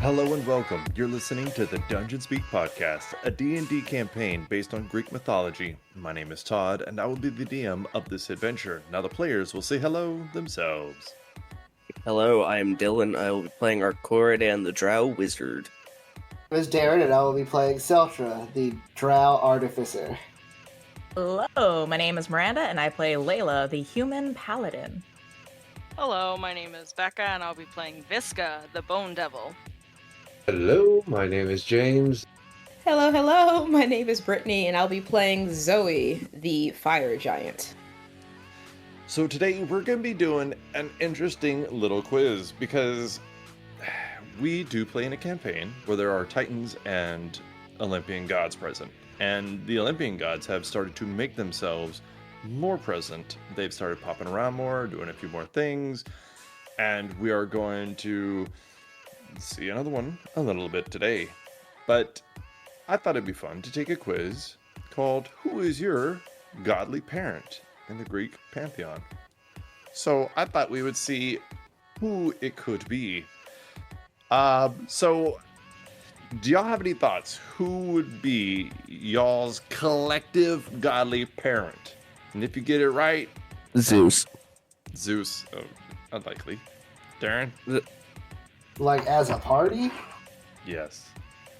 Hello and welcome. You're listening to the Dungeon Speak podcast, a D&D campaign based on Greek mythology. My name is Todd, and I will be the DM of this adventure. Now the players will say hello themselves. Hello, I am Dylan. I will be playing Arkoridaun the Drow Wizard. My name is Darren, and I will be playing Celtra, the Drow Artificer. Hello, my name is Miranda, and I play Layla, the Human Paladin. Hello, my name is Becca, and I'll be playing Viska, the Bone Devil. Hello, my name is James. Hello, my name is Brittany, and I'll be playing Zoe, the Fire Giant. So today we're going to be doing an interesting little quiz because we do play in a campaign where there are Titans and Olympian gods present. And the Olympian gods have started to make themselves more present. They've started popping around more, doing a few more things. And we are going to see another one a little bit today. But I thought it'd be fun to take a quiz called Who is Your Godly Parent in the Greek Pantheon? So I thought we would see who it could be. So do y'all have any thoughts? Who would be y'all's collective godly parent? And if you get it right, Zeus. Zeus, unlikely. Darren? Like, as a party? Yes.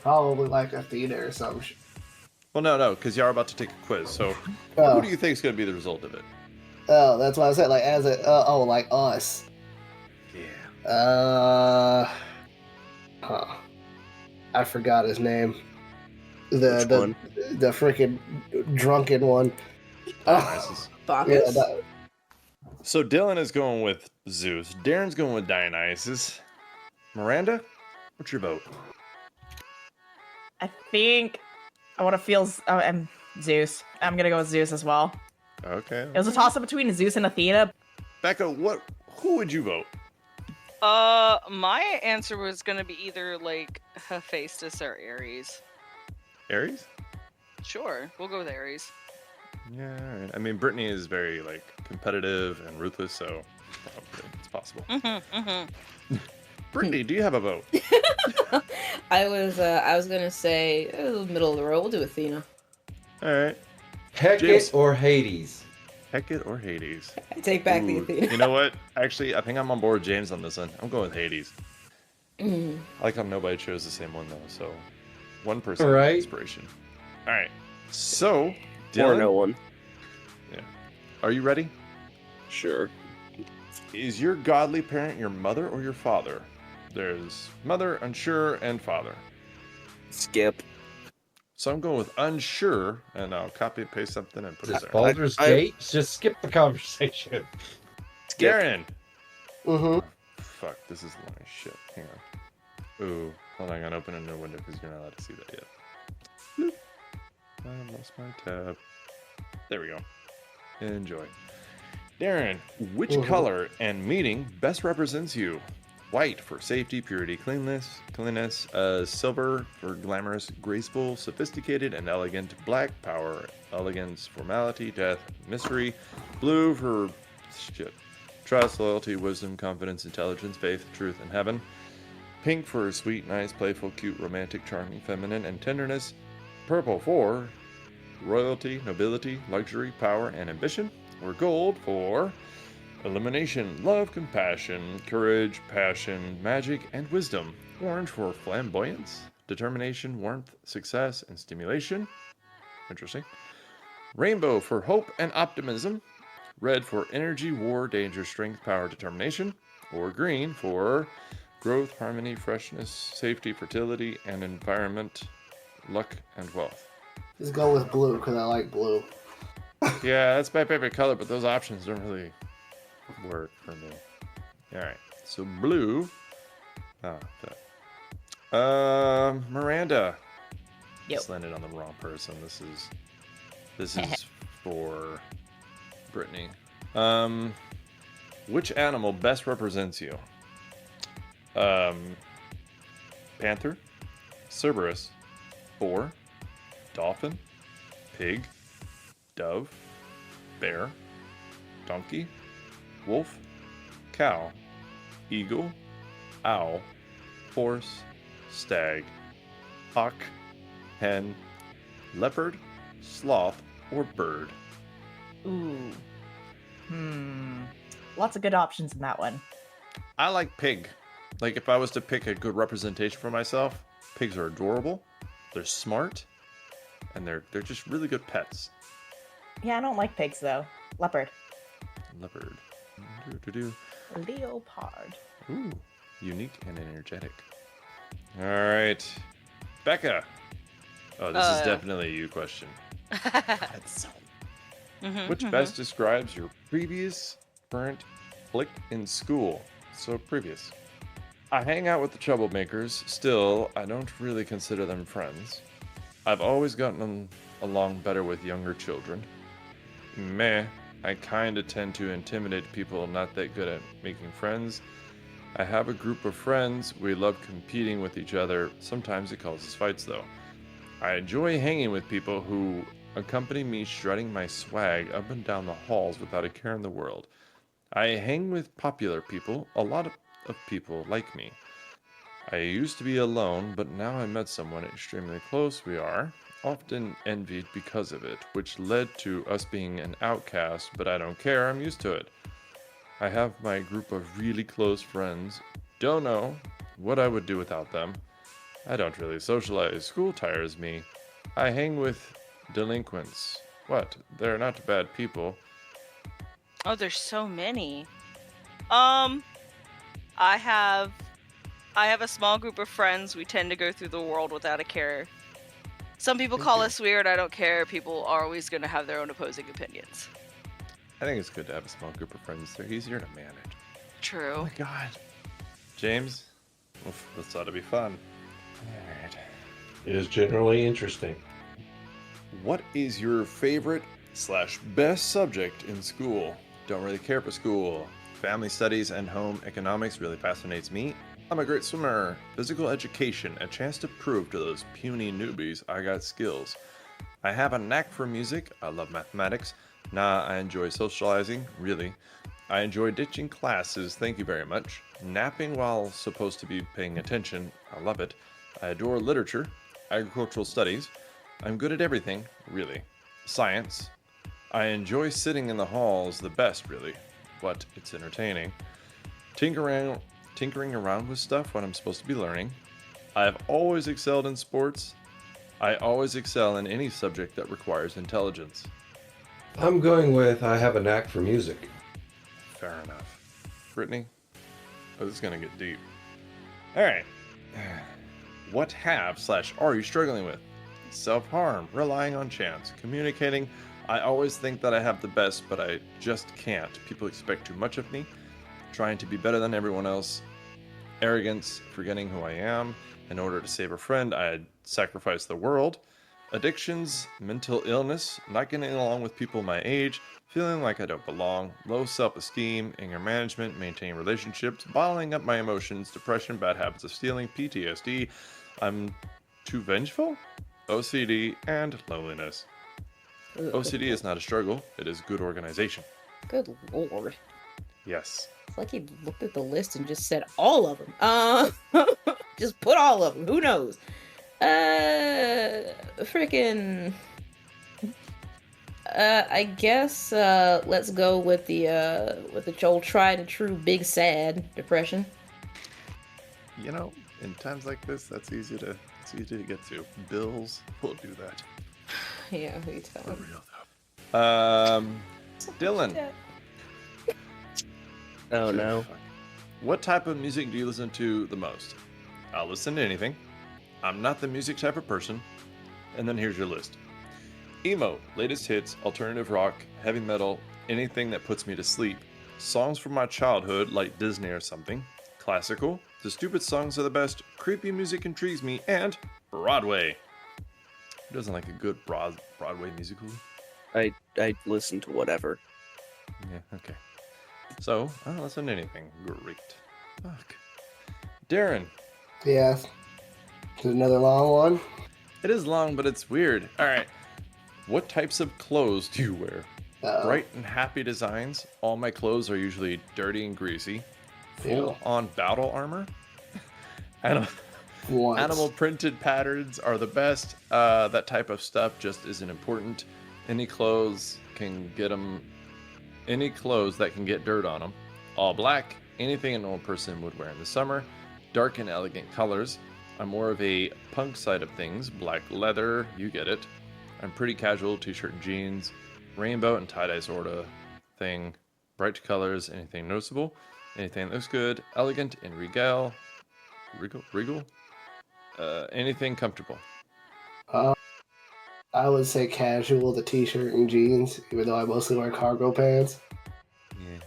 Probably like Athena or something. Well, no, because y'all are about to take a quiz. So Oh. who do you think is going to be the result of it? Oh, that's what I said. Like, as a... like us. Yeah. I forgot his name. Which The one? the freaking drunken one. Dionysus. Bacchus? So Dylan is going with Zeus. Darren's going with Dionysus. Miranda, what's your vote? I think I want to feel Zeus. I'm gonna go with Zeus as well. Okay. It was a toss-up between Zeus and Athena. Becca, who would you vote? My answer was gonna be either, like, Hephaestus or Ares. Ares? Sure, we'll go with Ares. Yeah, all right. I mean, Brittany is very, competitive and ruthless, so probably it's possible. Brittany, do you have a vote? I was gonna say middle of the road. We'll do Athena. All right. Hecate James. or Hades? Hecate or Hades? I take back the Ooh, Athena. You know what? Actually, I think I'm on board with James on this one. I'm going with Hades. I like how nobody chose the same one, though, so one person Right. inspiration. All right. So, Or Dylan, no one. are you ready? Sure. Is your godly parent your mother or your father? There's mother, unsure, and father. Skip. So I'm going with unsure, and I'll copy and paste something and put it Is there. Baldur's Gate? Just skip the conversation. Skip. Darren! Mm-hmm. Fuck, this is long as shit. Hang on. Ooh, hold on, I'm gonna open a new window because you're not allowed to see that yet. Bloop. I lost my tab. There we go. Enjoy. Darren, which color and meaning best represents you? White for safety, purity, cleanliness. Silver for glamorous, graceful, sophisticated, and elegant. Black, power, elegance, formality, death, mystery. Blue for trust, loyalty, wisdom, confidence, intelligence, faith, truth, and heaven. Pink for sweet, nice, playful, cute, romantic, charming, feminine, and tenderness. Purple for royalty, nobility, luxury, power, and ambition. Or gold for elimination, love, compassion, courage, passion, magic, and wisdom. Orange for flamboyance, determination, warmth, success, and stimulation. Interesting. Rainbow for hope and optimism. Red for energy, war, danger, strength, power, determination. Or green for growth, harmony, freshness, safety, fertility, and environment, luck, and wealth. Just go with blue, because I like blue. Yeah, that's my favorite color, but those options don't really work for me. Alright, so blue. Miranda. Yep. Just landed on the wrong person. This is for Brittany. Which animal best represents you? Panther, Cerberus, boar, dolphin, pig, dove, bear, donkey, wolf, cow, eagle, owl, horse, stag, hawk, hen, leopard, sloth, or bird? Ooh. Lots of good options in that one. I like pig. Like, if I was to pick a good representation for myself, pigs are adorable, they're smart, and they're just really good pets. Yeah, I don't like pigs though. Leopard. Leopard. Do-do-do. Leopard. Ooh, unique and energetic. All right, Becca. Oh, this is definitely a you question. That's so. Which best describes your previous, current, clique in school? So previous. I hang out with the troublemakers. Still, I don't really consider them friends. I've always gotten along better with younger children. Meh. I kinda tend to intimidate people not that good at making friends. I have a group of friends. We love competing with each other. Sometimes it causes fights though. I enjoy hanging with people who accompany me strutting my swag up and down the halls without a care in the world. I hang with popular people. A lot of people like me. I used to be alone, but now I met someone extremely close we are. Often envied because of it, which led to us being an outcast, but I don't care, I'm used to it. I have my group of really close friends. Don't know what I would do without them. I don't really socialize, school tires me. I hang with delinquents. What? They're not bad people. Oh, there's so many. I have a small group of friends. We tend to go through the world without a care. Some people call us weird. I don't care. People are always going to have their own opposing opinions. I think it's good to have a small group of friends. They're easier to manage. True. Oh my god. James? Oof, this ought to be fun. Alright. It is generally interesting. What is your favorite / best subject in school? Don't really care for school. Family studies and home economics really fascinates me. I'm a great swimmer. Physical education, a chance to prove to those puny newbies I got skills. I have a knack for music. I love mathematics. Nah, I enjoy socializing, really. I enjoy ditching classes, thank you very much. Napping while supposed to be paying attention, I love it. I adore literature, agricultural studies. I'm good at everything, really. Science. I enjoy sitting in the halls the best, really. But it's entertaining. Tinkering around with stuff when I'm supposed to be learning. I've always excelled in sports. I always excel in any subject that requires intelligence. I'm going with I have a knack for music. Fair enough. Brittany? Oh, this is gonna get deep. Alright. What have / are you struggling with? Self-harm, relying on chance, communicating. I always think that I have the best, but I just can't. People expect too much of me. Trying to be better than everyone else. Arrogance, forgetting who I am. In order to save a friend, I'd sacrifice the world. Addictions, mental illness, not getting along with people my age, feeling like I don't belong, low self-esteem, anger management, maintaining relationships, bottling up my emotions, depression, bad habits of stealing, PTSD, I'm too vengeful, OCD, and loneliness. OCD is not a struggle, it is good organization. Good lord. Yes. It's like he looked at the list and just said all of them. Just put all of them. Who knows? Freaking. I guess let's go with the old tried and true big sad depression. You know, in times like this, it's easy to get to. Bills will do that. Yeah, who you tell? For real though. Dylan. Oh no. Fuck. What type of music do you listen to the most? I'll listen to anything. I'm not the music type of person. And then here's your list. Emo, latest hits, alternative rock, heavy metal, anything that puts me to sleep. Songs from my childhood, like Disney or something. Classical, the stupid songs are the best. Creepy music intrigues me. And Broadway. Who doesn't like a good Broadway musical? I listen to whatever. Yeah, okay. So, I don't listen to anything. Great. Fuck. Darren. Yes. Is it another long one? It is long, but it's weird. Alright. What types of clothes do you wear? Bright and happy designs. All my clothes are usually dirty and greasy. Full on battle armor. once. Animal printed patterns are the best. That type of stuff just isn't important. Any clothes can get them. Any clothes that can get dirt on them. All black. Anything a normal person would wear in the summer. Dark and elegant colors. I'm more of a punk side of things. Black leather, you get it. I'm pretty casual, t-shirt and jeans. Rainbow and tie-dye sort of thing. Bright colors, anything noticeable. Anything that looks good. Elegant and regal. Regal? Anything comfortable. I would say casual, the t-shirt and jeans, even though I mostly wear cargo pants. Yeah.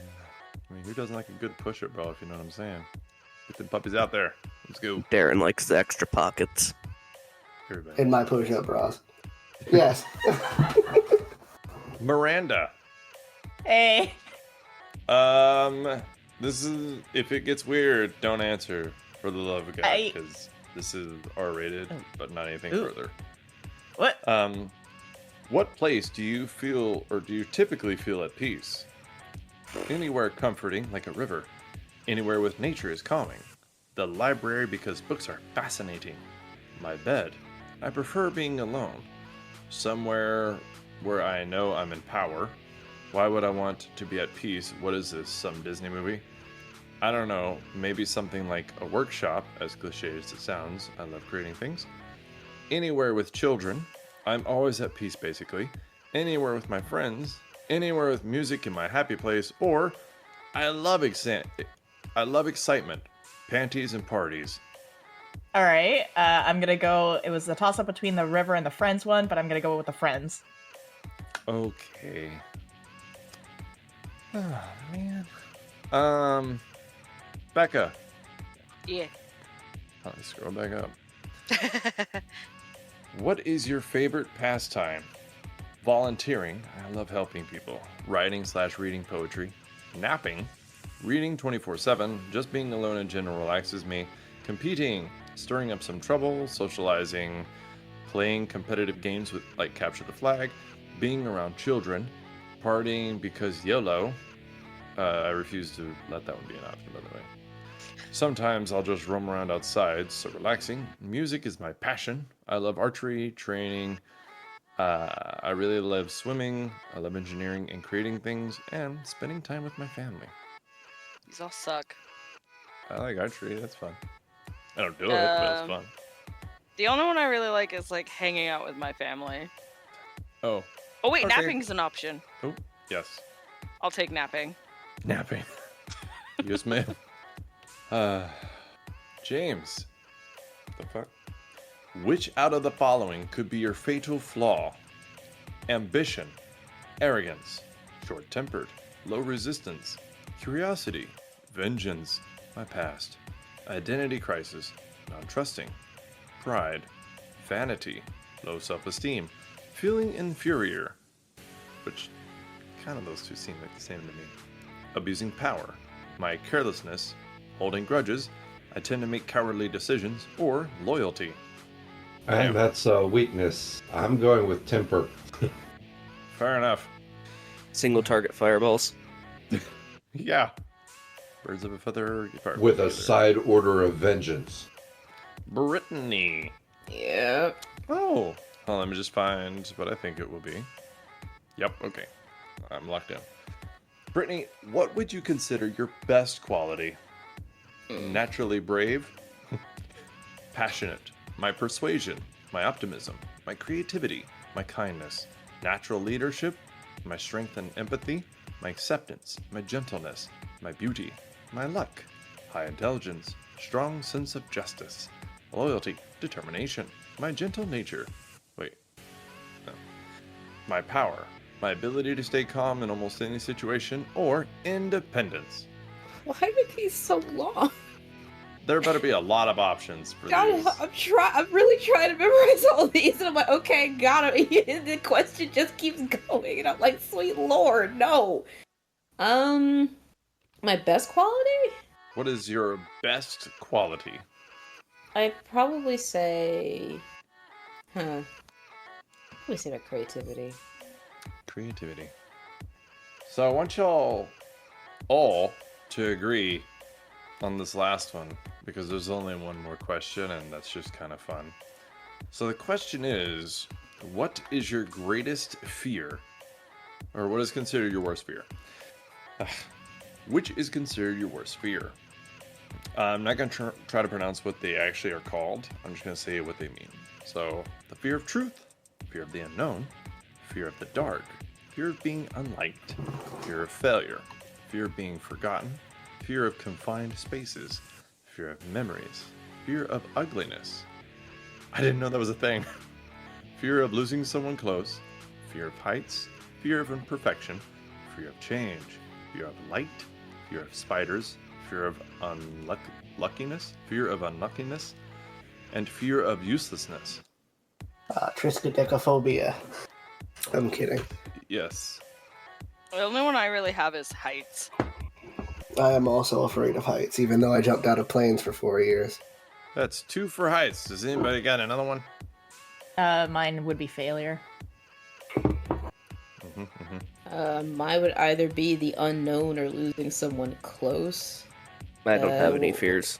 I mean, who doesn't like a good push-up bra, if you know what I'm saying? Get the puppies out there. Let's go. Darren likes the extra pockets. Everybody. In my push-up bras. Yes. Miranda. Hey. This is, if it gets weird, don't answer for the love of God, I- because this is R-rated, but not anything Ooh. further. What? What place do you feel, or do you typically feel at peace? Anywhere comforting, like a river. Anywhere with nature is calming. The library, because books are fascinating. My bed. I prefer being alone. Somewhere where I know I'm in power. Why would I want to be at peace? What is this, some Disney movie? I don't know, maybe something like a workshop, as cliche as it sounds. I love creating things. Anywhere with children. I'm always at peace, basically. Anywhere with my friends. Anywhere with music in my happy place. Or, I love excitement. Panties and parties. All right. I'm gonna go. It was a toss-up between the river and the friends one, but I'm gonna go with the friends. Okay. Oh, man. Becca. Yeah. Let me scroll back up. What is your favorite pastime? Volunteering. I love helping people. Writing/reading poetry. Napping. Reading 24/7. Just being alone in general relaxes me. Competing. Stirring up some trouble. Socializing. Playing competitive games with like capture the flag. Being around children. Partying because YOLO. I refuse to let that one be an option, by the way. Sometimes I'll just roam around outside, so relaxing. Music is my passion. I love archery, training. I really love swimming. I love engineering and creating things, and spending time with my family. These all suck. I like archery, that's fun. I don't do it, but it's fun. The only one I really like is like hanging out with my family. Oh, Oh wait, Okay. napping's an option. oh, yes. I'll take napping. Napping. Yes, ma'am. James. The fuck? Which out of the following could be your fatal flaw? Ambition, arrogance, short-tempered, low resistance, curiosity, vengeance, my past, identity crisis, non-trusting, pride, vanity, low self-esteem, feeling inferior, which kind of those two seem like the same to me, abusing power, my carelessness, holding grudges, I tend to make cowardly decisions, or loyalty. And that's a weakness. I'm going with temper. Fair enough. Single target fireballs. Yeah. Birds of a feather get fired With a together. side order of vengeance. Brittany. Yeah. Oh. Well, let me just find what I think it will be. Yep, okay. I'm locked in. Brittany, what would you consider your best quality? Naturally brave? Passionate. My persuasion. My optimism. My creativity. My kindness. Natural leadership. My strength and empathy. My acceptance. My gentleness. My beauty. My luck. High intelligence. Strong sense of justice. Loyalty. Determination. My gentle nature. Wait. No. My power. My ability to stay calm in almost any situation. Or independence. Why are these so long? There better be a lot of options for God, these. I'm really trying to memorize all these, and I'm like, okay, got it. The question just keeps going, and I'm like, sweet lord, no. My best quality? What is your best quality? I'd probably say, probably say my creativity. Creativity. So I want y'all all to agree on this last one. because there's only one more question, and that's just kind of fun. So the question is, what is your greatest fear? Or what is considered your worst fear? Which is considered your worst fear? I'm not going to try to pronounce what they actually are called. I'm just going to say what they mean. So, the fear of truth, fear of the unknown, fear of the dark, fear of being unliked, fear of failure, fear of being forgotten, fear of confined spaces, fear of memories, fear of ugliness. I didn't know that was a thing. Fear of losing someone close, fear of heights, fear of imperfection, fear of change, fear of light, fear of spiders, fear of unluckiness, and fear of uselessness. Triskaidekaphobia. I'm kidding. Yes. The only one I really have is heights. I am also afraid of heights, even though I jumped out of planes for 4 years. That's 2 for heights. Does anybody got another one? Mine would be failure. Mine would either be the unknown or losing someone close. I don't have any fears.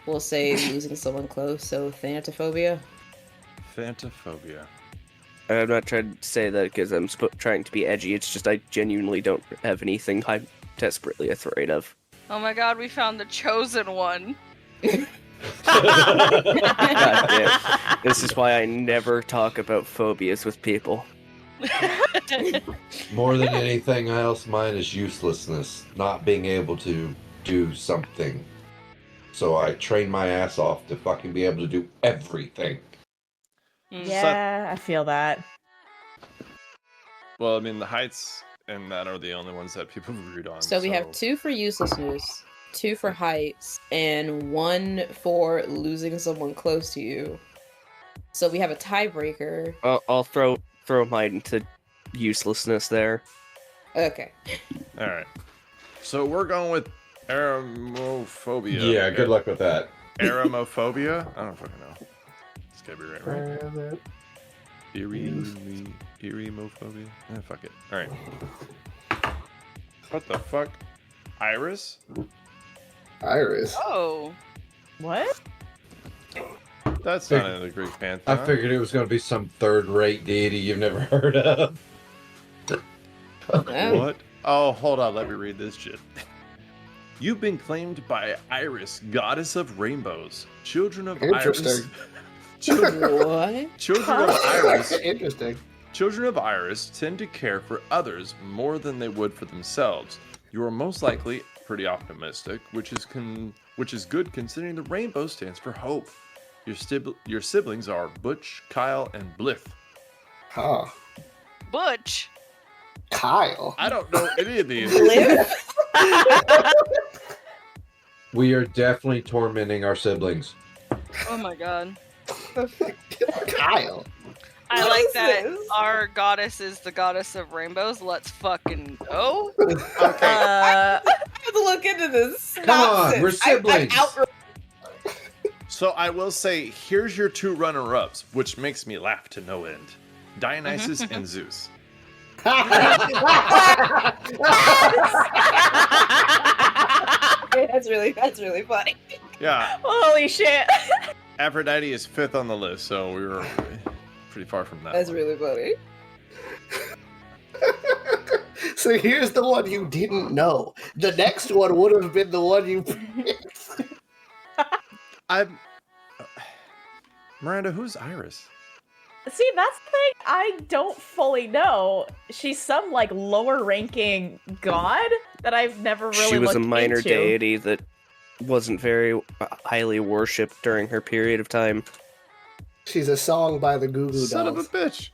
We'll say losing someone close, so thanatophobia. Phantophobia. I'm not trying to say that because I'm trying to be edgy. It's just I genuinely don't have anything I'm desperately afraid of. Oh my god, we found the chosen one. God damn. This is why I never talk about phobias with people. More than anything else, mine is uselessness, not being able to do something. So I train my ass off to fucking be able to do everything. Yeah, I feel that. Well, I mean, the heights and that are the only ones that people agreed on. So we have 2 for uselessness, 2 for heights, and 1 for losing someone close to you. So we have a tiebreaker. I'll throw mine to uselessness there. Okay. All right. So we're going with aeromophobia. Yeah, good luck with that. Aeromophobia? I don't fucking know. It's gotta be right? Eremophobia? Fuck it. All right. What the fuck? Iris? Iris. Oh. What? That's not in the Greek pantheon. I figured it was going to be some third-rate deity you've never heard of. What? Oh, hold on. Let me read this shit. You've been claimed by Iris, goddess of rainbows. Children of Iris. Interesting. What? Children of Iris. Interesting. Children of Iris tend to care for others more than they would for themselves. You are most likely pretty optimistic, which is good considering the rainbow stands for hope. Your siblings are Butch, Kyle, and Bliff. Huh. Butch. Kyle. I don't know any of these. We are definitely tormenting our siblings. Oh my god. Kyle. I What like is that this? our goddess is the goddess of rainbows. Let's fucking go. Okay. I have to look into this. Come on, Nonsense. we're siblings. I'm outraged. So I will say, here's your 2 runner-ups, which makes me laugh to no end. Dionysus and Zeus. That's really funny. Yeah, Holy shit! Aphrodite is 5th on the list, so we were pretty far from that. That's one. really funny. So here's the one you didn't know. The next one would have been the one you picked. Miranda, who's Iris? See, that's the thing I don't fully know. She's some, like, lower-ranking god that I've never really She was a looked minor into. deity that wasn't very highly worshipped during her period of time. She's a song by the Goo Goo Dolls. Son of a bitch.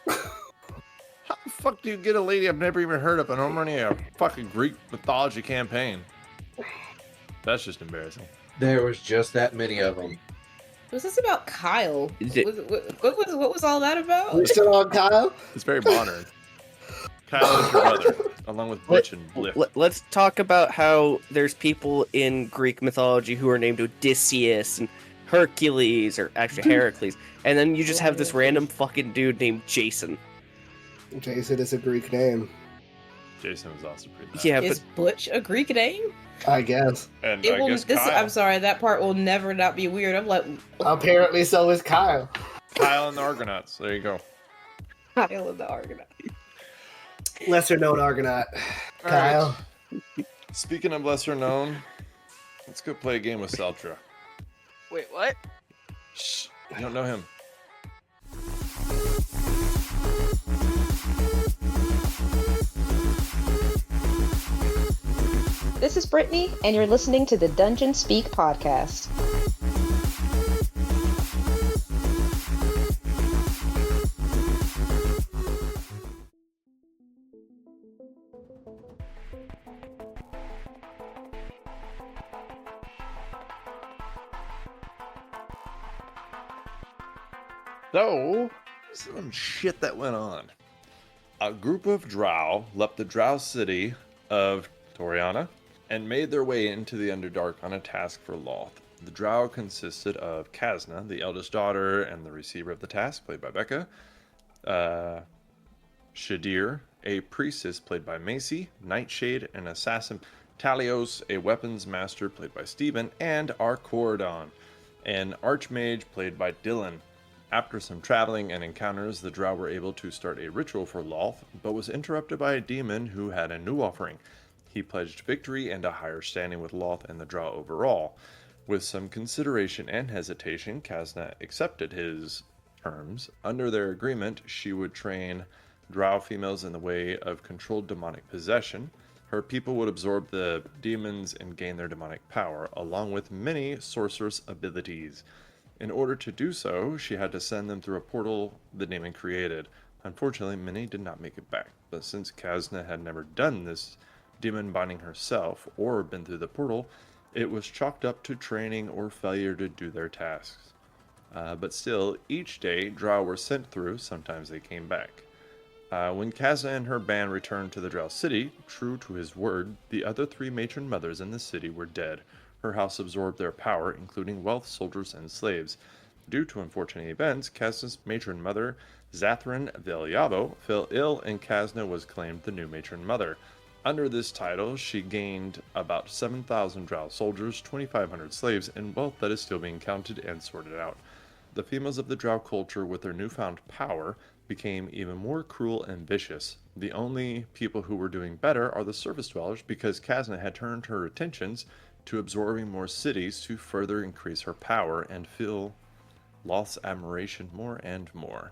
How the fuck do you get a lady I've never even heard of and I'm running a fucking Greek mythology campaign? That's just embarrassing. There was just that many of them. Was this about Kyle? Is it- What was all that about? We're still on Kyle? It's very modern. Kyle is your brother, along with Butch and Bliff. Let's talk about how there's people in Greek mythology who are named Odysseus and Hercules, or actually Heracles, and then you just have this random fucking dude named Jason. Jason is a Greek name. Jason was also pretty bad. Yeah, Is but Butch a Greek name? I guess. And It I will. guess This. Kyle. I'm sorry. That part will never not be weird. I'm like, Apparently, so is Kyle. Kyle and the Argonauts. There you go. Kyle of the Argonaut. Lesser known Argonaut. All Kyle. right. Speaking of lesser known, let's go play a game with Celtra. Wait, what? Shh, you don't know him. This is Brittany, and you're listening to the Dungeon Speak podcast. So, some shit that went on. A group of drow left the drow city of Toriana and made their way into the Underdark on a task for Loth. The drow consisted of Kasna, the eldest daughter and the receiver of the task, played by Becca, Shadir, a priestess, played by Macy, Nightshade, an assassin, Talios, a weapons master, played by Stephen, and Arkoridaun, an archmage, played by Dylan. After some traveling and encounters, the drow were able to start a ritual for Loth, but was interrupted by a demon who had a new offering. He pledged victory and a higher standing with Loth and the drow overall. With some consideration and hesitation, Kasna accepted his terms. Under their agreement, she would train drow females in the way of controlled demonic possession. Her people would absorb the demons and gain their demonic power, along with many sorceress abilities. In order to do so, she had to send them through a portal the demon created. Unfortunately, many did not make it back, but since Kasna had never done this demon binding herself or been through the portal, it was chalked up to training or failure to do their tasks. But still, each day, drow were sent through, sometimes they came back. When Kasna and her band returned to the drow city, true to his word, the other three matron mothers in the city were dead. Her house absorbed their power, including wealth, soldiers, and slaves. Due to unfortunate events, Kasna's matron mother, Zathrin Velyavo, fell ill and Kasna was claimed the new matron mother. Under this title, she gained about 7,000 drow soldiers, 2,500 slaves, and wealth that is still being counted and sorted out. The females of the drow culture, with their newfound power, became even more cruel and vicious. The only people who were doing better are the surface dwellers, because Kasna had turned her attentions to absorbing more cities to further increase her power and feel Loth's admiration more and more.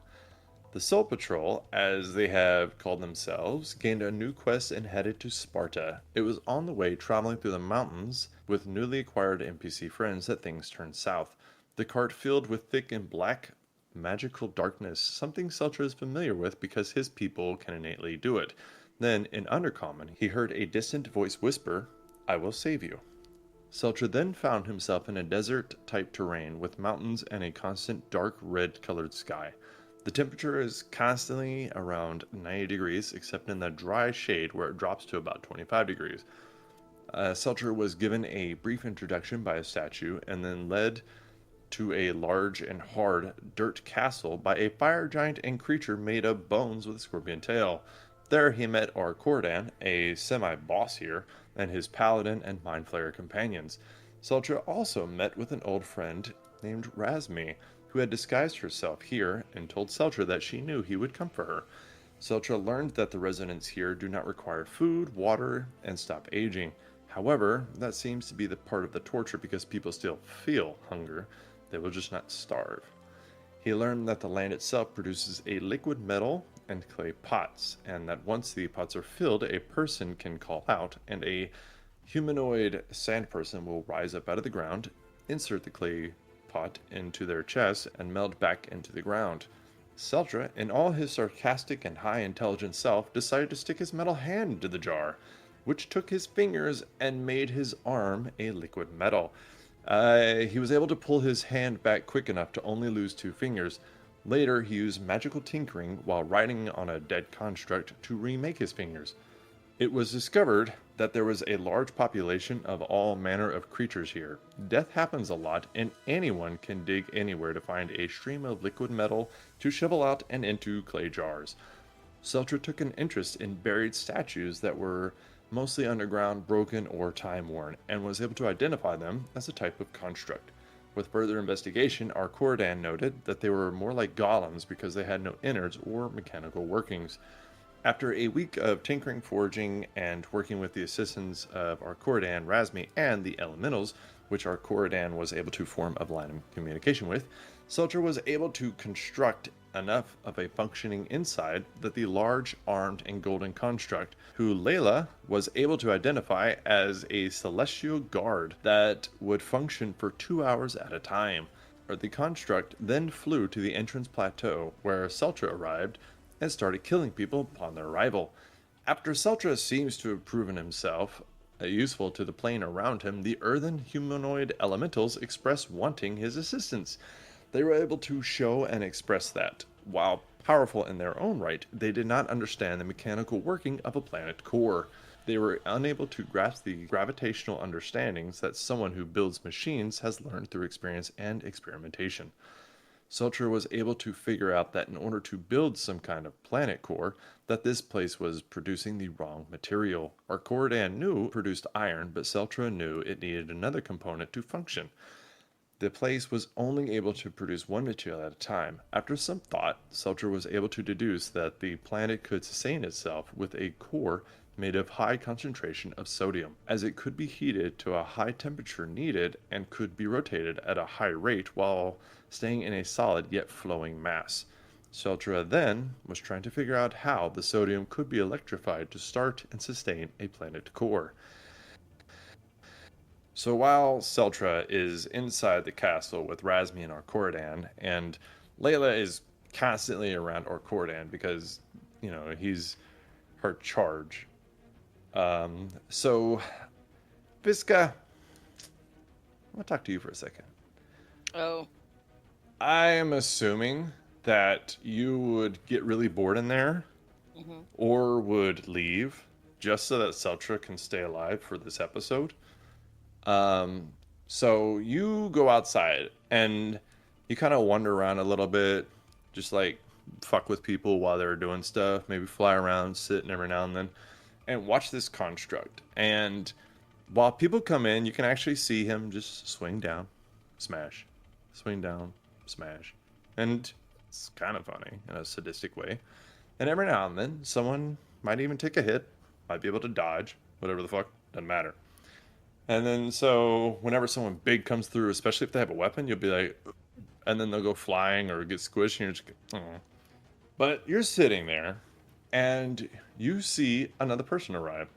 The Soul Patrol, as they have called themselves, gained a new quest and headed to Sparta. It was on the way traveling through the mountains with newly acquired NPC friends that things turned south. The cart filled with thick and black magical darkness, something Celtra is familiar with because his people can innately do it. Then, in Undercommon, he heard a distant voice whisper, "I will save you." Celtra then found himself in a desert-type terrain with mountains and a constant dark red-colored sky. The temperature is constantly around 90 degrees, except in the dry shade where it drops to about 25 degrees. Celtra was given a brief introduction by a statue and then led to a large and hard dirt castle by a fire giant and creature made of bones with a scorpion tail. There he met Arkoridaun, a semi-boss here, and his paladin and mind flayer companions. Celtra also met with an old friend named Razmi, who had disguised herself here and told Celtra that she knew he would come for her. Celtra learned that the residents here do not require food, water, and stop aging. However, that seems to be the part of the torture because people still feel hunger. They will just not starve. He learned that the land itself produces a liquid metal and clay pots, and that once the pots are filled, a person can call out, and a humanoid sand person will rise up out of the ground, insert the clay pot into their chest, and meld back into the ground. Celtra, in all his sarcastic and high-intelligence self, decided to stick his metal hand into the jar, which took his fingers and made his arm a liquid metal. He was able to pull his hand back quick enough to only lose 2 fingers. Later, he used magical tinkering while writing on a dead construct to remake his fingers. It was discovered that there was a large population of all manner of creatures here. Death happens a lot, and anyone can dig anywhere to find a stream of liquid metal to shovel out and into clay jars. Celtra took an interest in buried statues that were mostly underground, broken, or time-worn, and was able to identify them as a type of construct. With further investigation, Arkoridaun noted that they were more like golems because they had no innards or mechanical workings. After a week of tinkering, forging, and working with the assistance of Arkoridaun, Razmi, and the elementals, which Arkoridaun was able to form a line of communication with, Celtra was able to construct enough of a functioning inside that the large, armed, and golden construct, who Layla was able to identify as a celestial guard that would function for 2 hours at a time. The construct then flew to the entrance plateau where Celtra arrived and started killing people upon their arrival. After Celtra seems to have proven himself useful to the plane around him, the earthen humanoid elementals expressed wanting his assistance. They were able to show and express that. While powerful in their own right, they did not understand the mechanical working of a planet core. They were unable to grasp the gravitational understandings that someone who builds machines has learned through experience and experimentation. Celtra was able to figure out that in order to build some kind of planet core, that this place was producing the wrong material. Arkoridaun knew it produced iron, but Celtra knew it needed another component to function. The place was only able to produce one material at a time. After some thought, Celtra was able to deduce that the planet could sustain itself with a core made of high concentration of sodium, as it could be heated to a high temperature needed and could be rotated at a high rate while staying in a solid yet flowing mass. Celtra then was trying to figure out how the sodium could be electrified to start and sustain a planet core. So while Celtra is inside the castle with Razmi and Arkoridaun, and Layla is constantly around Arkoridaun because, he's her charge. So, Viska, I want to talk to you for a second. Oh. I am assuming that you would get really bored in there, or would leave, just so that Celtra can stay alive for this episode. So you go outside and you kind of wander around a little bit, just like fuck with people while they're doing stuff, maybe fly around, sit every now and then, and watch this construct. And while people come in, you can actually see him just swing down, smash, swing down, smash. And it's kind of funny in a sadistic way. And every now and then, someone might even take a hit, might be able to dodge, whatever the fuck, doesn't matter. And then so whenever someone big comes through, especially if they have a weapon, you'll be like, and then they'll go flying or get squished and you're just, oh. But you're sitting there and you see another person arrive.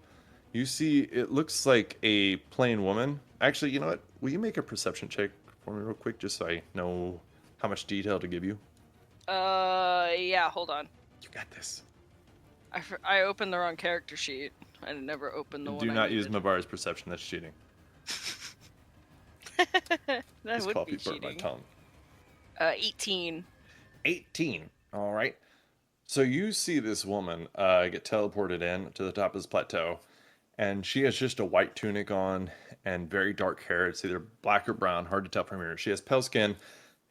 You see, it looks like a plain woman. Actually, you know what? Will you make a perception check for me real quick, just so I know how much detail to give you? Yeah, hold on. You got this. I opened the wrong character sheet. I never opened the one. Do not use Mavari's perception. That's cheating. That Just would coffee be burnt my cheating. tongue. 18. 18. All right. So you see this woman get teleported in to the top of this plateau, and she has just a white tunic on and very dark hair. It's either black or brown, hard to tell from here. She has pale skin.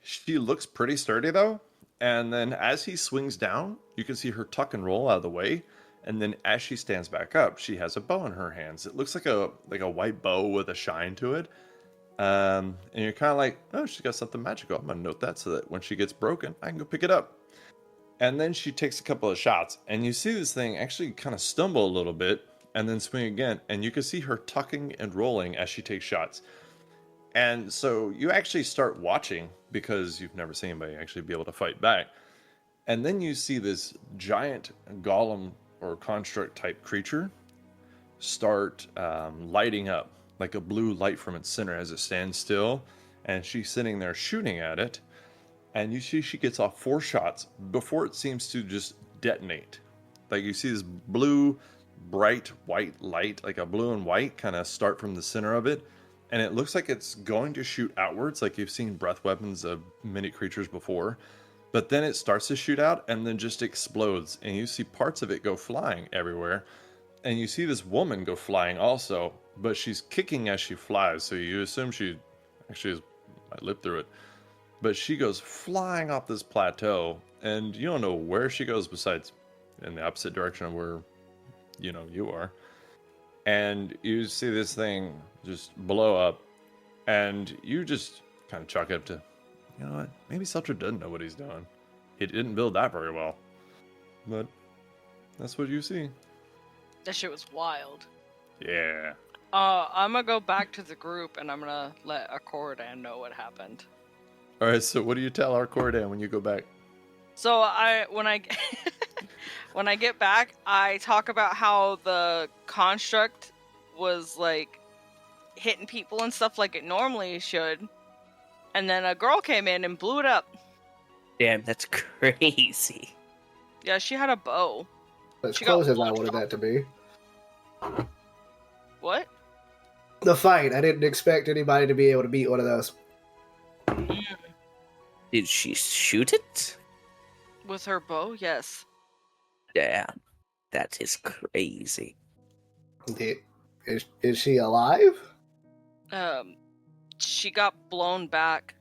She looks pretty sturdy though. And then as he swings down, you can see her tuck and roll out of the way. And then as she stands back up, she has a bow in her hands. It looks like a white bow with a shine to it. And you're kind of like, oh, she's got something magical. I'm going to note that so that when she gets broken, I can go pick it up. And then she takes a couple of shots. And you see this thing actually kind of stumble a little bit and then swing again. And you can see her tucking and rolling as she takes shots. And so you actually start watching because you've never seen anybody actually be able to fight back. And then you see this giant golem or construct type creature start lighting up like a blue light from its center as it stands still. And she's sitting there shooting at it. And you see she gets off 4 shots before it seems to just detonate. Like you see this blue, bright white light, like a blue and white kind of start from the center of it. And it looks like it's going to shoot outwards, like you've seen breath weapons of many creatures before. But then it starts to shoot out and then just explodes. And you see parts of it go flying everywhere. And you see this woman go flying also, but she's kicking as she flies. So you assume she actually might live through it. But she goes flying off this plateau. And you don't know where she goes besides in the opposite direction of where, you are. And you see this thing just blow up, and you just kind of chalk it up to, you know what, maybe Celtra doesn't know what he's doing. He didn't build that very well. But that's what you see. That shit was wild. Yeah. I'm gonna go back to the group and I'm gonna let Arkoridaun know what happened. All right, so what do you tell Arkoridaun when you go back? So when I get back, I talk about how the construct was like hitting people and stuff like it normally should, and then a girl came in and blew it up. Damn, that's crazy. Yeah, she had a bow. As She close got as I wanted that to be. What? The fight. I didn't expect anybody to be able to beat one of those. Did she shoot it? With her bow? Yes. Damn, that is crazy. Is she alive? She got blown back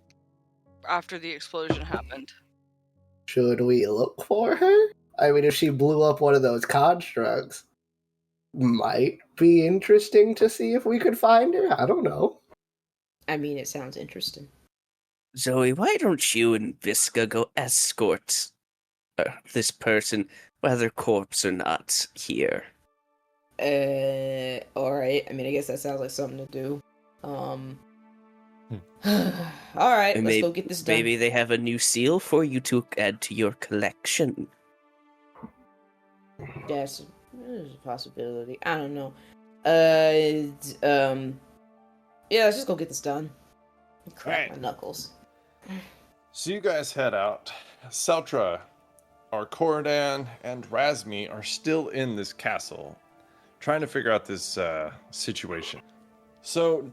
after the explosion happened. Should we look for her? I mean, if she blew up one of those constructs, might be interesting to see if we could find her. I don't know. I mean, it sounds interesting. Zoe, why don't you and Viska go escort this person, whether corpse or not, here? Alright. I mean, I guess that sounds like something to do. Alright, And let's go get this done. Maybe they have a new seal for you to add to your collection. Yes, there's a possibility. I don't know. Yeah, let's just go get this done. Crack my knuckles. So you guys head out. Celtra, Arkoridaun, and Razmi are still in this castle, trying to figure out this situation. So,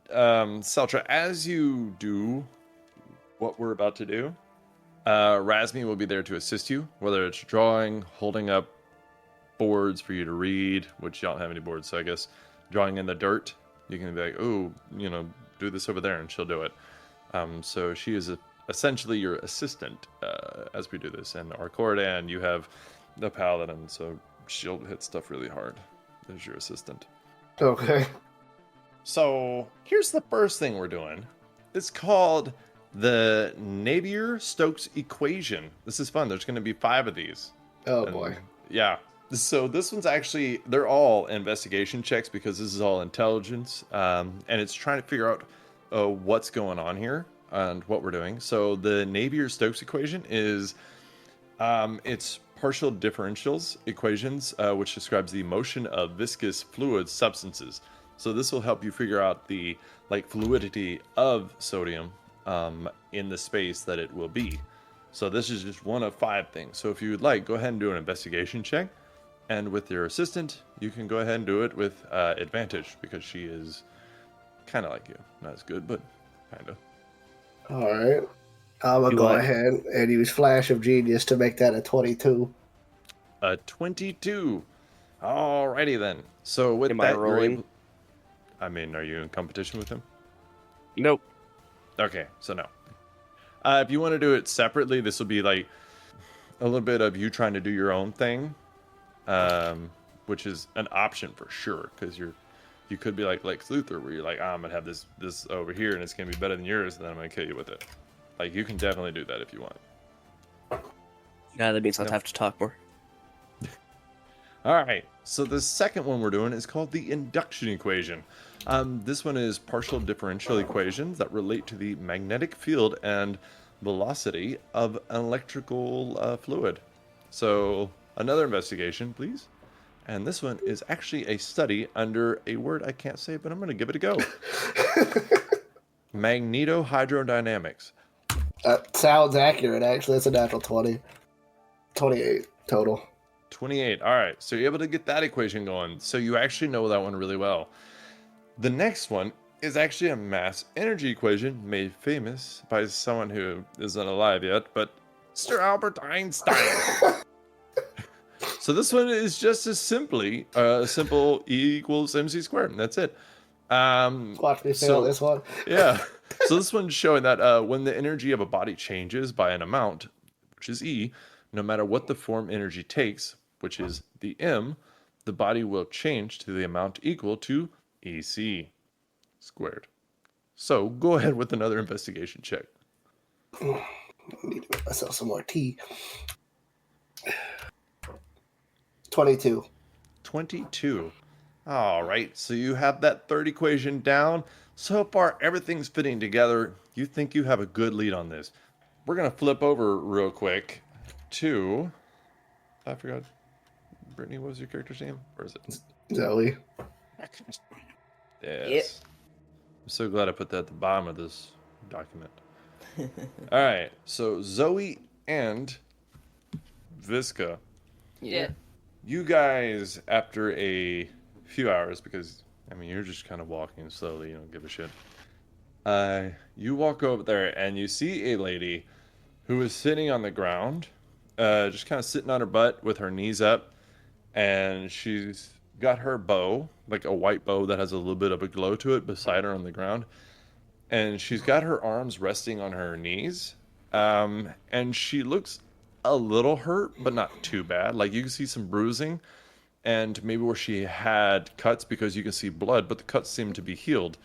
Celtra, as you do what we're about to do, Razmi will be there to assist you, whether it's drawing, holding up boards for you to read, which you don't have any boards, so I guess drawing in the dirt, you can be like, oh, do this over there, and she'll do it. So she is essentially your assistant as we do this. And Arkoridaun, you have the paladin, so she'll hit stuff really hard as your assistant. Okay. So here's the first thing we're doing. It's called the Navier-Stokes equation. This is fun. There's going to be 5 of these. Oh, boy. Yeah. So this one's actually, they're all investigation checks because this is all intelligence. And it's trying to figure out what's going on here and what we're doing. So the Navier-Stokes equation is it's partial differentials equations, which describes the motion of viscous fluid substances. So this will help you figure out the fluidity of sodium in the space that it will be. So this is just one of 5 things. So if you would like, go ahead and do an investigation check. And with your assistant, you can go ahead and do it with advantage because she is kind of like you. Not as good, but kind of. All right. I'm going to go ahead and use Flash of Genius to make that a 22. A 22. Alrighty then. So with Am that, I rolling? Are you in competition with him? Nope. Okay, so no. If you want to do it separately, this will be like a little bit of you trying to do your own thing, which is an option for sure, because you could be like Lex Luthor, where you're like, I'm gonna have this over here, and it's gonna be better than yours, and then I'm gonna kill you with it. Like, you can definitely do that if you want. Yeah, that means I'll have to talk more. All right, so the second one we're doing is called the induction equation. This one is partial differential equations that relate to the magnetic field and velocity of an electrical fluid. So another investigation, please. And this one is actually a study under a word I can't say, but I'm going to give it a go. Magnetohydrodynamics. That sounds accurate, actually. It's a natural 20. 28 total. 28. All right. So you're able to get that equation going. So you actually know that one really well. The next one is actually a mass energy equation made famous by someone who isn't alive yet, but Sir Albert Einstein. So this one is just as simply simple E equals mc squared, and that's it. Watch me fail this one. Yeah. So this one's showing that when the energy of a body changes by an amount, which is E, no matter what the form energy takes, which is the M, the body will change to the amount equal to EC squared. So go ahead with another investigation check. I need to make myself some more tea. 22. 22. All right, so you have that third equation down. So far, everything's fitting together. You think you have a good lead on this. We're going to flip over real quick to... I forgot. Brittany, what was your character's name? Or is it? Zoe. Yes. I'm so glad I put that at the bottom of this document. All right, so Zoe and Viska. Yeah. You guys, after a few hours, because, I mean, you're just kind of walking slowly, you don't give a shit. You walk over there and you see a lady who is sitting on the ground, just kind of sitting on her butt with her knees up, and she's got her bow, like a white bow that has a little bit of a glow to it, beside her on the ground. And she's got her arms resting on her knees, and she looks a little hurt, but not too bad. Like, you can see some bruising, and maybe where she had cuts, because you can see blood, but the cuts seem to be healed.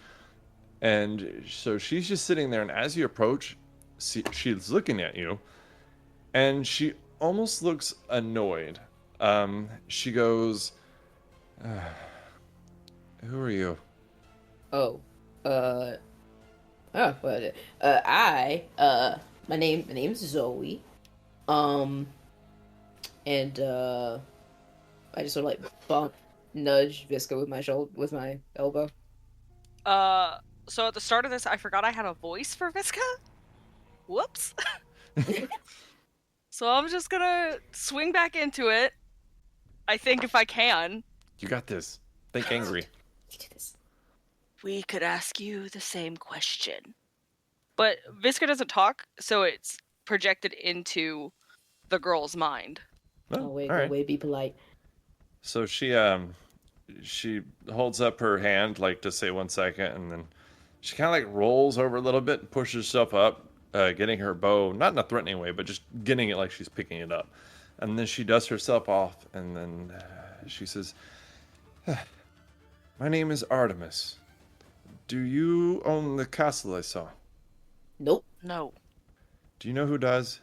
And so she's just sitting there, and as you approach, she's looking at you, and she almost looks annoyed. She goes, who are you? My name's Zoe. And I just sort of like nudge Viska with my elbow. So at the start of this, I forgot I had a voice for Viska. Whoops. So I'm just gonna swing back into it. I think if I can. You got this. Think angry. We could ask you the same question. But Viska doesn't talk, so it's projected into the girl's mind. Oh, wait, all go right. away, be polite. So she holds up her hand, like, to say 1 second, and then she kind of like rolls over a little bit and pushes herself up, getting her bow, not in a threatening way, but just getting it like she's picking it up. And then she dusts herself off, and then she says, my name is Artemis. Do you own the castle I saw? Nope. No. Do you know who does?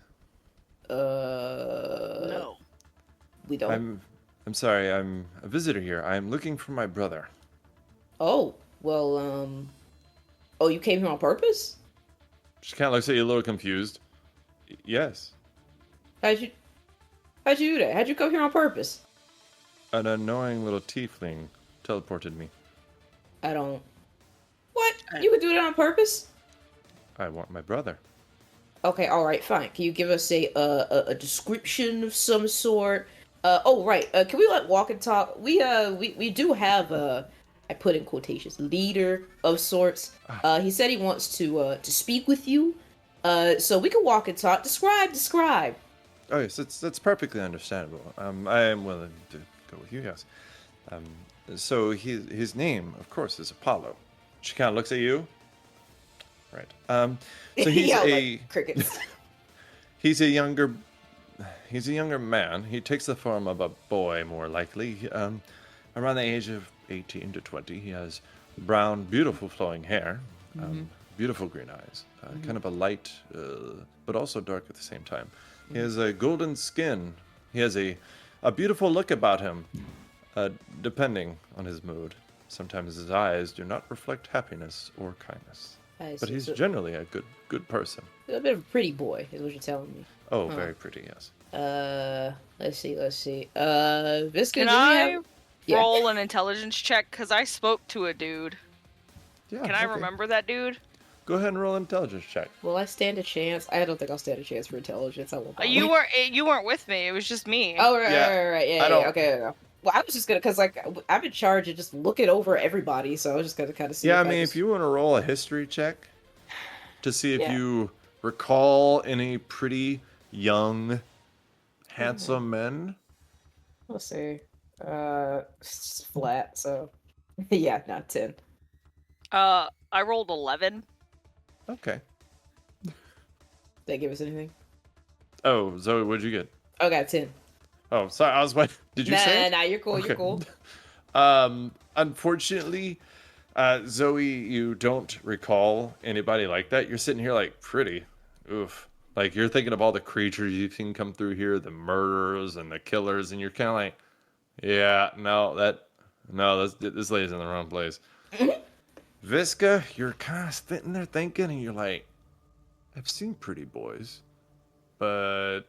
No. We don't. I'm sorry, I'm a visitor here. I'm looking for my brother. Oh, well, oh, you came here on purpose? She kind of looks at you a little confused. Yes. How'd you do that? How'd you come here on purpose? An annoying little tiefling teleported me. I don't... What? You could do that on purpose? I want my brother. Okay, alright, fine. Can you give us a description of some sort? Can we like walk and talk? We do have I put in quotations, leader of sorts. He said he wants to speak with you. So we can walk and talk. Describe. Oh yes, that's perfectly understandable. I am willing to go with you guys. So his name, of course, is Apollo. She kind of looks at you. Right. So he's yeah, a like crickets. he's a younger man. He takes the form of a boy, more likely. Around the age of 18 to 20, he has brown, beautiful flowing hair, beautiful green eyes, kind of a light, but also dark at the same time. He has a golden skin. He has a beautiful look about him, depending on his mood. Sometimes his eyes do not reflect happiness or kindness. But he's generally a good person. A bit of a pretty boy, is what you're telling me. Oh, very pretty, yes. Let's see. Viska, Can I roll an intelligence check? Because I spoke to a dude. Yeah, Can I remember that dude? Go ahead and roll an intelligence check. Will I stand a chance? I don't think I'll stand a chance for intelligence. I won't. Bother. You weren't with me. It was just me. Oh, right. Yeah, okay. Well, I was just gonna, cause like I'm in charge of just looking over everybody, so I was just gonna kind of see. Yeah, if you want to roll a history check to see if you recall any pretty young, handsome men. Let's see. It's flat, so yeah, not 10. I rolled 11. Okay. Did they give us anything? Oh, Zoe, what'd you get? I got 10. Oh, sorry. I was waiting. Did you say it? Nah, you're cool. You're Okay. cool. Unfortunately, Zoe, you don't recall anybody like that. You're sitting here like, pretty. Oof. Like, you're thinking of all the creatures you've seen come through here, the murderers and the killers, and you're kind of like, yeah, this lady's in the wrong place. Viska, you're kind of sitting there thinking, and you're like, I've seen pretty boys, but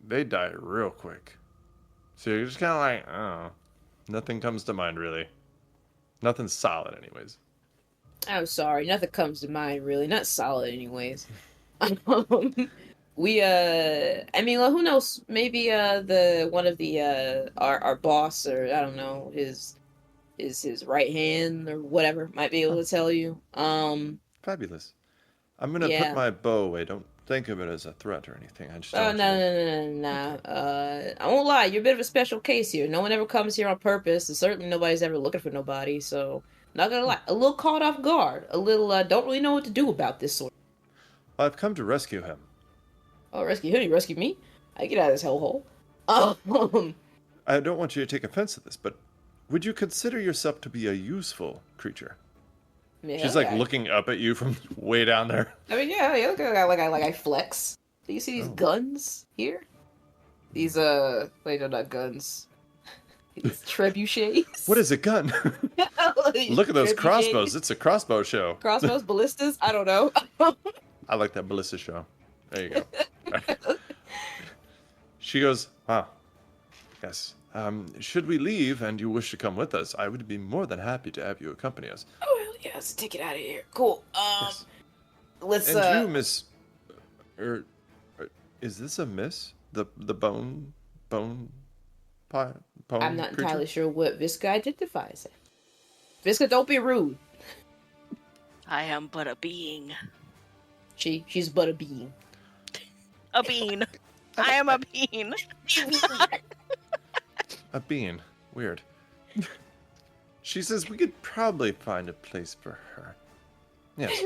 they die real quick. So you're just kind of like, oh, nothing comes to mind, really. Nothing solid, anyways. I'm sorry, nothing comes to mind really. Not solid, anyways. We I mean, well, who knows? Maybe the one of the our boss, or I don't know, his right hand or whatever might be able to tell you. Fabulous. I'm gonna Yeah. put my bow away. Don't think of it as a threat or anything. I just Oh don't. no. I won't lie, you're a bit of a special case here. No one ever comes here on purpose, and certainly nobody's ever looking for nobody. So not gonna lie, a little caught off guard, a little don't really know what to do about this sort. I've come to rescue him. Oh, rescue him? You rescue me? I get out of this hellhole. I don't want you to take offense to this, but would you consider yourself to be a useful creature? Yeah, She's like looking up at you from way down there. I mean, yeah, look at like I flex. Do you see these guns here? These wait, no, not guns. These trebuchets. What is a gun? Look at those crossbows. It's a crossbow show. Crossbows, ballistas. I don't know. I like that ballista show. There you go. She goes, wow. Yes. Should we leave and you wish to come with us, I would be more than happy to have you accompany us. Oh, hell yeah, let's take it out of here. Cool. Yes. Let's, And you, Miss... is this a miss? The bone pie? I'm not entirely sure what Viska identifies as. Viska, don't be rude. I am but a being. She's but a being. A bean. I am a bean. A bean. Weird. She says we could probably find a place for her. Yes.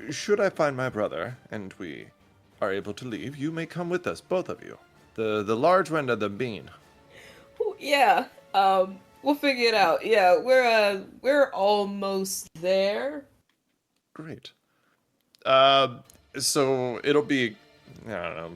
Should I find my brother and we are able to leave, you may come with us, both of you. The large one and the bean. Yeah. We'll figure it out. Yeah, we're almost there. Great. So it'll be, I don't know,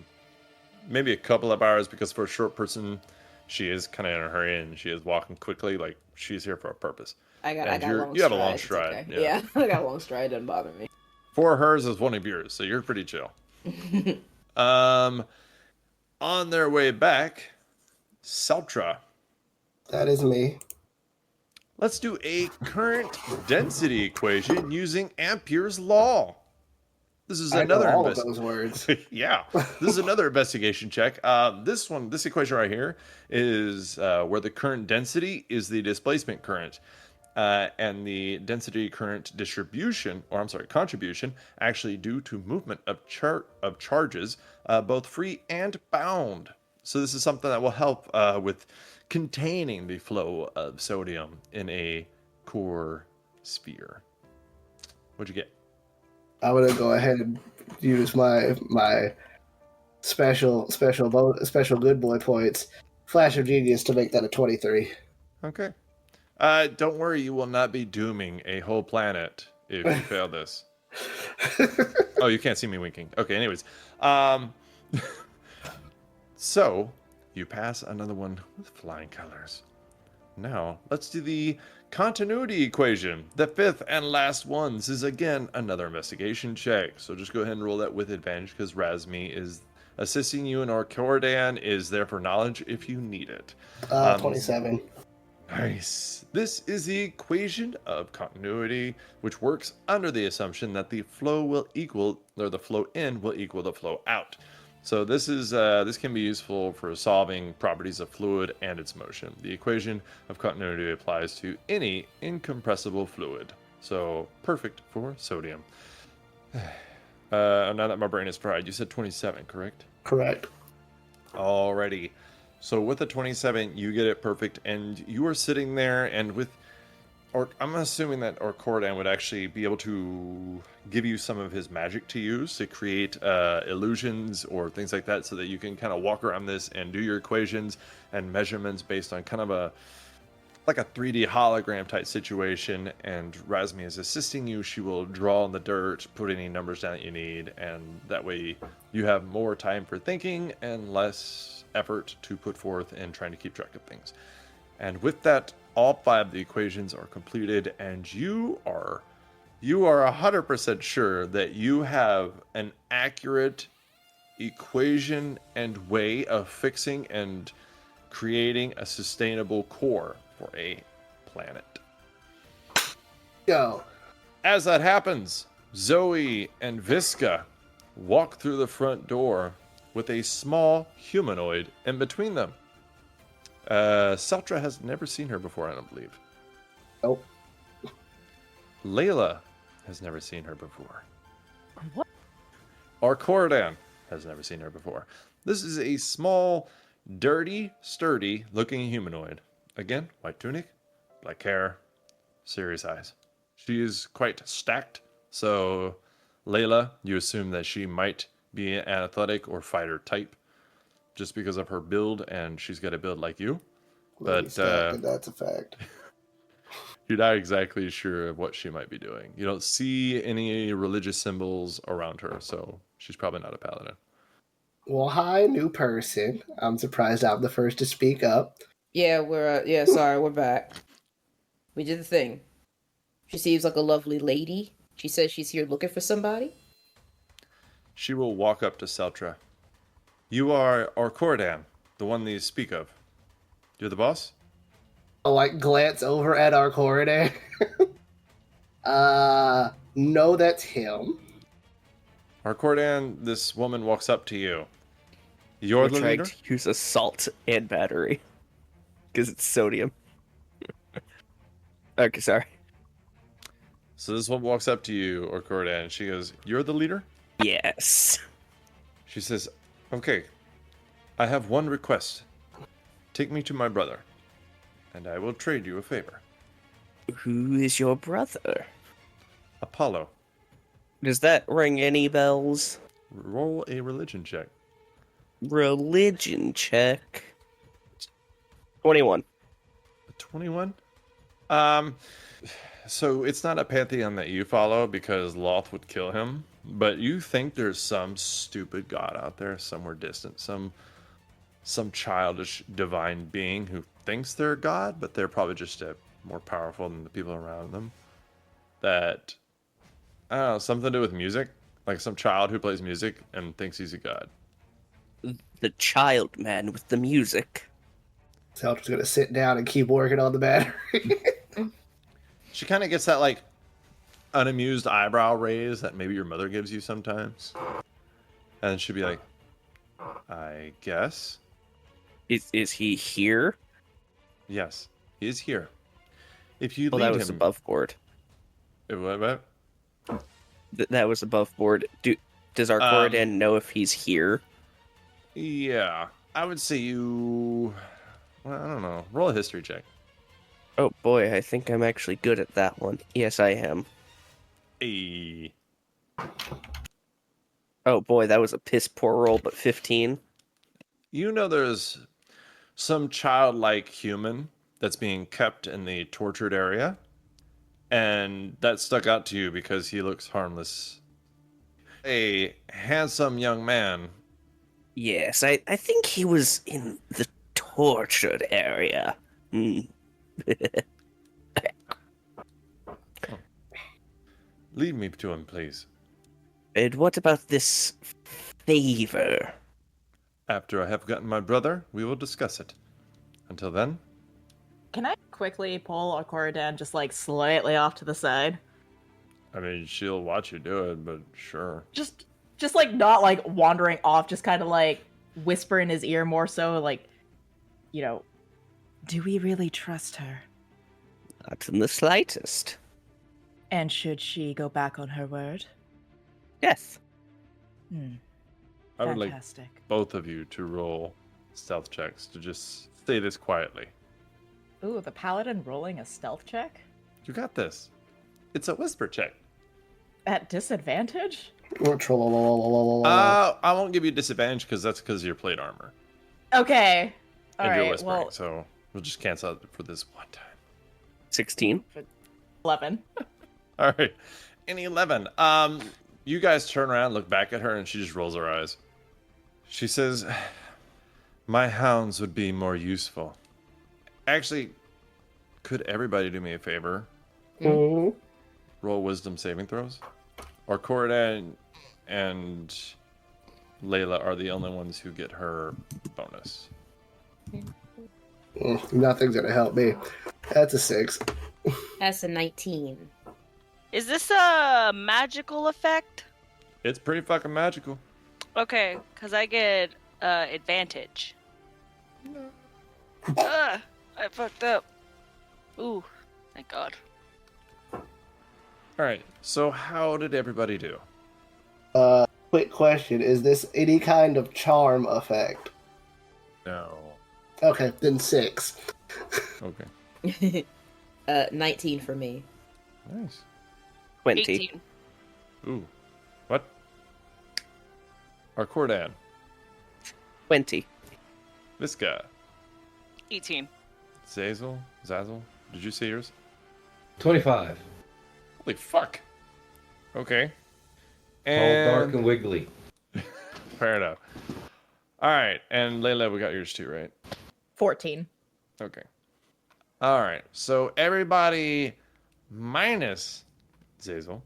maybe a couple of hours, because for a short person, she is kind of in a hurry and she is walking quickly, like she's here for a purpose. I got long you have a long It's stride. okay. Yeah, I got a long stride. Doesn't bother me. 4 hers is 1 of yours, so you're pretty chill. On their way back, Celtra. That is me. Let's do a current density equation using Ampere's law. This is another all of those words. Yeah, this is another investigation check. This equation right here is where the current density is the displacement current, and the density current distribution, contribution, actually due to movement of charges, both free and bound. So this is something that will help with containing the flow of sodium in a core sphere. What'd you get? I'm gonna go ahead and use my special good boy points, flash of genius, to make that a 23. Okay. Don't worry, you will not be dooming a whole planet if you fail this. Oh, you can't see me winking. Okay, anyways. So, you pass another one with flying colors. Now, let's do the continuity equation. The 5th and last one. This is, again, another investigation check. So just go ahead and roll that with advantage, because Razmi is assisting you, and Arkoridaun is there for knowledge if you need it. 27. Nice. This is the equation of continuity, which works under the assumption that the flow will equal, or the flow in will equal the flow out. So this can be useful for solving properties of fluid and its motion. The equation of continuity applies to any incompressible fluid. So perfect for sodium. Now that my brain is fried, you said 27, correct? Correct. Alrighty. So with a 27, you get it perfect, and you are sitting there, and with I'm assuming that Arkoridaun would actually be able to give you some of his magic to use to create illusions or things like that, so that you can kind of walk around this and do your equations and measurements based on kind of a 3D hologram type situation. And Razmi is assisting you. She will draw in the dirt, put any numbers down that you need, and that way you have more time for thinking and less effort to put forth in trying to keep track of things. And with that, all 5 of the equations are completed, and you are 100% sure that you have an accurate equation and way of fixing and creating a sustainable core for a planet. Go. As that happens, Zoe and Viska walk through the front door with a small humanoid in between them. Celtra has never seen her before, I don't believe. Nope. Layla has never seen her before. What? Arkoridaun has never seen her before. This is a small, dirty, sturdy looking humanoid. Again, white tunic, black hair, serious eyes. She is quite stacked, so Layla, you assume that she might be an athletic or fighter type, just because of her build, and she's got a build like you. But that's a fact. You're not exactly sure of what she might be doing. You don't see any religious symbols around her, so she's probably not a paladin. Well, hi, new person. I'm surprised I'm the first to speak up. Yeah, sorry, we're back. We did the thing. She seems like a lovely lady. She says she's here looking for somebody. She will walk up to Celtra. You are Arkoridaun, the one they speak of. You're the boss? I'll glance over at Arkoridaun. No, that's him. Arkoridaun, this woman walks up to you. You're We're the trying leader? to use assault and battery. Because it's sodium. Okay, sorry. So this one walks up to you, Arkoridaun, and she goes, "You're the leader?" Yes. She says, "Okay, I have one request. Take me to my brother, and I will trade you a favor." Who is your brother? Apollo. Does that ring any bells? Roll a religion check. Religion check. 21. 21? So it's not a pantheon that you follow because Loth would kill him, but you think there's some stupid god out there somewhere distant, some childish divine being who thinks they're God, but they're probably just more powerful than the people around them. That, I don't know, something to do with music? Like some child who plays music and thinks he's a god. The child man with the music. Celtra's gonna sit down and keep working on the battery. She kind of gets that, unamused eyebrow raise that maybe your mother gives you sometimes. And she'd be like, I guess. Is he here? Yes, he is here. If you Well, lead that was him... above board. What? That was above board. Does Arkoridaun know if he's here? Yeah, I would say you... Well, I don't know. Roll a history check. Oh boy, I think I'm actually good at that one. Yes, I am. Hey. Oh boy, that was a piss poor roll, but 15. You know there's some childlike human that's being kept in the tortured area, and that stuck out to you because he looks harmless. A handsome young man. Yes, I think he was in the tortured area. Lead me to him, please. And what about this favor? After I have gotten my brother, we will discuss it. Until then... Can I quickly pull Arkoridaun just slightly off to the side? I mean, she'll watch you do it, but sure. Just not wandering off, just kind of whisper in his ear more so, do we really trust her? Not in the slightest. And should she go back on her word? Yes. I would like Fantastic. both of you to roll stealth checks to just say this quietly. Ooh, the paladin rolling a stealth check? You got this. It's a whisper check. At disadvantage? I won't give you disadvantage because that's because of your plate armor. Okay. All And you're right. whispering, Well, so we'll just cancel it for this one time. 16. 11. All right. And 11. You guys turn around, look back at her, and she just rolls her eyes. She says, my hounds would be more useful. Actually, could everybody do me a favor? Mm-hmm. Roll wisdom saving throws. Arkoridaun and Layla are the only ones who get her bonus. Nothing's gonna help me. That's a 6. That's a 19. Is this a magical effect? It's pretty fucking magical. Okay, because I get advantage. I fucked up. Ooh, thank God. All right. So how did everybody do? Quick question: is this any kind of charm effect? No. Okay, then 6. Okay. 19 for me. Nice. 20. 18. Ooh. What? Arkoridaun. 20. Viska. 18. Xaxyl. Did you say yours? 25. Holy fuck. Okay. All dark and wiggly. Fair enough. All right. And Layla, we got yours too, right? 14. Okay. All right. So everybody minus Xaxyl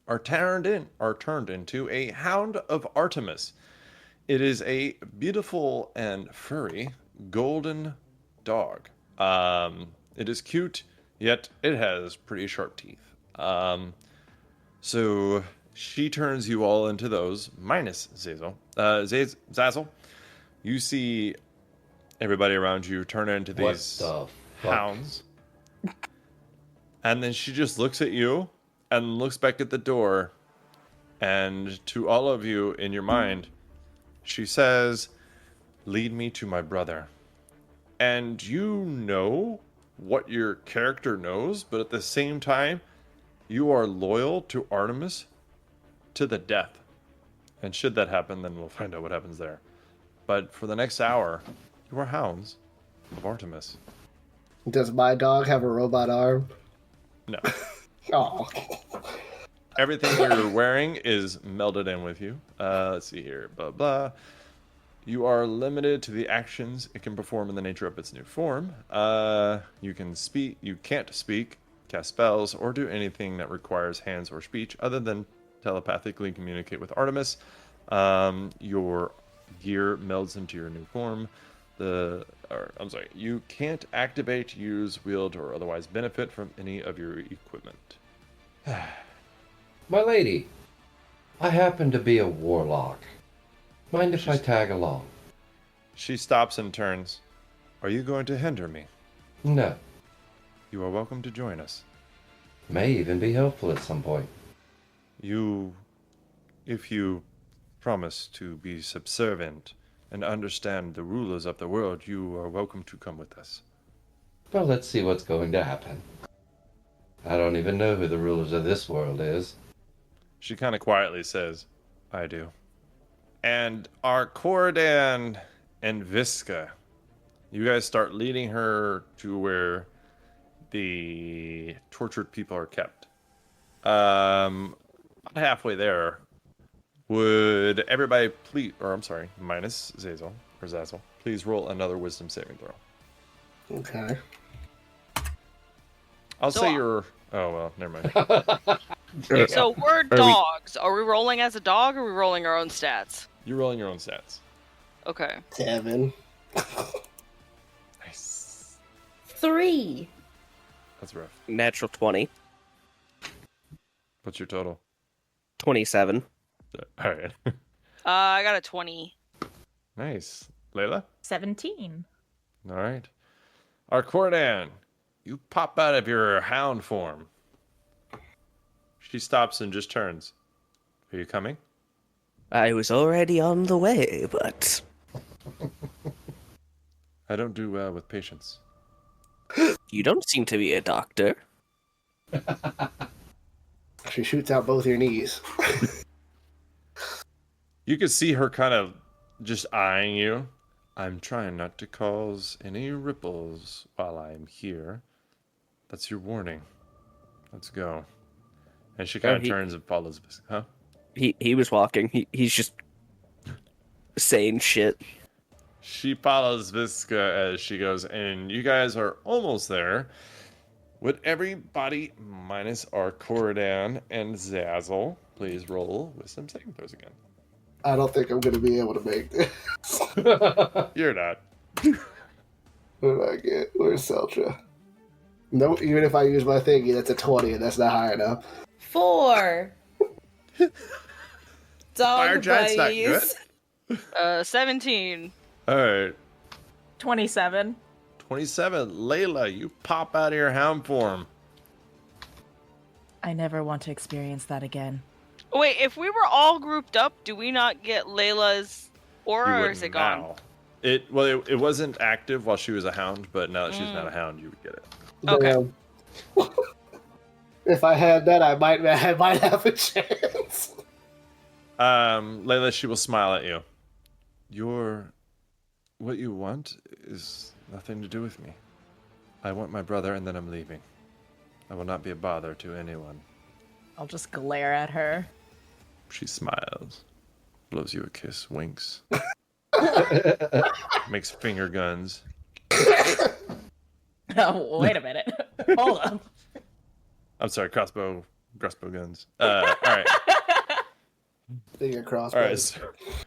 are turned into a Hound of Artemis. It is a beautiful and furry golden dog. It is cute, yet it has pretty sharp teeth. So she turns you all into those, minus Xaxyl. Xaxyl, you see everybody around you turn into these hounds. And then she just looks at you and looks back at the door. And to all of you in your mind, she says, lead me to my brother. And you know what your character knows, but at the same time, you are loyal to Artemis to the death. And should that happen, then we'll find out what happens there. But for the next hour, you are hounds of Artemis. Does my dog have a robot arm? No. Oh. Everything you're wearing is melded in with you. Let's see here. Blah, blah. You are limited to the actions it can perform in the nature of its new form. You can't speak, cast spells, or do anything that requires hands or speech other than telepathically communicate with Artemis. Your gear melds into your new form. You can't activate, use, wield, or otherwise benefit from any of your equipment. My lady, I happen to be a warlock. Mind if I tag along? She stops and turns. Are you going to hinder me? No. You are welcome to join us. May even be helpful at some point. If you promise to be subservient and understand the rulers of the world, you are welcome to come with us. Well, let's see what's going to happen. I don't even know who the rulers of this world is. She kind of quietly says, I do. And Arkoridaun and Viska, you guys start leading her to where the tortured people are kept. About halfway there, would everybody please, minus Xaxyl, please roll another wisdom saving throw. Okay. I'll So- say you're. Oh well, never mind. So we're dogs. Are we rolling as a dog or are we rolling our own stats? You're rolling your own stats. Okay. 7. Nice. 3. That's rough. Natural 20. What's your total? 27. All right. I got a 20. Nice. Layla? 17. All right. Arkoridaun, you pop out of your hound form. She stops and just turns. Are you coming? I was already on the way, but I don't do well with patience. you don't seem to be a doctor. She shoots out both your knees. You can see her kind of just eyeing you. I'm trying not to cause any ripples while I'm here. That's your warning. Let's go. And she kind of turns and follows. Huh? He was walking. He's just saying shit. She follows Viska as she goes, and you guys are almost there. Would everybody minus Arkoridaun and Xaxyl please roll wisdom saving throws again? I don't think I'm going to be able to make this. You're not. What do I get? Where's Celtra? Nope, even if I use my thingy, that's a 20, and that's not high enough. 4. Fire Dog giant's not good. buddies. 17. All right. 27. 27. Layla, you pop out of your hound form. I never want to experience that again. Wait, if we were all grouped up, do we not get Layla's You aura, or wouldn't is it gone? now. It wasn't active while she was a hound, but now that she's not a hound, you would get it. Okay. Damn. If I had that, I might have a chance. Layla, she will smile at you. What you want is nothing to do with me. I want my brother, and then I'm leaving. I will not be a bother to anyone. I'll just glare at her. She smiles, blows you a kiss, winks, makes finger guns. Oh, wait a minute. Hold up. I'm sorry, crossbow guns. All right. Finger crossed. All right,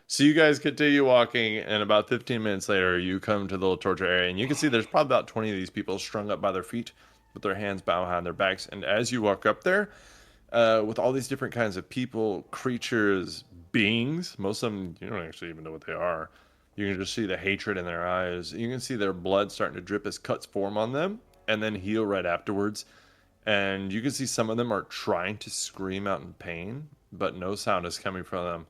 so you guys continue walking, and about 15 minutes later, you come to the little torture area, and you can see there's probably about 20 of these people strung up by their feet, with their hands bound behind their backs. And as you walk up there, with all these different kinds of people, creatures, beings, most of them you don't actually even know what they are. You can just see the hatred in their eyes. You can see their blood starting to drip as cuts form on them, and then heal right afterwards. And you can see some of them are trying to scream out in pain, but no sound is coming from them.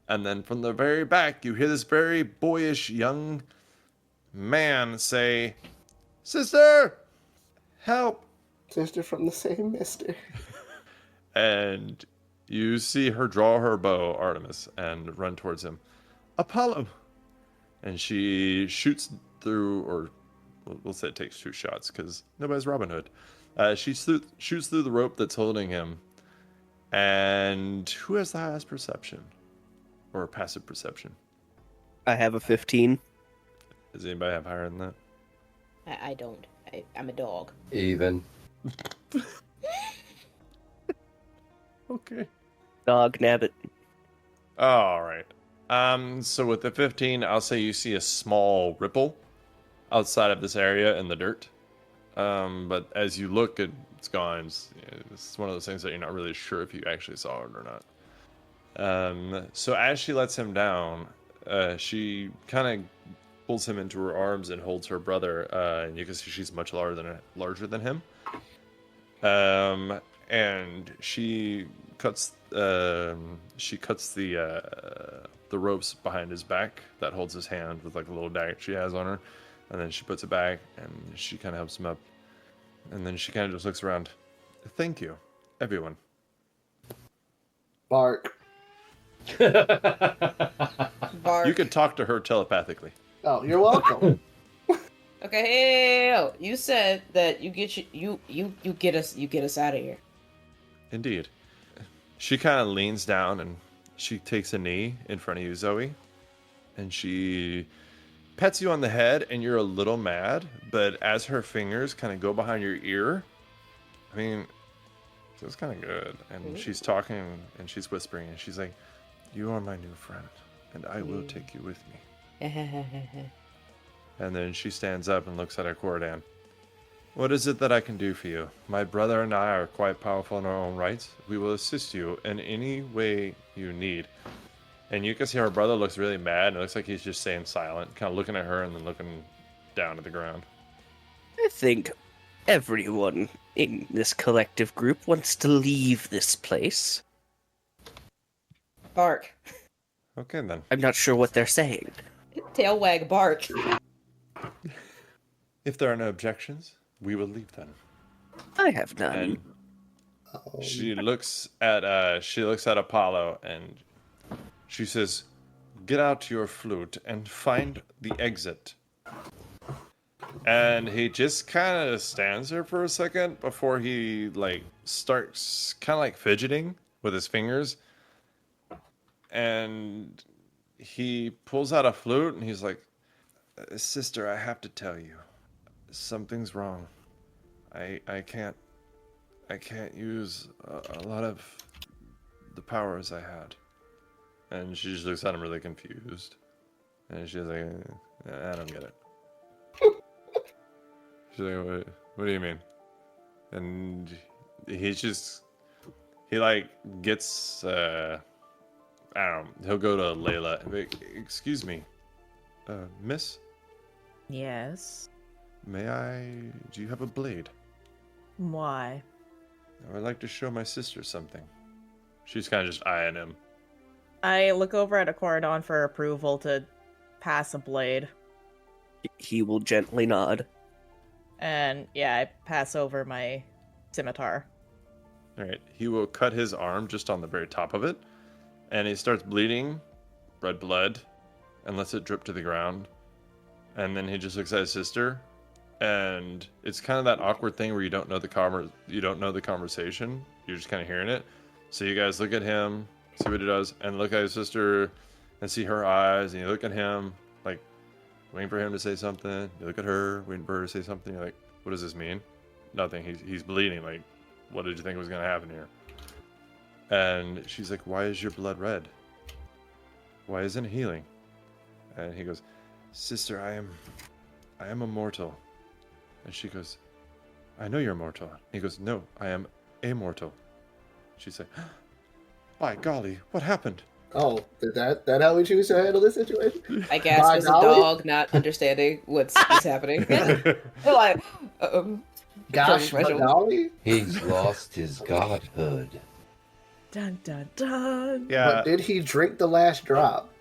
And then from the very back, you hear this very boyish young man say, "Sister, help!" Sister from the same mister. And you see her draw her bow, Artemis, and run towards him. "Apollo!" And she shoots through, or we'll say it takes 2 shots, because nobody's Robin Hood. She shoots through the rope that's holding him. And who has the highest perception? Or passive perception? I have a 15. Does anybody have higher than that? I don't. I'm a dog. Even. Okay. Dog nabbit. All right. So with the 15, I'll say you see a small ripple outside of this area in the dirt. But as you look, it's gone. It's one of those things that you're not really sure if you actually saw it or not. So as she lets him down, she kind of pulls him into her arms and holds her brother. And you can see she's much larger than him. And she cuts the ropes behind his back that holds his hand with like a little dagger she has on her, and then she puts it back and she kind of helps him up, and then she kind of just looks around. "Thank you, everyone." Bark. Bark. You can talk to her telepathically. Oh, you're welcome. Okay, hey, you said that you get us out of here. Indeed. She kind of leans down and she takes a knee in front of you, Zoe, and she pets you on the head, and you're a little mad, but as her fingers kind of go behind your ear, I mean, it was kind of good. And she's talking and she's whispering, and she's like, "You are my new friend, and I will take you with me." And then she stands up and looks at Arkoridaun. "What is it that I can do for you? My brother and I are quite powerful in our own rights. We will assist you in any way you need." And you can see her brother looks really mad, and it looks like he's just staying silent, kind of looking at her and then looking down at the ground. I think everyone in this collective group wants to leave this place. Bark. Okay, then. I'm not sure what they're saying. Tail wag, bark. If there are no objections, we will leave then. I have none. And she looks at Apollo and she says, "Get out your flute and find the exit." And he just kind of stands there for a second before he starts kind of fidgeting with his fingers. And he pulls out a flute and he's like, "Sister, I have to tell you, something's wrong. I can't use a lot of the powers I had." And she just looks at him really confused. And she's like, "I don't get it." She's like, what do you mean? And he gets, I don't know, he'll go to Layla and be like, "Excuse me, miss, Yes. do you have a blade? Why? I would like to show my sister something." She's kind of just eyeing him. I look over at Arkoridaun for approval to pass a blade. He will gently nod. And yeah, I pass over my scimitar. All right, he will cut his arm just on the very top of it, and he starts bleeding, red blood, and lets it drip to the ground. And then he just looks at his sister, and it's kind of that awkward thing where you don't know the conversation. You're just kind of hearing it. So you guys look at him, see what he does, and look at his sister, and see her eyes, and you look at him, waiting for him to say something. You look at her, waiting for her to say something. You're like, what does this mean? Nothing. He's bleeding. What did you think was going to happen here? And she's like, "Why is your blood red? Why isn't it healing?" And he goes, "Sister, I am immortal." And she goes, "I know you're immortal." He goes, "No, I am immortal." She's like, "By golly, what happened?" Oh, is that how we choose to handle this situation? I guess By as a golly? dog not understanding what's happening. They're like, Gosh, Sorry, by golly? He's lost his godhood. Dun dun dun. Yeah. But did he drink the last drop?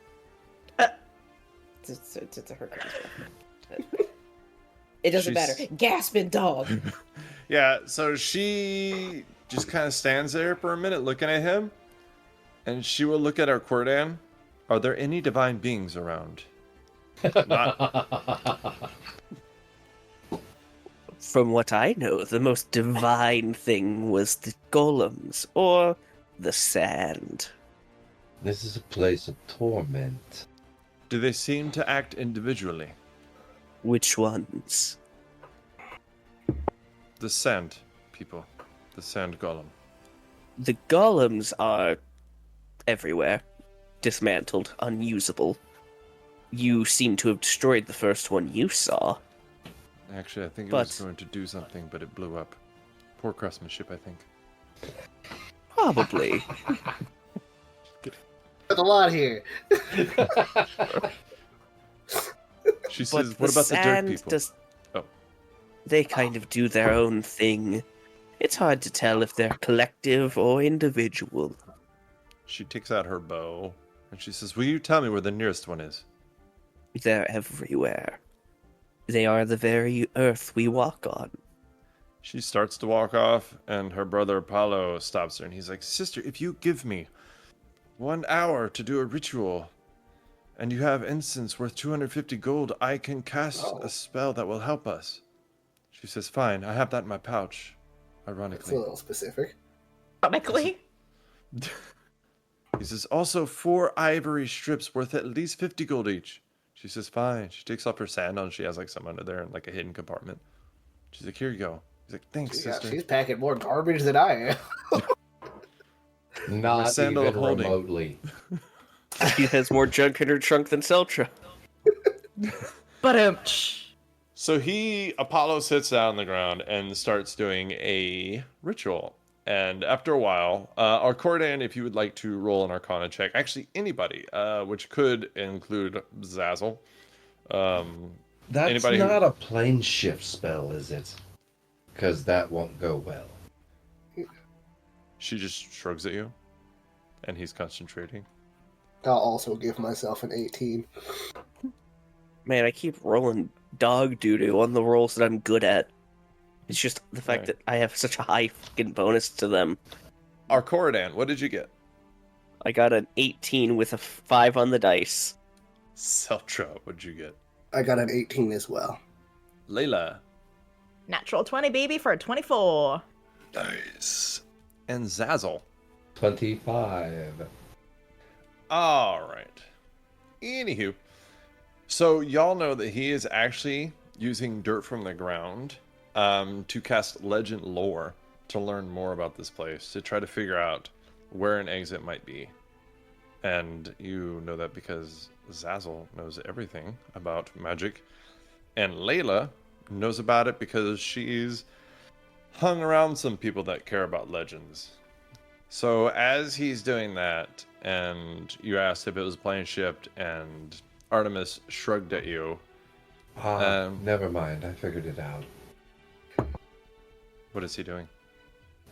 it's a Hercules. It doesn't She's- matter. Gasping dog. Yeah, so she just kind of stands there for a minute looking at him, and she will look at Arkoridaun. "Are there any divine beings around?" Not. From what I know, the most divine thing was the golems, or the sand. This is a place of torment. Do they seem to act individually? Which ones? The sand people. The sand golem. The golems are everywhere. Dismantled, unusable. You seem to have destroyed the first one you saw. Actually, I think it was going to do something, but it blew up. Poor craftsmanship, I think. Probably. There's a lot here. She But says, "What about the dirt sand people?" Oh. They kind of do their own thing. It's hard to tell if they're collective or individual. She takes out her bow, and she says, "Will you tell me where the nearest one is?" They're everywhere. They are the very earth we walk on. She starts to walk off, and her brother Apollo stops her, and he's like, "Sister, if you give me 1 hour to do a ritual, and you have incense worth 250 gold, I can cast a spell that will help us." She says, "Fine, I have that in my pouch," That's a ironically. little specific. Ironically. He says, "Also 4 ivory strips worth at least 50 gold each." She says, "Fine." She takes off her sandal, and she has some under there in a hidden compartment. She's like, "Here you go." He's like, "Thanks, sister." She's packing more garbage than I am. Not sandal even of holding. remotely. She has more junk in her trunk than Celtra. But So Apollo sits down on the ground and starts doing a ritual. And after a while, Arkoridaun, if you would like to roll an Arcana check, actually anybody, which could include Xaxyl. That's Anybody who- not a plane shift spell, is it? Because that won't go well. She just shrugs at you, and he's concentrating. I'll also give myself an 18. Man, I keep rolling dog doo-doo on the rolls that I'm good at. It's just the fact Right. that I have such a high fucking bonus to them. Arkoridaun, what did you get? I got an 18 with a 5 on the dice. Celtra, what did you get? I got an 18 as well. Layla. Natural 20, baby, for a 24. Nice. And Xaxyl. 25. All right. Anywho, so y'all know that he is actually using dirt from the ground to cast legend lore to learn more about this place, to try to figure out where an exit might be. And you know that because Xaxyl knows everything about magic, and Layla knows about it because she's hung around some people that care about legends. So as he's doing that, and you asked if it was plane shipped, and Artemis shrugged at you. Never mind. I figured it out. What is he doing?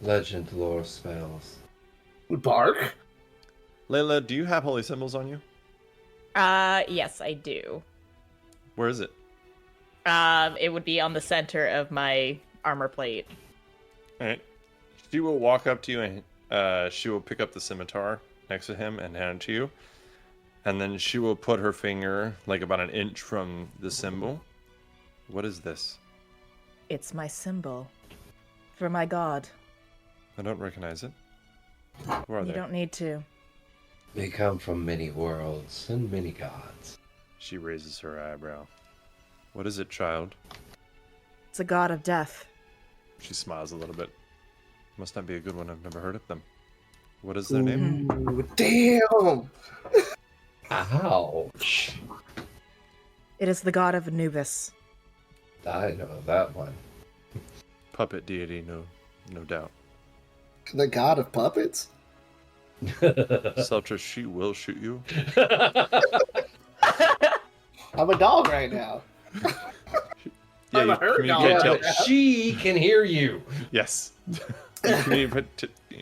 Legend lore spells. Bark? Layla, do you have holy symbols on you? Yes, I do. Where is it? It would be on the center of my armor plate. All right. She will walk up to you and she will pick up the scimitar next to him and hand it to you. And then she will put her finger like about an inch from the symbol. What is this? It's my symbol. For my god. I don't recognize it. Who are You they? don't need to. We come from many worlds and many gods. She raises her eyebrow. What is it, child? It's a god of death. She smiles a little bit. Must not be a good one. I've never heard of them. What is their name? Ooh, damn! Ouch. It is the god of Anubis. I know that one. Puppet deity, no doubt. The god of puppets? Celtra, she will shoot you. I'm a dog right now. Yeah, I'm you a herd communicate dog. She can hear you. Yes. You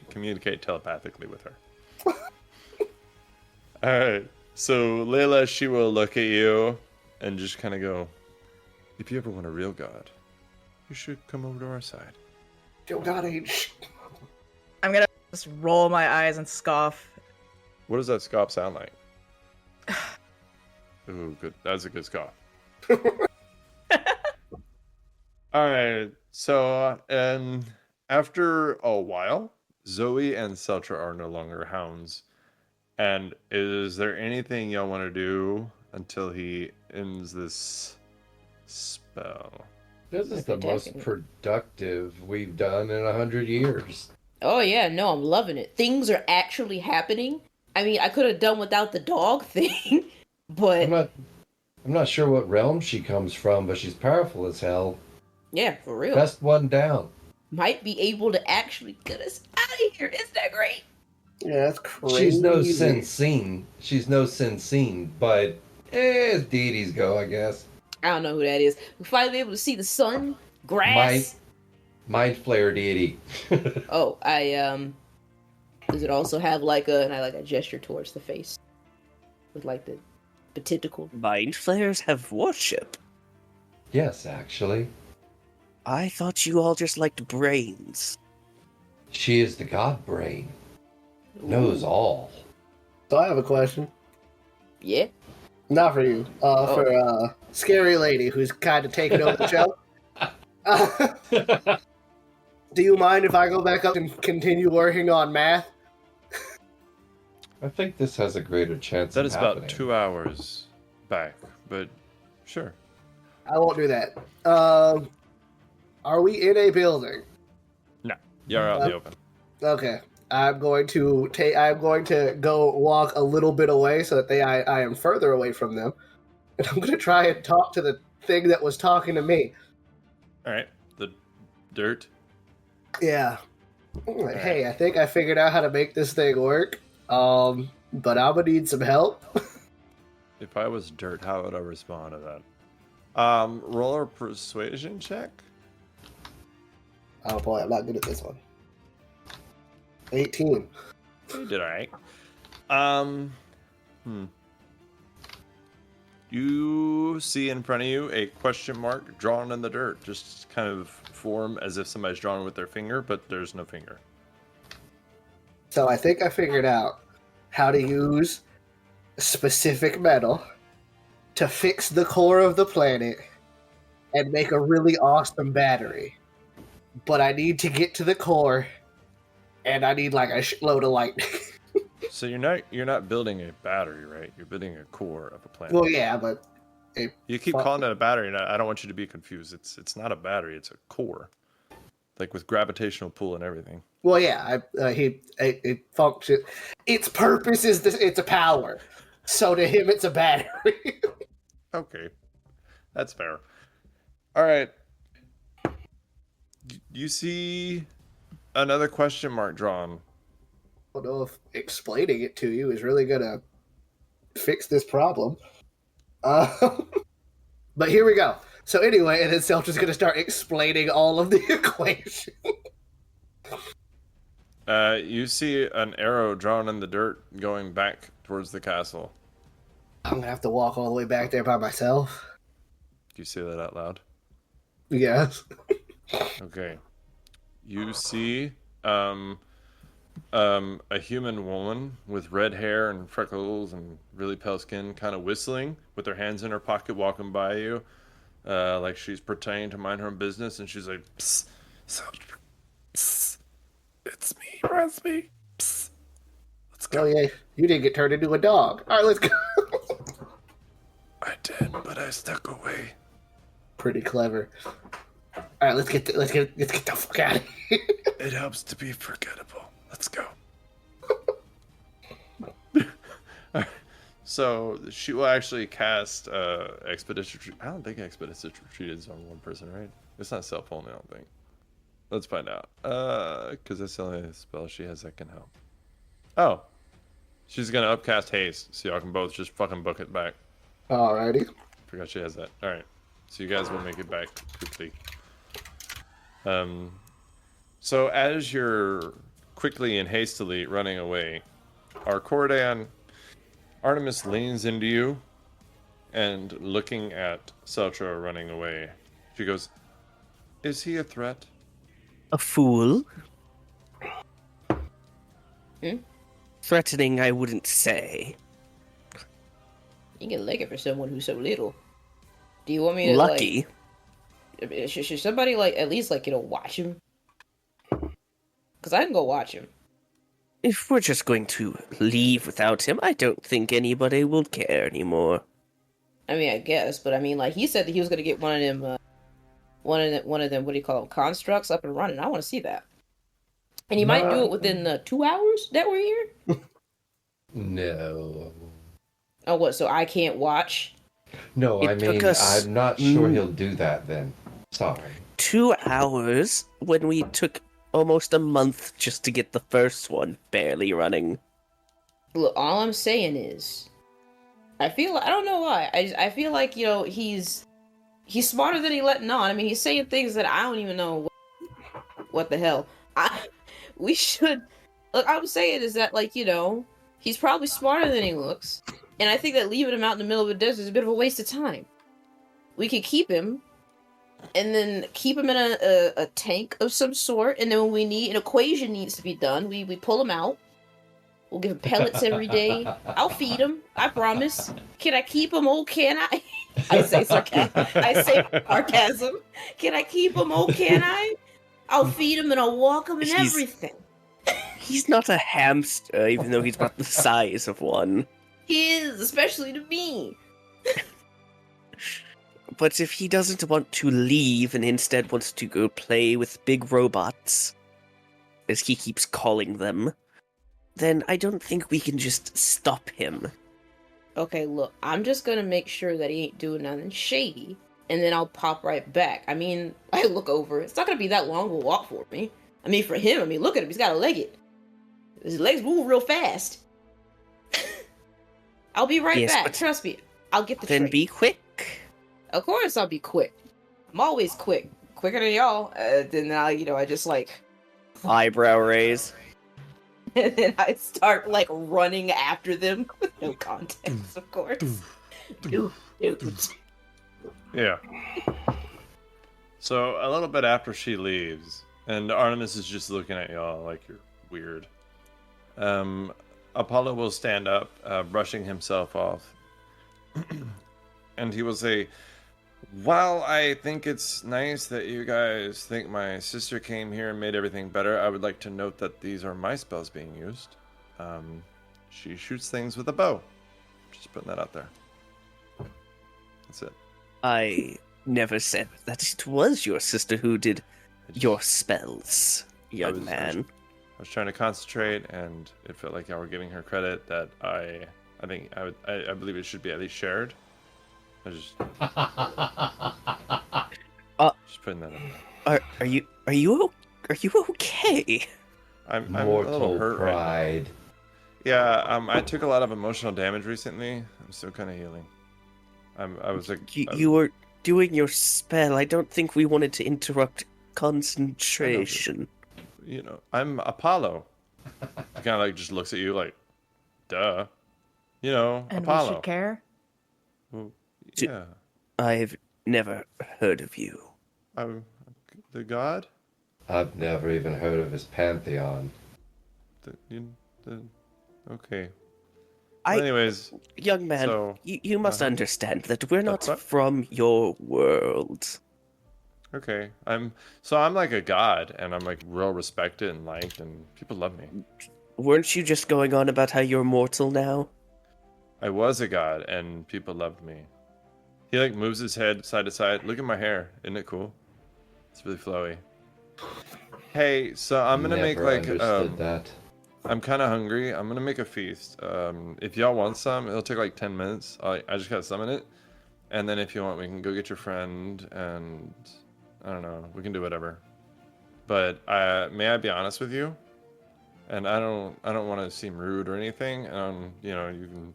communicate telepathically with her. Alright. So Layla, she will look at you and just kind of go, if you ever want a real god, you should come over to our side. Your god ain't shit. I'm gonna just roll my eyes and scoff. What does that scoff sound like? Ooh, good. That's a good scoff. Alright. So, and after a while, Zoe and Celtra are no longer hounds. And is there anything y'all want to do until he ends this spell? This is the most productive we've done in 100 years. Oh yeah, no, I'm loving it. Things are actually happening. I mean, I could have done without the dog thing, but I'm not sure what realm she comes from, but she's powerful as hell. yeah, for real. Best one down. Might be able to actually get us out of here. Isn't that great? Yeah, that's crazy. She's no sin seen. She's no sin seen, but as deities go, I guess. I don't know who that is. We finally able to see the sun, grass. Mind Flayer deity. Oh, does it also have and I gesture towards the face with the tentacle? Mind flayers have worship. Yes, actually. I thought you all just liked brains. She is the god brain. Knows all. So I have a question. Yeah. Not for you. For Scary Lady, who's kind of taking over the show. Do you mind if I go back up and continue working on math? I think this has a greater chance That of is happening. about 2 hours back, but sure. I won't do that. Are we in a building? No, you're out in the open. Okay. I'm going to go walk a little bit away so that I am further away from them. And I'm going to try and talk to the thing that was talking to me. All right, the dirt. Yeah. Hey, I think I figured out how to make this thing work. But I'm going to need some help. If I was dirt, how would I respond to that? Roll a persuasion check. Oh boy, I'm not good at this one. 18. You did all right. You see in front of you a question mark drawn in the dirt, just kind of form as if somebody's drawn with their finger, but there's no finger. So I think I figured out how to use specific metal to fix the core of the planet and make a really awesome battery. But I need to get to the core, and I need like a shitload of lightning. So you're not building a battery, right? You're building a core of a planet. Well, yeah, but You keep calling it a battery, and I don't want you to be confused. It's not a battery; it's a core, like with gravitational pull and everything. well, yeah, it functions. Its purpose is it's a power. So to him, it's a battery. Okay, that's fair. All right, you see another question mark drawn. I don't know if explaining it to you is really gonna fix this problem. But here we go. So anyway, and then Celtra's gonna start explaining all of the equation. You see an arrow drawn in the dirt going back towards the castle. I'm gonna have to walk all the way back there by myself. Do you say that out loud? Yes. Okay. You see a human woman with red hair and freckles and really pale skin kind of whistling with her hands in her pocket walking by you like she's pretending to mind her own business, and she's like, psst, psst, it's me, Rasby, psst, let's go. Oh yeah, you didn't get turned into a dog. All right, let's go. I did, but I stuck away. Pretty clever. All right, let's get the fuck out of here. It helps to be forgettable. Let's go. So she will actually cast Expedition Retreat. I don't think Expedition Retreat is on one person, right? It's not self-only, I don't think. Let's find out. Because that's the only spell she has that can help. Oh. She's going to upcast Haste, so y'all can both just fucking book it back. Alrighty. Forgot she has that. Alright. So you guys will make it back quickly. So as you're quickly and hastily running away, Arkoridaun, Artemis leans into you and looking at Celtra running away. She goes, "Is he a threat?" A fool? Hmm? Threatening, I wouldn't say. You can like it for someone who's so little. Do you want me to Lucky. Like, should somebody like at least like watch him? Because I can go watch him. If we're just going to leave without him, I don't think anybody will care anymore. I mean, I guess, but I mean, like he said that he was gonna get one of them, what do you call them, constructs up and running. I want to see that. And he might do it within 2 hours that we're here. No. Oh, what? So I can't watch? No, I mean, I'm not sure he'll do that then. Sorry. 2 hours when we took almost a month just to get the first one barely running. Look, all I'm saying is, I don't know why. I feel like, he's smarter than he letting on. I mean, he's saying things that I don't even know what the hell. We should, look, I'm saying is that, like, he's probably smarter than he looks. And I think that leaving him out in the middle of the desert is a bit of a waste of time. We could keep him, and then keep him in a tank of some sort, and then when we need, an equation needs to be done, we pull him out. We'll give him pellets every day. I'll feed him, I promise. Can I keep him? Oh, can I? I say sarcasm. Can I keep him? Oh, can I? I'll feed him and I'll walk him and everything. He's not a hamster, even though he's about the size of one. He is, especially to me. But if he doesn't want to leave and instead wants to go play with big robots, as he keeps calling them, then I don't think we can just stop him. Okay, look, I'm just gonna make sure that he ain't doing nothing shady, and then I'll pop right back. I mean, I look over, it's not gonna be that long of a walk for me. I mean, for him, look at him, he's got a leg it. His legs move real fast. I'll be right back, trust me. I'll get the Then tray. be quick. Of course I'll be quick. I'm always quick. Quicker than y'all. Then I just like... Eyebrow raise. And then I start like running after them with no context, of course. Yeah. So a little bit after she leaves, and Artemis is just looking at y'all like you're weird. Apollo will stand up, brushing himself off, and he will say, "While I think it's nice that you guys think my sister came here and made everything better, I would like to note that these are my spells being used. She shoots things with a bow. Just putting that out there. That's it." I never said that it was your sister who did your spells, young man. I was trying to concentrate, and it felt like y'all were giving her credit that I believe it should be at least shared. I just just putting that in there. Are you okay? I'm a Mortal little hurt right pride. now. Yeah, I took a lot of emotional damage recently. I'm still kind of healing. I was like, You were doing your spell. I don't think we wanted to interrupt concentration. you know, I'm Apollo. He kind of like just looks at you like, duh. You know, And Apollo. we should care. Well, yeah, I've never heard of you. I'm the god. I've never even heard of his pantheon. Okay. I- Well, anyways, Young man, So, you must uh-huh. understand that we're not What? from your world. okay. I'm like a god, and I'm like well respected and liked, and people love me. Weren't you just going on about how you're mortal now? I was a god, and people loved me. He like moves his head side to side. Look at my hair. Isn't it cool? It's really flowy. Hey, so I'm gonna make Never like understood that. I'm kind of hungry. I'm gonna make a feast. If y'all want some, it'll take like 10 minutes. I just gotta summon it, and then if you want, we can go get your friend, and I don't know, we can do whatever. But may I be honest with you? And I don't want to seem rude or anything. You know, you can.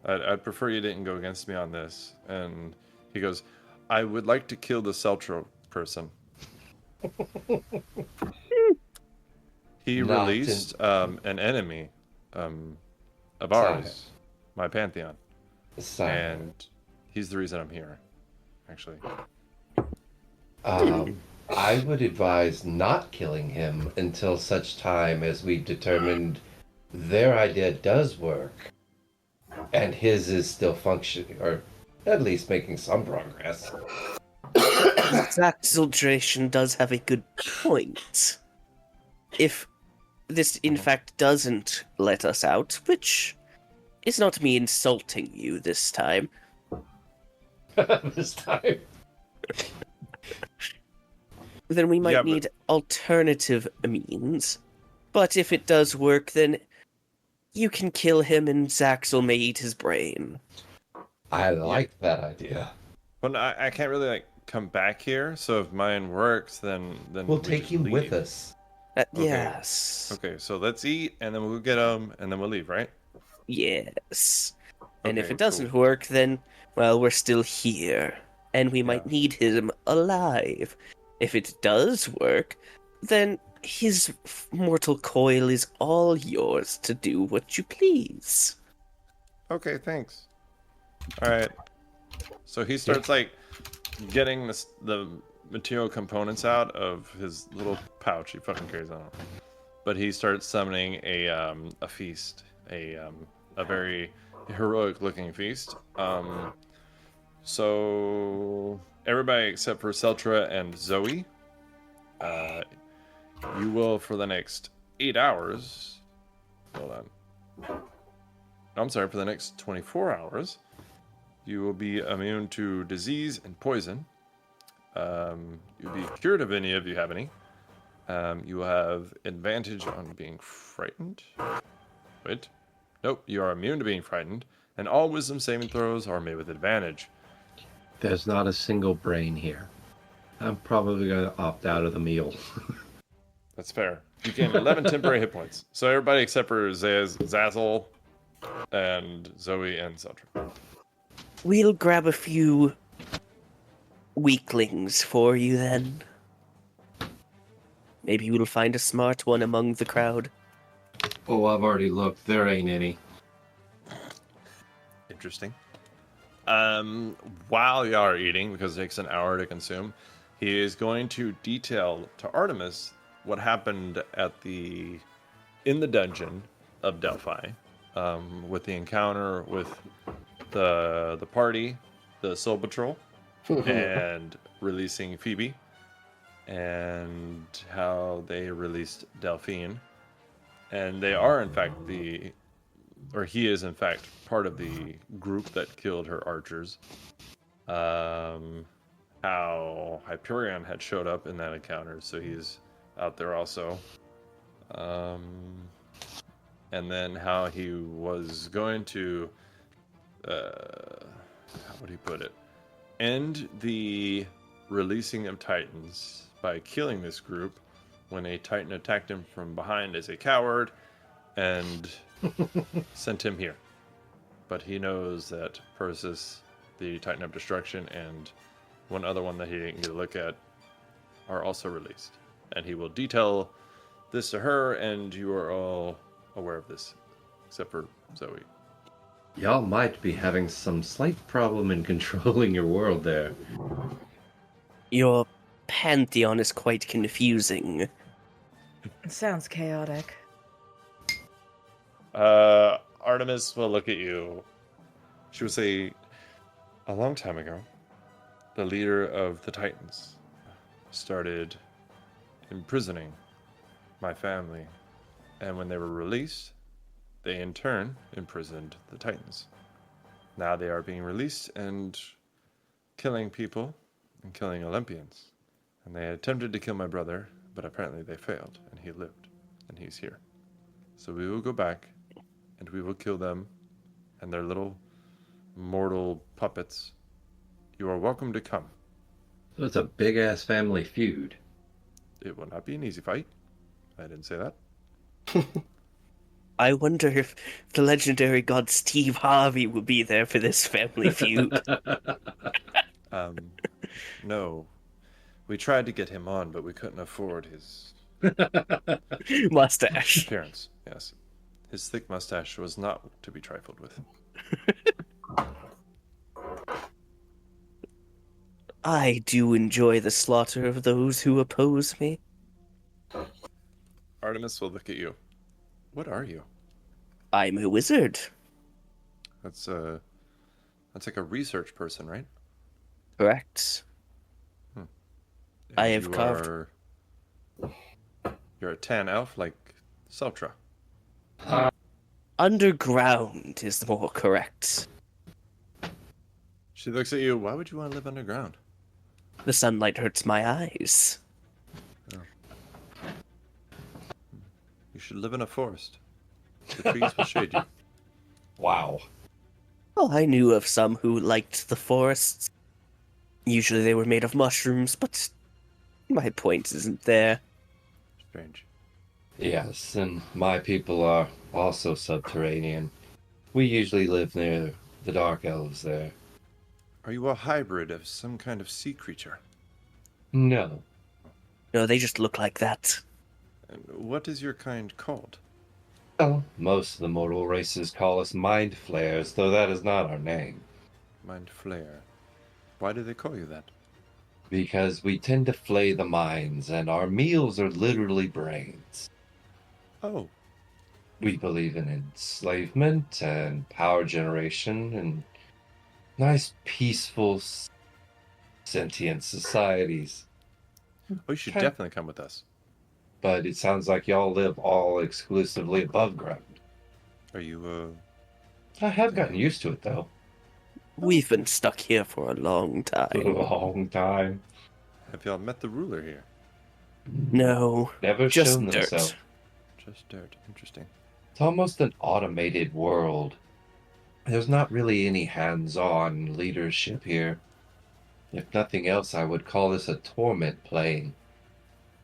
I'd prefer you didn't go against me on this. And he goes, I would like to kill the Celtra person. He Not released an enemy of ours, my pantheon, and he's the reason I'm here. Actually, I would advise not killing him until such time as we've determined their idea does work, and his is still functioning, or at least making some progress. Xaxyl does have a good point. If this, in fact, doesn't let us out, which is not me insulting you this time, This time. then we might Yeah, but- need alternative means. But if it does work, then you can kill him and Xaxyl may eat his brain. I like that idea. well, I can't really like come back here. So if mine works, then We'll we take just him leave. with us. Okay. Yes. Okay, so let's eat, and then we'll get him, and then we'll leave, right? Yes. And if Okay, it doesn't work, then, well, we're still here. And we might need him alive. If it does work, then his mortal coil is all yours to do what you please. Okay, thanks. All right. So he starts like getting the material components out of his little pouch he fucking carries on him. But he starts summoning a feast, a very heroic looking feast. So everybody except for Celtra and Zoe, you will for the next 8 hours. Hold on. I'm sorry, for the next 24 hours, you will be immune to disease and poison. You'll be cured of any if you have any. You will have advantage on being frightened. Wait. Nope, you are immune to being frightened, and all wisdom saving throws are made with advantage. There's not a single brain here. I'm probably going to opt out of the meal. That's fair. You gain 11 temporary hit points. So everybody except for Xaxyl and Zoe and Celtra. We'll grab a few weaklings for you then. Maybe we'll find a smart one among the crowd. Oh, I've already looked. There ain't any. Interesting. While y'all are eating, because it takes an hour to consume, he is going to detail to Artemis what happened in the dungeon of Delphi, with the encounter with the party, the Soul Patrol, and releasing Phoebe, and how they released Delphine, and they are in fact he is in fact part of the group that killed her archers. How Hyperion had showed up in that encounter, so he's out there also. And then how he was going to, how would he put it? End the releasing of Titans by killing this group when a Titan attacked him from behind as a coward and sent him here. But he knows that Persis, the Titan of Destruction, and one other one that he didn't get a look at are also released. And he will detail this to her, and you are all aware of this, except for Zoe. Y'all might be having some slight problem in controlling your world there. Your pantheon is quite confusing. It sounds chaotic. Artemis will look at you. She will say, a long time ago, the leader of the Titans started imprisoning my family. And when they were released, they in turn imprisoned the Titans. Now they are being released and killing people and killing Olympians. And they attempted to kill my brother, but apparently they failed, and he lived, and he's here. So we will go back, and we will kill them and their little mortal puppets. You are welcome to come. So it's a big-ass family feud. It will not be an easy fight. I didn't say that. I wonder if the legendary god Steve Harvey will be there for this family feud. No. We tried to get him on, but we couldn't afford his Mustache. appearance. Yes. His thick mustache was not to be trifled with. I do enjoy the slaughter of those who oppose me. Artemis will look at you. What are you? I'm a wizard. That's like a research person, right? Correct. And I have you carved. You're a tan elf like Celtra. Underground is more correct. She looks at you. Why would you want to live underground? The sunlight hurts my eyes. You should live in a forest. The trees will shade you. Wow. Well, I knew of some who liked the forests. Usually they were made of mushrooms, but my point isn't there. Strange. Yes, and my people are also subterranean. We usually live near the dark elves there. Are you a hybrid of some kind of sea creature? No. No, they just look like that. And what is your kind called? Well, most of the mortal races call us mind flayers, though that is not our name. Mind Flayer. Why do they call you that? Because we tend to flay the minds, and our meals are literally brains. Oh, We believe in enslavement and power generation and nice, peaceful, sentient societies. you should Okay. definitely come with us. But it sounds like y'all live all exclusively above ground. Are you, I have gotten used to it, though. We've been stuck here for a long A time. long time. have y'all met the ruler here? No, Never just shown dirt. themselves. Just dirt. Interesting. It's almost an automated world. There's not really any hands-on leadership here. If nothing else, I would call this a torment plane.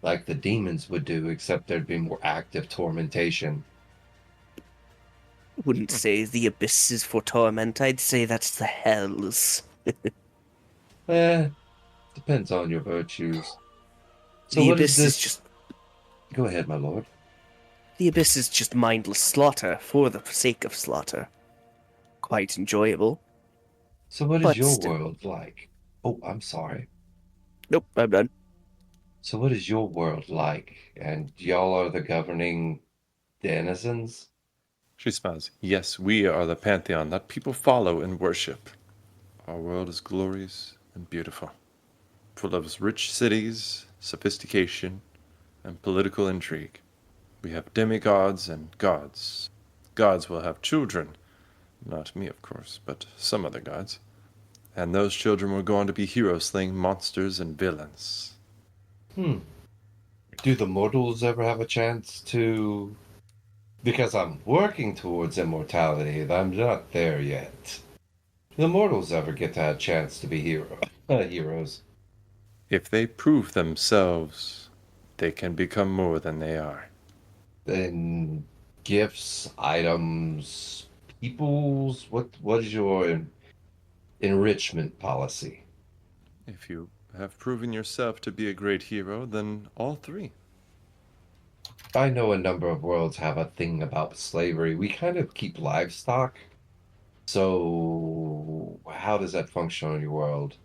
Like the demons would do, except there'd be more active tormentation. Wouldn't say the abyss is for torment. I'd say that's the hells. Depends on your virtues. So The what abyss is is this? just Go ahead, my lord. the abyss is just mindless slaughter for the sake of slaughter. Quite enjoyable. So what is But your still. world like? Oh, I'm sorry. Nope, I'm done. So what is your world like? And y'all are the governing denizens? She smiles. Yes, we are the pantheon that people follow and worship. Our world is glorious and beautiful, full of rich cities, sophistication, and political intrigue. We have demigods and gods. Gods will have children. Not me, of course, but some other gods. And those children will go on to be heroes slaying monsters and villains. Hmm. Do the mortals ever have a chance to... Because I'm working towards immortality, and I'm not there yet. Do the mortals ever get to have a chance to be heroes? If they prove themselves, they can become more than they are. Then gifts, items, peoples. What is your enrichment policy? If you have proven yourself to be a great hero, then all three. I know a number of worlds have a thing about slavery. We kind of keep livestock. So how does that function on your world?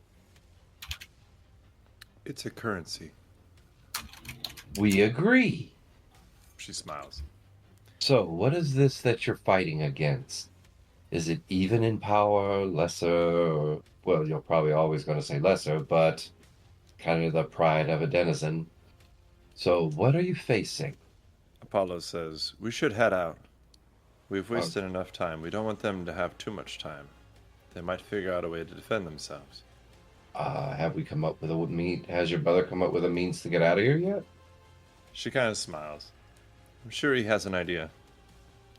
It's a currency. We agree. She smiles. So what is this that you're fighting against? Is it even in power, lesser, or, well, you're probably always going to say lesser, but kind of the pride of a denizen. So what are you facing? Apollo says, we should head out. We've wasted enough time. We don't want them to have too much time. They might figure out a way to defend themselves. Have we come up with has your brother come up with a means to get out of here yet? She kind of smiles. I'm sure he has an idea.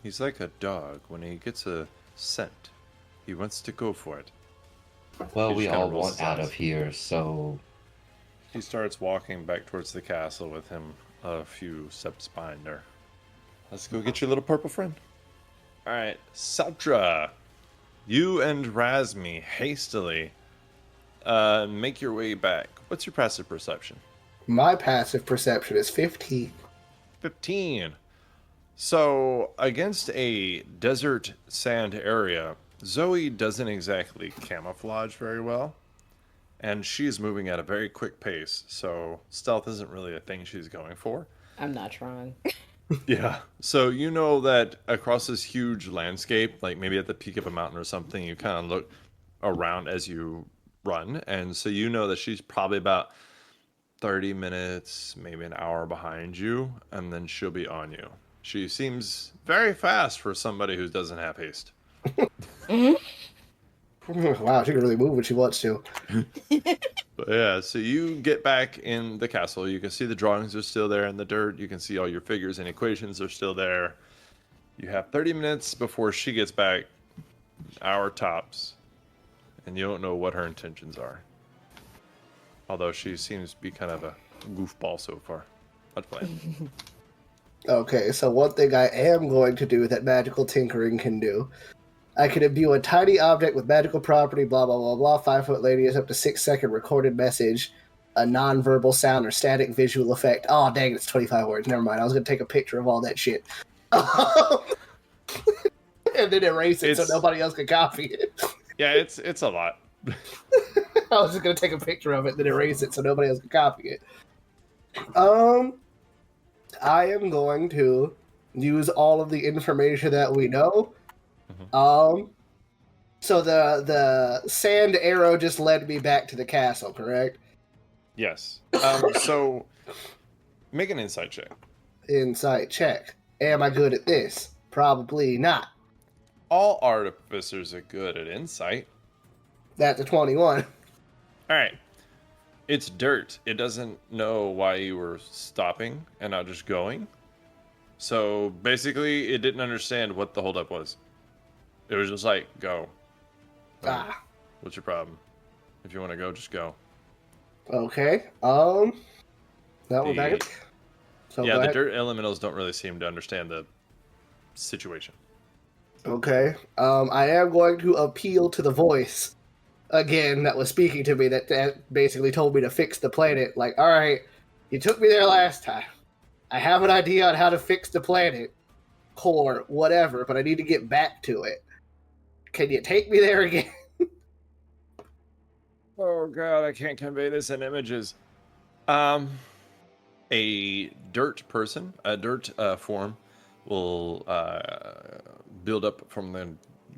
He's like a dog. When he gets a scent, he wants to go for it. Well, He we just kinda all rolls want his out eyes. of here, so He starts walking back towards the castle with him a few steps behind her. Let's go get your little purple friend. Alright, Celtra. You and Razmi hastily make your way back. What's your passive perception? My passive perception is 15. 15. So, against a desert sand area, Zoe doesn't exactly camouflage very well. And she's moving at a very quick pace, so stealth isn't really a thing she's going for. I'm not trying. Yeah. So you know that across this huge landscape, like maybe at the peak of a mountain or something, you kind of look around as you run. And so you know that she's probably about 30 minutes, maybe an hour behind you, and then she'll be on you. She seems very fast for somebody who doesn't have haste. Wow, she can really move when she wants to. But yeah, so you get back in the castle. You can see the drawings are still there in the dirt. You can see all your figures and equations are still there. You have 30 minutes before she gets back, hour tops, and you don't know what her intentions are. Although she seems to be kind of a goofball so far. Let's play. Okay, so one thing I am going to do that magical tinkering can do. I can imbue a tiny object with magical property, blah, blah, blah, blah. 5-foot radius up to 6-second recorded message, a non-verbal sound or static visual effect. Oh, dang, it's 25 words. Never mind. I was going to take a picture of all that shit. And then erase it so nobody else can copy it. Yeah, it's a lot. I was just going to take a picture of it and then erase it so nobody else can copy it. I am going to use all of the information that we know. So the sand arrow just led me back to the castle, correct? Yes. So make an insight check. Insight check. Am I good at this? Probably not. All artificers are good at insight. That's a 21. All right. It's dirt. It doesn't know why you were stopping and not just going. So basically, it didn't understand what the holdup was. It was just like, go. What's your problem? If you want to go, just go. Okay. That one back. So yeah, the dirt elementals don't really seem to understand the situation. Okay. I am going to appeal to the voice again that was speaking to me that basically told me to fix the planet. Like, all right, you took me there last time. I have an idea on how to fix the planet, core, whatever, but I need to get back to it. Can you take me there again? Oh god, I can't convey this in images. A dirt person, a dirt form, will build up from the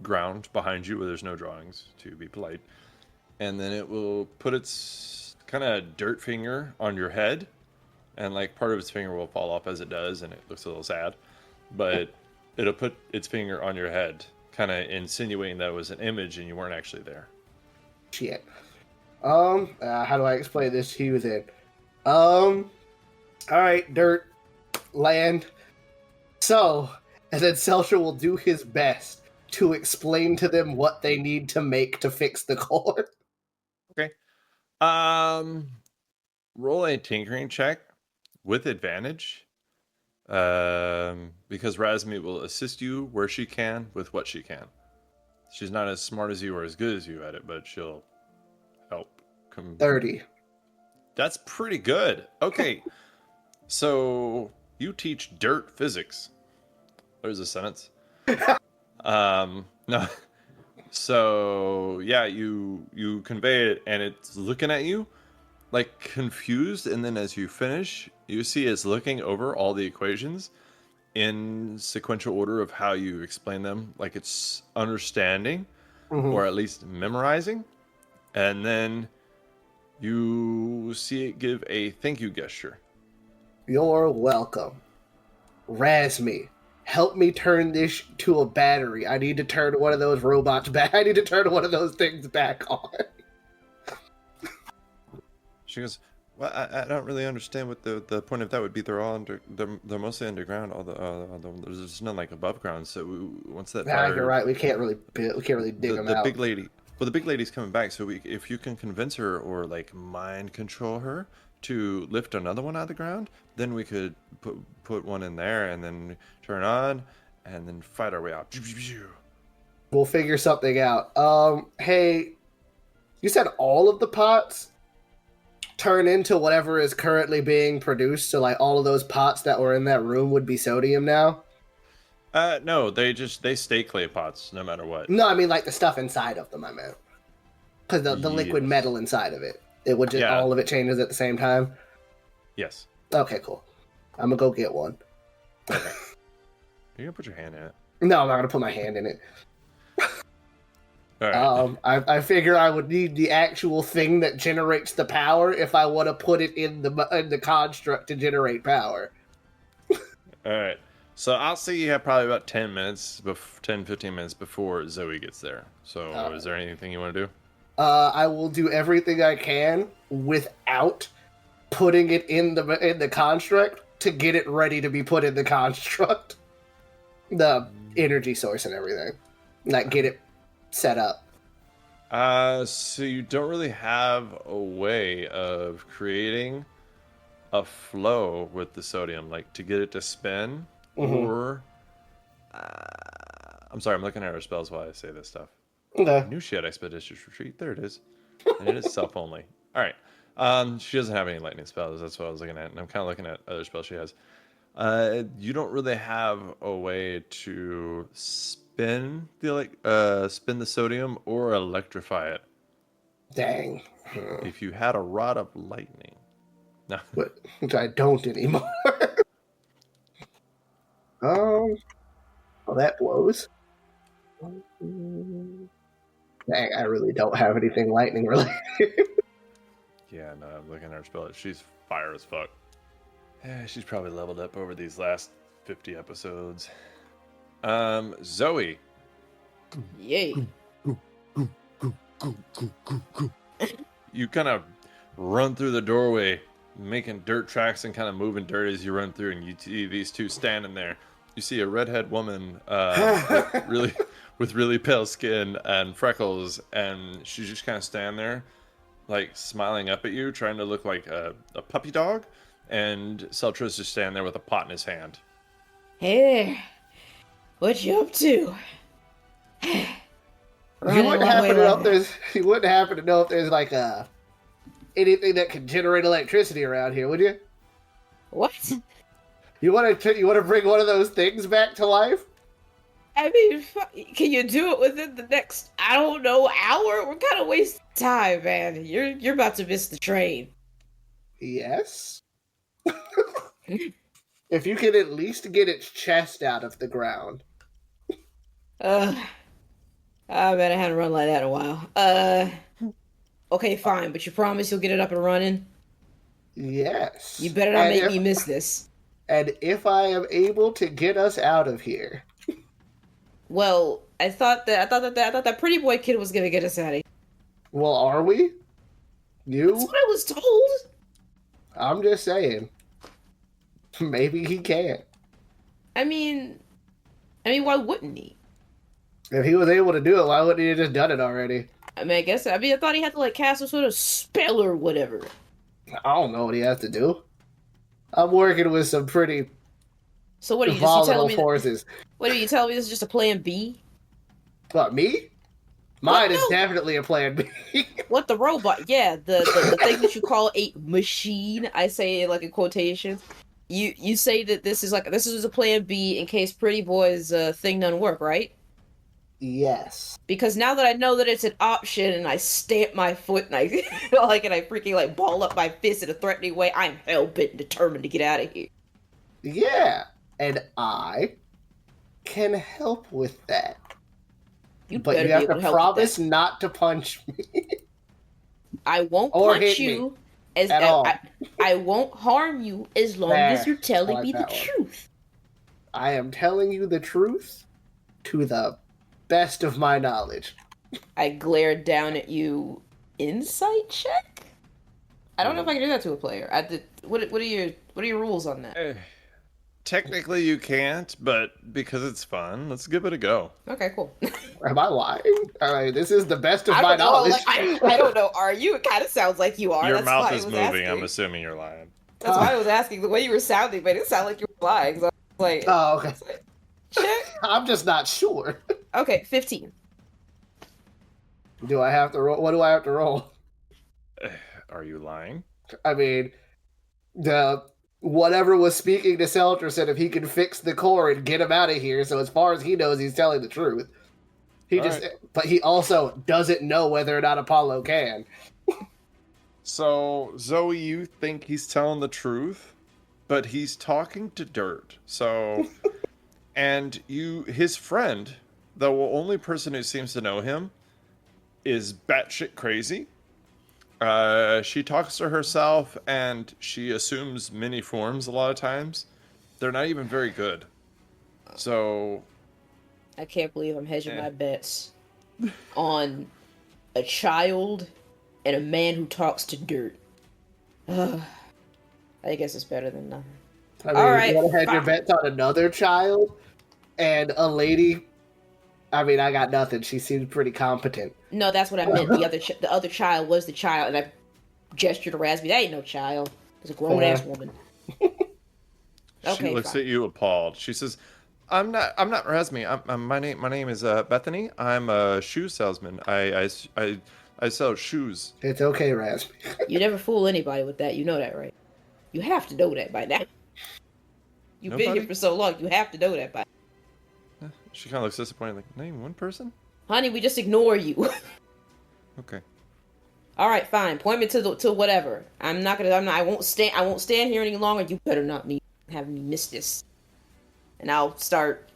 ground behind you where there's no drawings, to be polite. And then it will put its kind of dirt finger on your head. And like part of its finger will fall off as it does, and it looks a little sad. But it'll put its finger on your head, kind of insinuating that it was an image and you weren't actually there. Shit. How do I explain this to you then? Alright, dirt, land. So, and then Celtra will do his best to explain to them what they need to make to fix the core. Okay. Roll a tinkering check with advantage. Because Razmi will assist you where she can with what she can. She's not as smart as you or as good as you at it, but she'll help. 30. That's pretty good. Okay. So you teach dirt physics. There's a sentence. No. So yeah, you convey it, and it's looking at you like confused, and then as you finish, you see it's looking over all the equations in sequential order of how you explain them, like it's understanding or at least memorizing, and then you see it give a thank you gesture. You're welcome. Razmi, help me turn this to a battery. I need to turn one of those robots back. I need to turn one of those things back on. She goes, well, I don't really understand what the point of that would be. They're all they're mostly underground. There's none like above ground. So once that fire, you're right. We can't really dig them out. The big lady. Well, the big lady's coming back. So if you can convince her or like mind control her to lift another one out of the ground, then we could put one in there and then turn on and then fight our way out. We'll figure something out. Hey, you said all of the pots turn into whatever is currently being produced, so like all of those pots that were in that room would be sodium now? No, they stay clay pots no matter what. No, I mean like the stuff inside of them, I meant. Because the liquid metal inside of it. It would just, all of it changes at the same time? Yes. Okay, cool. I'm gonna go get one. Okay. You're gonna put your hand in it? No, I'm not gonna put my hand in it. All right. I figure I would need the actual thing that generates the power if I want to put it in the construct to generate power. All right. So I'll say you have probably about 10 minutes, 10, 15 minutes before Zoe gets there. So is there anything you want to do? I will do everything I can without putting it in the construct to get it ready to be put in the construct. The energy source and everything. Like, get it set up. So you don't really have a way of creating a flow with the sodium, like to get it to spin, or... I'm sorry, I'm looking at her spells while I say this stuff. Okay. New shit, Expeditious Retreat. There it is. And it is self-only. All right. She doesn't have any lightning spells. That's what I was looking at. And I'm kind of looking at other spells she has. You don't really have a way to spin the sodium or electrify it. Dang. If you had a rod of lightning. No. Which I don't anymore. Well, that blows. Dang, I really don't have anything lightning related. Yeah, no, I'm looking at her spell. She's fire as fuck. Yeah, she's probably leveled up over these last 50 episodes. Zoe. Yay. You kind of run through the doorway, making dirt tracks and kind of moving dirt as you run through, and you see these two standing there. You see a redhead woman with really pale skin and freckles, and she's just kind of standing there, like smiling up at you, trying to look like a puppy dog. And Celtra's just standing there with a pot in his hand. Hey, what you up to? You wouldn't happen to know if there's like anything that can generate electricity around here, would you? What? You want to bring one of those things back to life? I mean, can you do it within the next, I don't know, hour? We're kind of wasting time, man. You're about to miss the train. Yes. If you can at least get its chest out of the ground. I bet I hadn't run like that in a while. Okay, fine, but you promise you'll get it up and running? Yes. You better not make me miss this. And if I am able to get us out of here. Well, I thought that pretty boy kid was gonna get us out of here. Well, are we? You? That's what I was told. I'm just saying. Maybe he can't. I mean, why wouldn't he? If he was able to do it, why wouldn't he have just done it already? I thought he had to like cast some sort of spell or whatever. I don't know what he has to do. I'm working with some pretty So what are you volatile telling me? forces. What are you telling me? This is just a plan B? What, me? Mine is definitely a plan B. What, the robot? Yeah, the thing that you call a machine. I say it like in quotations. You say that this is a plan B in case Pretty Boy's thing doesn't work, right? Yes. Because now that I know that it's an option, and I stamp my foot, and I freaking ball up my fist in a threatening way, I'm hell bent determined to get out of here. Yeah, and I can help with that. But you have to promise not to punch me. I won't or punch hit you me at all. I won't harm you as long as you're telling me the truth. I am telling you the truth to the best of my knowledge. I glared down at you. Insight check? I don't know if I can do that to a player. What are your rules on that? Technically you can't, but because it's fun, let's give it a go. Okay, cool. Am I lying? This is the best of my knowledge. I don't know. Are you? It kind of sounds like you are. Your mouth is moving. I'm assuming you're lying. That's why I was asking. The way you were sounding made it sound like you were lying. So I was like, oh, okay. Check. I'm just not sure. Okay, 15. Do I have to roll? What do I have to roll? Are you lying? I mean, whatever was speaking to Celtra said if he can fix the core and get him out of here, so as far as he knows, he's telling the truth. But he also doesn't know whether or not Apollo can. So, Zoe, you think he's telling the truth, but he's talking to dirt. So, and his friend, the only person who seems to know him, is batshit crazy. She talks to herself, and she assumes many forms a lot of times. They're not even very good. So... I can't believe I'm hedging my bets on a child and a man who talks to dirt. I guess it's better than nothing. I mean, all right, you gotta hedge your bets on another child and a lady. I mean, I got nothing. She seems pretty competent. No, that's what I meant. The other child was the child, and I gestured to Raspy. That ain't no child. It's a grown-ass woman. She looks at you appalled. She says, I'm not Razmi. My name is Bethany. I'm a shoe salesman. I sell shoes. It's okay, Razmi. You never fool anybody with that. You know that, right? You have to know that by now. You've been here for so long. You have to know that by now. She kind of looks disappointed, like, name one person? Honey, we just ignore you. Okay. All right, fine. Point me to whatever. I won't stand here any longer. You better not have me miss this. And I'll start.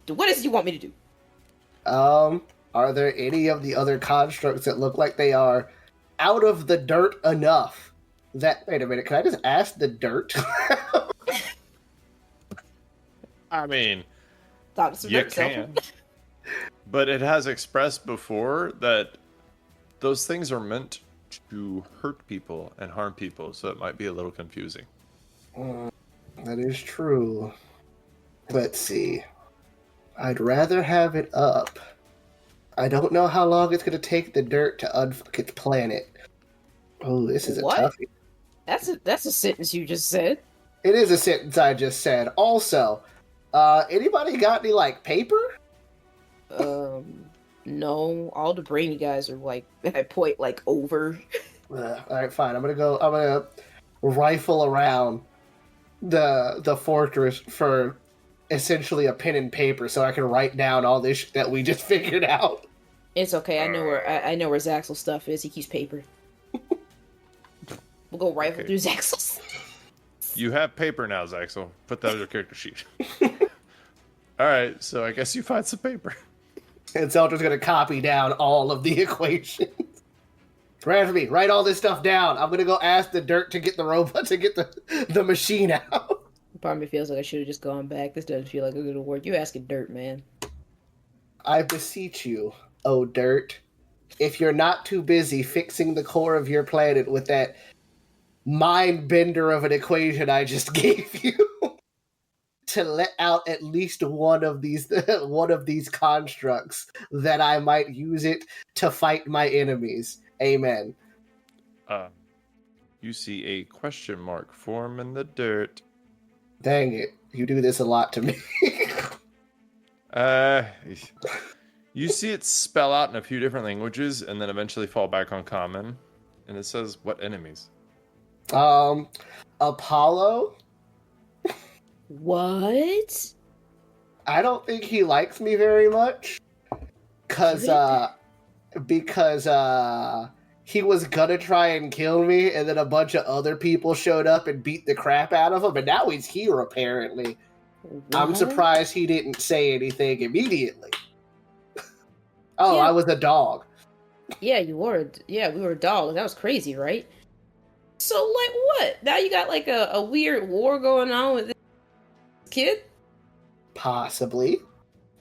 What is it you want me to do? Are there any of the other constructs that look like they are out of the dirt enough that... Wait a minute, can I just ask the dirt? I mean, you can. But it has expressed before that those things are meant to hurt people and harm people, so it might be a little confusing. That is true. Let's see. I'd rather have it up. I don't know how long it's going to take the dirt to unfuck its planet. Oh, this is a toughie. That's a sentence you just said. It is a sentence I just said. Also, anybody got any, paper? No. All the brainy guys are, I point, over. Alright, fine. I'm gonna rifle around the fortress for essentially a pen and paper so I can write down all this that we just figured out. It's okay. I know where Xaxyl's stuff is. He keeps paper. We'll go rifle through Xaxyl's. You have paper now, Xaxyl. Put that on your character sheet. Alright, so I guess you find some paper. And Celtra's gonna copy down all of the equations. Ranfamy, write all this stuff down. I'm gonna go ask the dirt to get the robot to get the machine out. Part of me feels like I should have just gone back. This doesn't feel like a good work. You asking dirt, man. I beseech you, oh dirt, if you're not too busy fixing the core of your planet with that mind bender of an equation I just gave you, to let out at least one of these constructs that I might use it to fight my enemies. Amen. You see a question mark form in the dirt. Dang it. You do this a lot to me. You see it spell out in a few different languages and then eventually fall back on common. And it says, what enemies? Apollo? What? I don't think he likes me very much. Because he was gonna try and kill me, and then a bunch of other people showed up and beat the crap out of him, and now he's here, apparently. What? I'm surprised he didn't say anything immediately. Oh, Yeah. I was a dog. Yeah, you were. Yeah, we were dogs. That was crazy, right? So, like, what? Now you got, like, a weird war going on with this kid? Possibly.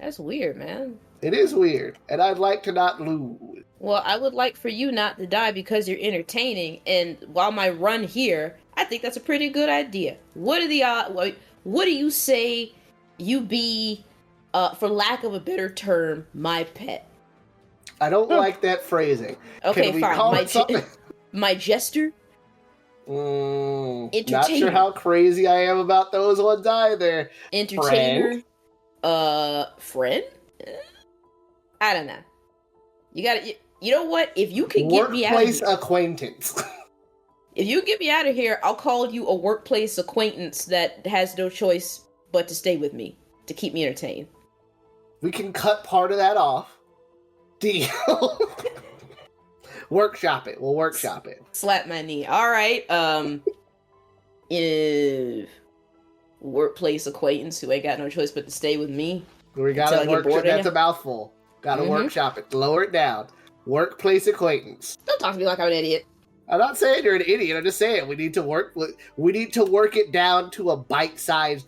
That's weird, man. It is weird, and I'd like to not lose. Well, I would like for you not to die because you're entertaining, and while my run here, I think that's a pretty good idea. What are the what do you say you be, for lack of a better term, my pet? I don't like that phrasing. Okay, Can we fine. call it something? My jester? Not sure how crazy I am about those ones either. Entertainer? Friend? I don't know. You gotta, you know what? If you can get me out of Workplace here, acquaintance. if you get me out of here, I'll call you a workplace acquaintance that has no choice but to stay with me to keep me entertained. We can cut part of that off. Deal. Workshop it. We'll workshop it. Slap my knee. All right. If workplace acquaintance who ain't got no choice but to stay with me. We Until I gotta get bored workshop. of That's you? a mouthful. Gotta Mhm. workshop it. Lower it down. Workplace acquaintance. Don't talk to me like I'm an idiot. I'm not saying you're an idiot. I'm just saying we need to work. We need to work it down to a bite-sized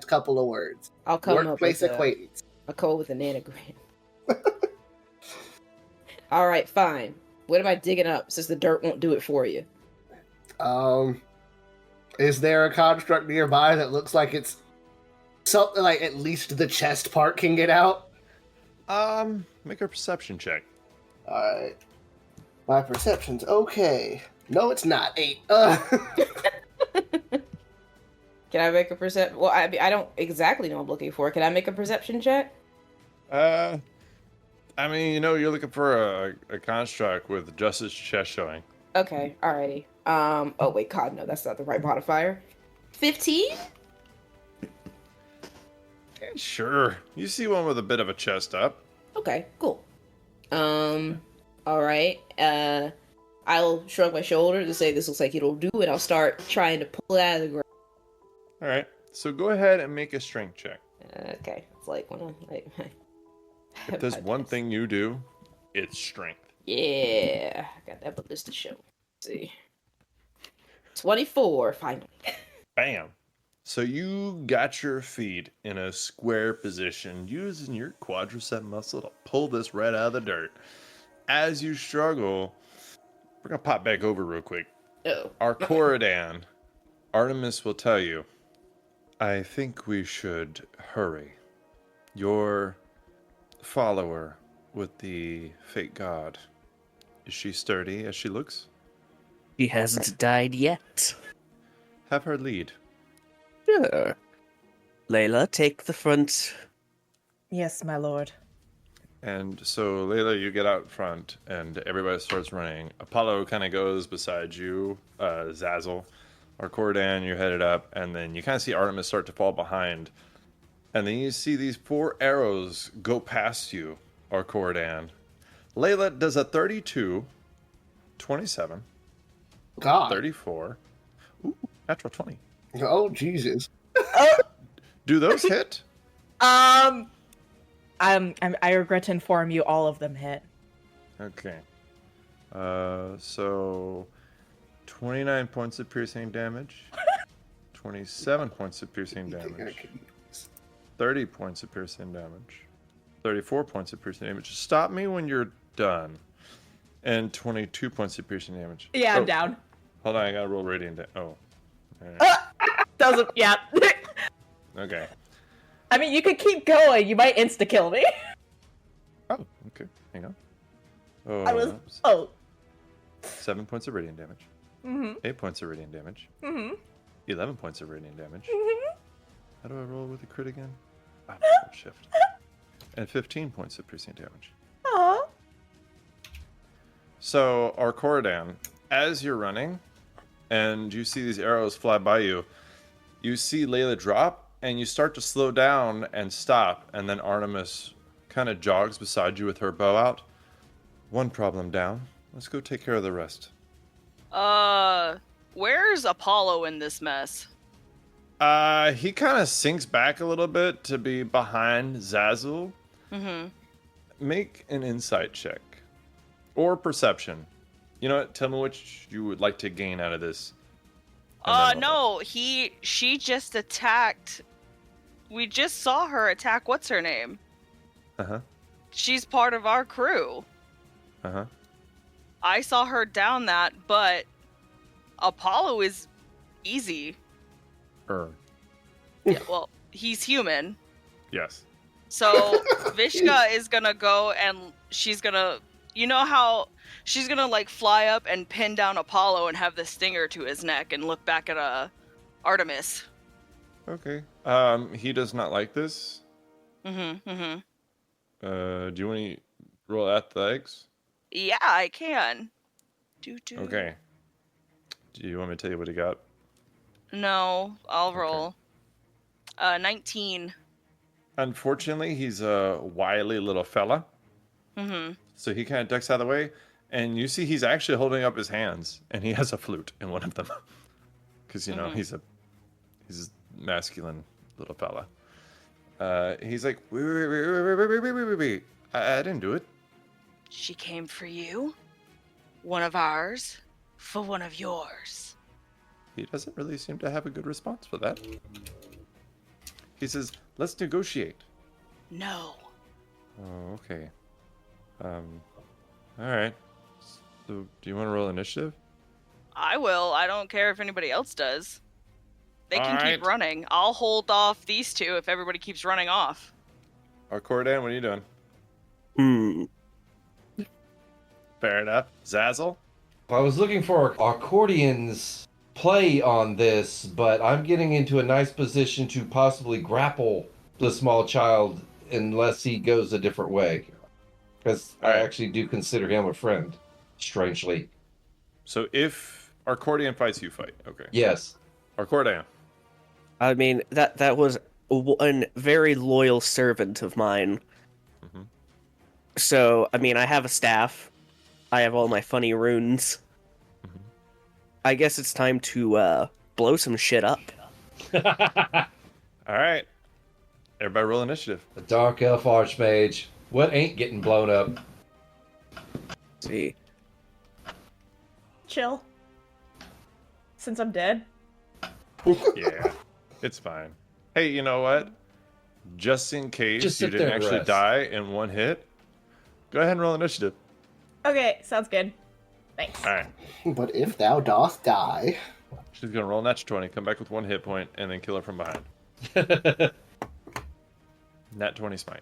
couple of words. I'll come Workplace up with acquaintance. a code with an anagram. All right, fine. What am I digging up since the dirt won't do it for you? Is there a construct nearby that looks like it's something like at least the chest part can get out? Make a perception check. Alright. My perception's okay. No, it's not. 8. Can I make a perception? Well, I don't exactly know what I'm looking for. Can I make a perception check? I mean, you're looking for a construct with just its chest showing. Okay, alrighty. Oh wait, God, no, that's not the right modifier. 15? Yeah, sure. You see one with a bit of a chest up. Okay, cool. Alright. I'll shrug my shoulders and say this looks like it'll do, and I'll start trying to pull it out of the ground. Alright, so go ahead and make a strength check. Okay, it's like when I'm like... If there's one thing you do, it's strength. Yeah, I got that ballista show. Let's see. 24, finally. Bam. So you got your feet in a square position, using your quadricep muscle to pull this right out of the dirt. As you struggle, we're going to pop back over real quick. Oh. Arkoridaun, Artemis will tell you, I think we should hurry. Your follower with the fake god, is she sturdy as she looks? She hasn't died yet. Have her lead. Sure. Layla, take the front. Yes, my lord. And so, Layla, you get out front, and everybody starts running. Apollo kind of goes beside you, Xaxyl. Arkoridaun, you're headed up, and then you kind of see Artemis start to fall behind. And then you see these 4 arrows go past you, Arkoridaun. Layla does a 32, 27, God. 34. Ooh, natural 20. Oh, Jesus. Do those hit? I regret to inform you, all of them hit. Okay. So 29 points of piercing damage, 27 points of piercing damage, 30 points of piercing damage, 34 points of piercing damage. Stop me when you're done. And 22 points of piercing damage. Yeah, I'm down. Hold on, I gotta roll radiant damage. Oh. Alright. Doesn't. Yeah. Okay. I mean, you could keep going. You might insta kill me. Oh, okay. Hang on. Oh, I was. Oh. 7 points of radiant damage. Mhm. 8 points of radiant damage. Mhm. 11 points of radiant damage. Mhm. How do I roll with a crit again? Ah, shift. And 15 points of piercing damage. Aw. So, Arkoridaun, as you're running, and you see these arrows fly by you, you see Layla drop, and you start to slow down and stop, and then Artemis kind of jogs beside you with her bow out. One problem down. Let's go take care of the rest. Where's Apollo in this mess? He kind of sinks back a little bit to be behind Xaxyl. Mm-hmm. Make an insight check. Or perception. You know what? Tell me which you would like to gain out of this. No, she just attacked. We just saw her attack, what's her name? Uh-huh. She's part of our crew. Uh-huh. I saw her down that, but Apollo is easy. Yeah, well, he's human. Yes. So Viska is gonna go and she's gonna, you know how she's gonna like fly up and pin down Apollo and have the stinger to his neck and look back at Artemis. Okay. He does not like this. Mm-hmm. Mm-hmm. Do you want to roll athletics? Yeah, I can. Okay. Do you want me to tell you what he got? No, I'll roll. 19. Unfortunately, he's a wily little fella. Mm-hmm. So he kind of ducks out of the way, and you see he's actually holding up his hands, and he has a flute in one of them. Because, you know, he's a masculine little fella. He's like, wait. I didn't do it. She came for you. One of ours for one of yours. He doesn't really seem to have a good response for that. He says, let's negotiate. No. Oh, okay. Alright. So, do you want to roll initiative? I will. I don't care if anybody else does. They can keep Alright. running. I'll hold off these two if everybody keeps running off. Arkoridaun, what are you doing? Fair enough. Xaxyl? I was looking for Arkoridaun's play on this, but I'm getting into a nice position to possibly grapple the small child unless he goes a different way. Because I actually do consider him a friend, strangely. So if Arkoridaun fights, you fight. Okay. Yes. Arkoridaun. I mean, that was one very loyal servant of mine. Mhm. So, I mean, I have a staff. I have all my funny runes. Mhm. I guess it's time to blow some shit up. Alright. Everybody roll initiative. The Dark Elf Archmage. What ain't getting blown up? Let's see. Chill. Since I'm dead. Yeah. It's fine. Hey, you know what? Just in case Just you sit didn't there and actually rest. die in one hit, go ahead and roll initiative. Okay, sounds good. Thanks. Alright. But if thou dost die, She's gonna roll a natural 20, come back with 1 hit point, and then kill her from behind. Nat 20 smite.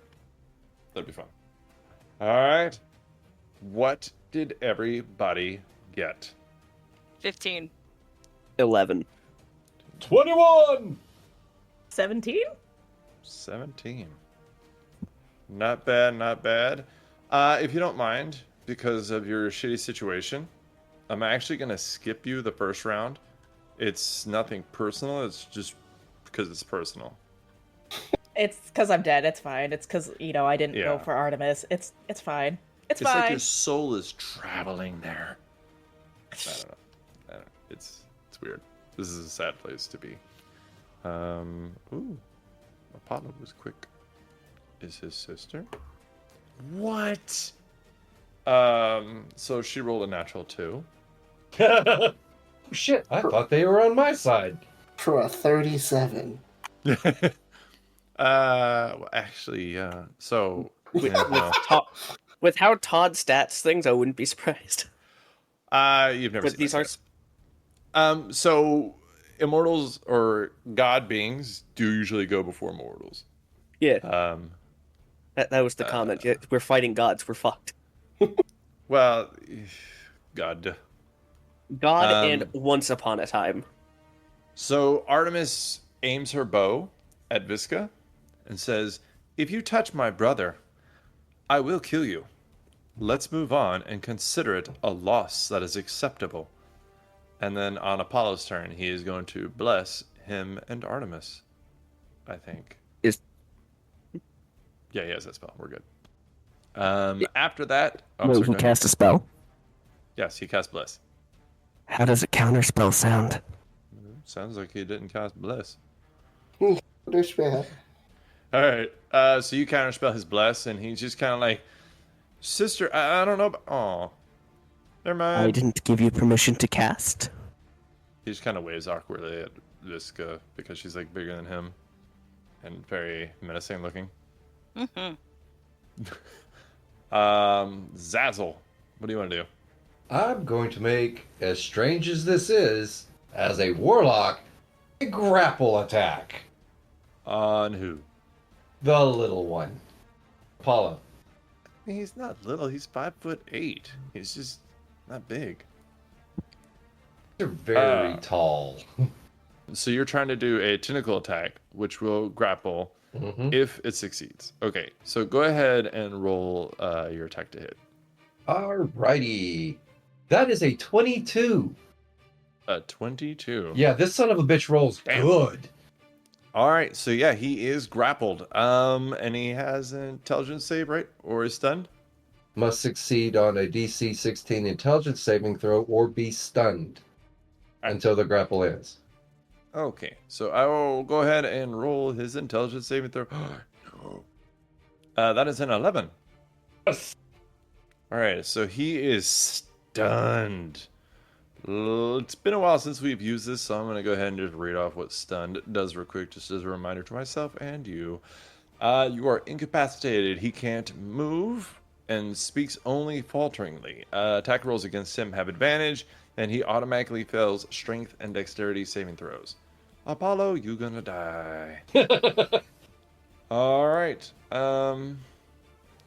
That'd be fun. Alright. What did everybody get? 15. 11. 21! 17? 17. Not bad, not bad. If you don't mind, because of your shitty situation, I'm actually going to skip you the first round. It's nothing personal, it's just because it's personal. It's because I'm dead. It's fine. It's because I didn't go Yeah. for Artemis. It's fine. It's It's fine. like your soul is traveling there. I don't know. It's weird. This is a sad place to be. Ooh. Apollo was quick. Is his sister? What? So she rolled a natural 2. Oh, shit, I thought they were on my side. For a 37. Well, actually, so With, no. with how Todd stats things, I wouldn't be surprised. You've never But seen these my are stats. So immortals or god beings do usually go before mortals. yeah. That was the comment. Yeah, we're fighting gods. We're fucked. Well, God. God and Once Upon a Time. So Artemis aims her bow at Viska and says, "If you touch my brother, I will kill you. Let's move on and consider it a loss that is acceptable." And then on Apollo's turn, he is going to bless him and Artemis, I think. Yeah, he has that spell. We're good. After that... Wait, sorry, he go ahead. cast a spell? Yes, he cast Bless. How does a counterspell sound? Sounds like he didn't cast Bless. Understand. All right. So you counterspell his Bless, and he's just kind of like, "Sister, I don't know about... Aw. Never mind." I didn't give you permission to cast. He just kind of waves awkwardly at Viska because she's like bigger than him and very menacing looking. Xaxyl, what do you want to do? I'm going to make, as strange as this is, as a warlock, a grapple attack. On who? The little one. Apollo. He's not little. He's 5'8". He's just not big. They're very tall. So you're trying to do a tentacle attack, which will grapple if it succeeds. Okay, so go ahead and roll your attack to hit. Alrighty. That is a 22. A 22. Yeah, this son of a bitch rolls good. All right, so yeah, he is grappled. And he has an intelligence save, right? Or is stunned? Must succeed on a DC 16 intelligence saving throw or be stunned until the grapple ends. Okay, so I will go ahead and roll his intelligence saving throw. No. That is an 11. Yes. All right, so he is stunned. It's been a while since we've used this, so I'm going to go ahead and just read off what stunned does real quick, just as a reminder to myself and you. You are incapacitated. He can't move and speaks only falteringly. Attack rolls against him have advantage, and he automatically fails strength and dexterity saving throws. Apollo, you gonna die. All right.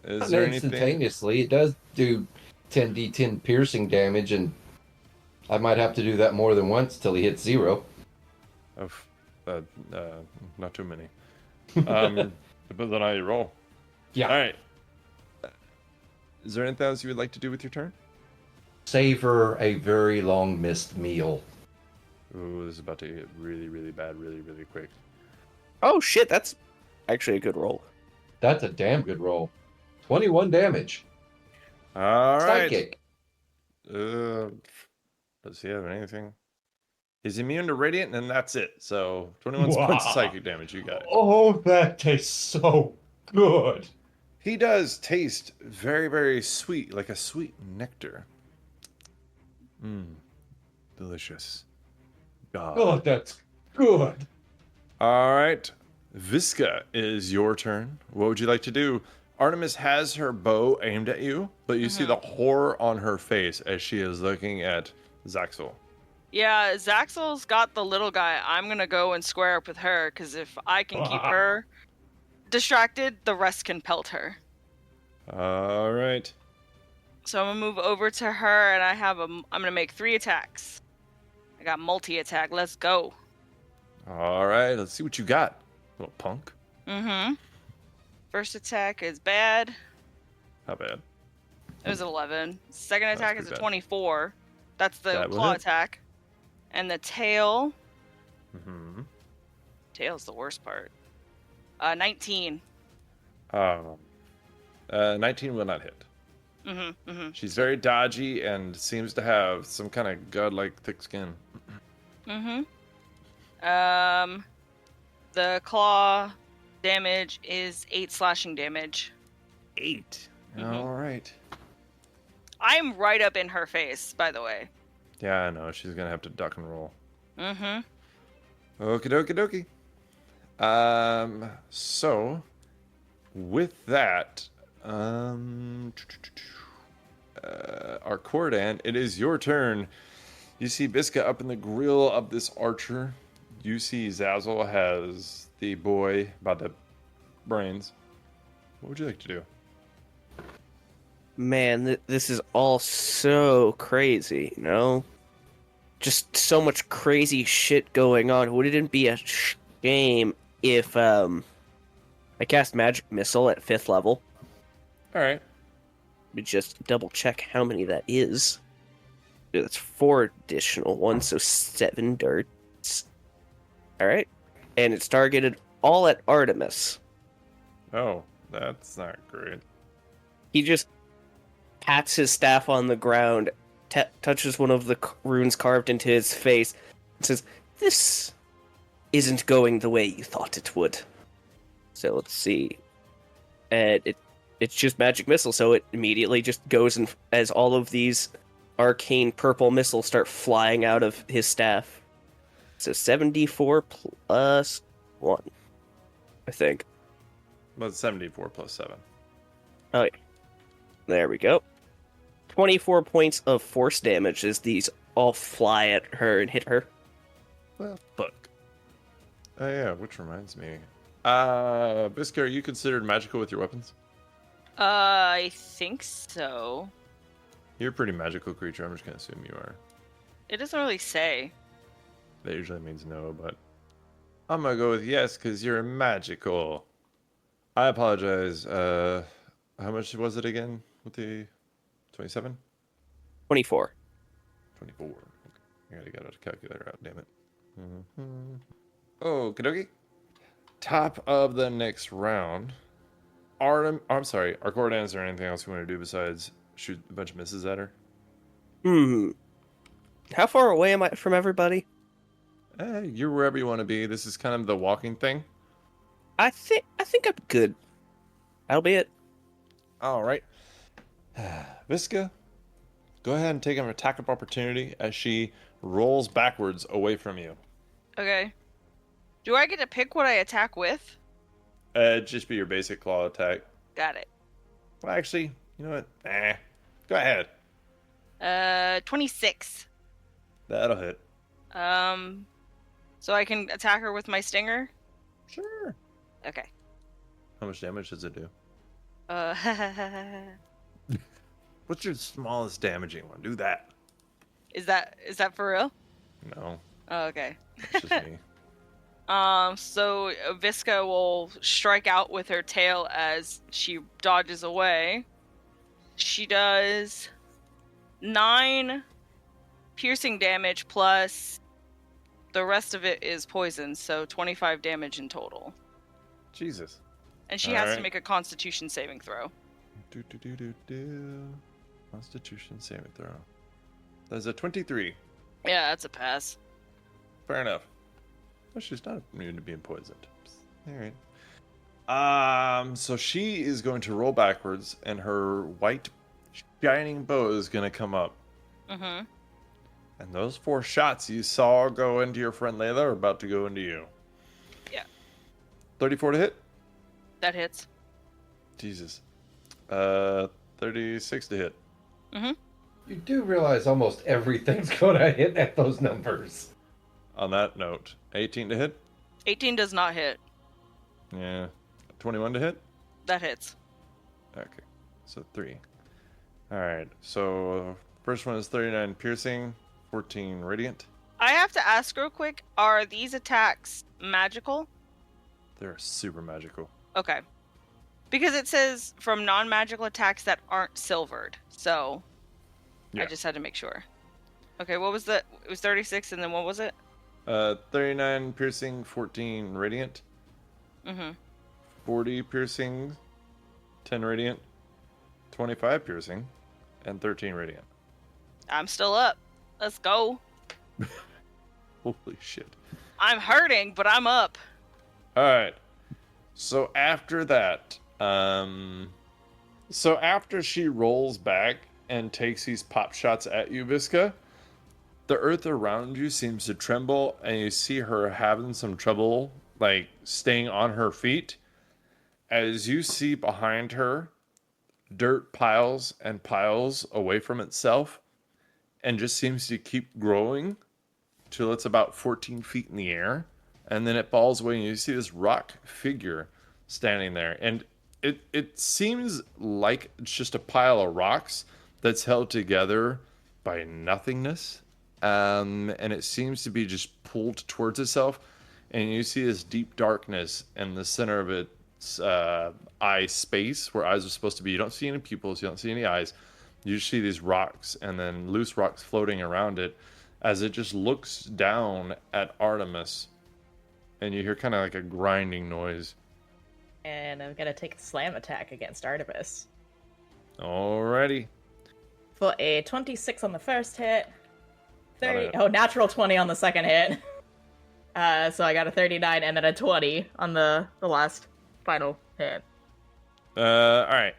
Is there anything? Instantaneously, it does do 10d10 piercing damage, and I might have to do that more than once till he hits 0. Not too many. But then I roll. Yeah. All right. Is there anything else you would like to do with your turn? Savor a very long missed meal. Ooh, this is about to get really, really bad, really, really quick. Oh shit, that's actually a good roll. That's a damn good roll. 21 damage. All right. Psychic. Does he have anything? He's immune to radiant, and that's it. So 21 points of psychic damage. You got it. Oh, that tastes so good. He does taste very, very sweet, like a sweet nectar. Delicious. God. Oh, that's good. All right. Viska, is your turn. What would you like to do? Artemis has her bow aimed at you, but you see the horror on her face as she is looking at Xaxyl. Yeah, Xaxyl's got the little guy. I'm gonna go and square up with her, because if I can keep her distracted, the rest can pelt her. All right. So I'm gonna move over to her, and I'm gonna make 3 attacks. I got multi-attack. Let's go. All right. Let's see what you got, little punk. First attack is bad. How bad? It was an 11. Second attack is a pretty bad. 24. That's the That will claw hit. attack. And the tail. Mm-hmm. Tail's the worst part. 19. 19 will not hit. She's very dodgy and seems to have some kind of god-like thick skin. The claw damage is 8 slashing damage. 8. All right. I'm right up in her face, by the way. Yeah, I know. She's gonna have to duck and roll. Mm-hmm. Okie dokie dokie. So with that, Arkoridaun, it is your turn. You see Viska up in the grill of this archer. You see Xaxyl has the boy by the brains. What would you like to do? Man, this is all so crazy, you know? Just so much crazy shit going on. Would it be a shame if, I cast Magic Missile at 5th level? Alright. Let me just double check how many that is. That's 4 additional ones, so 7 darts. Alright. And it's targeted all at Artemis. Oh, that's not great. He just pats his staff on the ground, touches one of the runes carved into his face, and says, "This isn't going the way you thought it would." So let's see. And it's just Magic Missile, so it immediately just goes and as all of these arcane purple missiles start flying out of his staff. So 74 plus 1, I think. Well, it's 74 plus 7. Oh, yeah. There we go. 24 points of force damage as these all fly at her and hit her. Well, fuck. Oh, yeah, which reminds me. Viska, are you considered magical with your weapons? I think so. You're a pretty magical creature. I'm just going to assume you are. It doesn't really say. That usually means no, but I'm going to go with yes because you're magical. I apologize. How much was it again with the 27? 24. 24. Okay. I gotta get a calculator out, damn it. Oh, Kadoki. Top of the next round. I'm sorry, Arkoridaun, is there anything else you want to do besides shoot a bunch of misses at her? How far away am I from everybody? You're wherever you want to be. This is kind of the walking thing. I think I'm good. That'll be it. All right. Viska, go ahead and take an attack of opportunity as she rolls backwards away from you. Okay. Do I get to pick what I attack with? Just be your basic claw attack. Got it. Well, actually, you know what? Go ahead. 26. That'll hit. So I can attack her with my stinger? Sure. Okay. How much damage does it do? Uh, What's your smallest damaging one? Do that. Is that for real? No. Oh, okay. That's just me. So Viska will strike out with her tail as she dodges away. She does 9 piercing damage plus the rest of it is poison, so 25 damage in total. Jesus. And she has to make a Constitution saving throw. Constitution saving throw. That's a 23. Yeah, that's a pass. Fair enough. Well, she's not immune to being poisoned. Alright. So she is going to roll backwards, and her white shining bow is going to come up. Mm-hmm. And those 4 shots you saw go into your friend Layla are about to go into you. Yeah. 34 to hit? That hits. Jesus. 36 to hit. Mm-hmm. You do realize almost everything's going to hit at those numbers. On that note, 18 to hit? 18 does not hit. Yeah. 21 to hit? That hits. Okay. So 3. Alright. So first one is 39 piercing, 14 radiant. I have to ask real quick, are these attacks magical? They're super magical. Okay. Because it says from non-magical attacks that aren't silvered. So Yeah. I just had to make sure. Okay, what was it was 36 and then what was it? 39 piercing, 14 radiant. Mm-hmm. 40 piercing, 10 radiant, 25 piercing, and 13 radiant. I'm still up. Let's go. Holy shit. I'm hurting, but I'm up. Alright. So after that, so after she rolls back and takes these pop shots at you, Viska, the earth around you seems to tremble, and you see her having some trouble, like, staying on her feet. As you see behind her, dirt piles and piles away from itself, and just seems to keep growing till it's about 14 feet in the air, and then it falls away, and you see this rock figure standing there, and it seems like it's just a pile of rocks that's held together by nothingness, and it seems to be just pulled towards itself, and you see this deep darkness in the center of its eye space, where eyes are supposed to be. You don't see any pupils, you don't see any eyes. You just see these rocks and then loose rocks floating around it as it just looks down at Artemis, and you hear kind of like a grinding noise. And I'm gonna take a slam attack against Artemis. Alrighty. For a 26 on the first hit. Not 30. Oh, natural 20 on the second hit. So I got a 39 and then a 20 on the last final hit. Alright.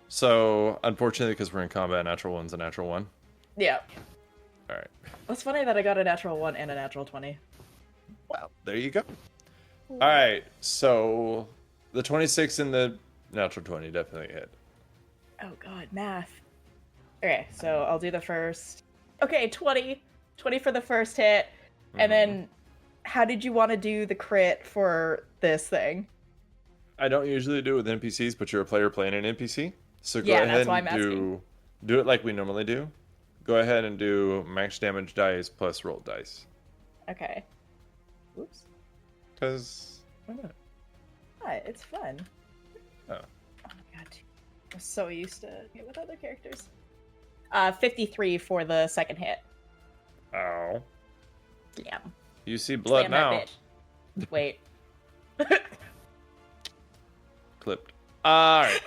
So, unfortunately, because we're in combat, natural one's a natural one. Yeah. Alright. It's funny that I got a natural 1 and a natural 20. Well, there you go. Alright, so the 26 and the natural 20 definitely hit. Oh god, math. Okay, so I'll do the first. Okay, 20. 20 for the first hit. And then, how did you want to do the crit for this thing? I don't usually do it with NPCs, but you're a player playing an NPC. So go Yeah, ahead that's why and I'm asking. do it like we normally do. Go ahead and do max damage dice plus roll dice. Okay. Oops. Because, why not? Hi, it's fun. Oh. Oh my god. I'm so used to it with other characters. 53 for the second hit. Ow. Damn. You see blood Slam that now. bitch. Wait. Clipped. Alright.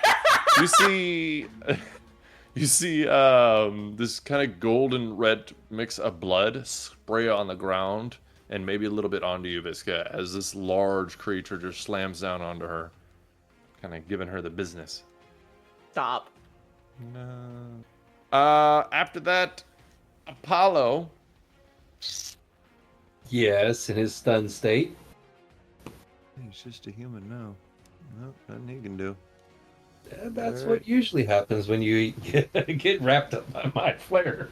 You see this kind of golden red mix of blood spray on the ground and maybe a little bit onto you, Viska, as this large creature just slams down onto her, kind of giving her the business. Stop. No. After that, Apollo. Yes, in his stunned state. He's just a human now. Nope, nothing he can do. Yeah, that's what usually happens when you get wrapped up by my flare.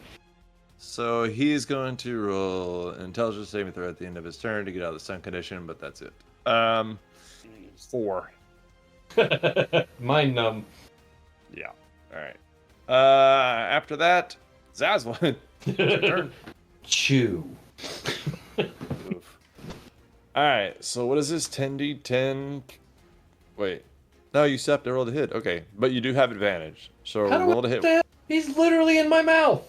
So he's going to roll an intelligence saving throw at the end of his turn to get out of the stun condition, but that's it. 4. Mind numb. Yeah. All right. After that, Xaxyl. Your turn. Chew. Oof. All right. So what is this? 10d10. Wait. No, you still have to roll the hit. Okay, but you do have advantage. So How do roll I the hit. that? He's literally in my mouth.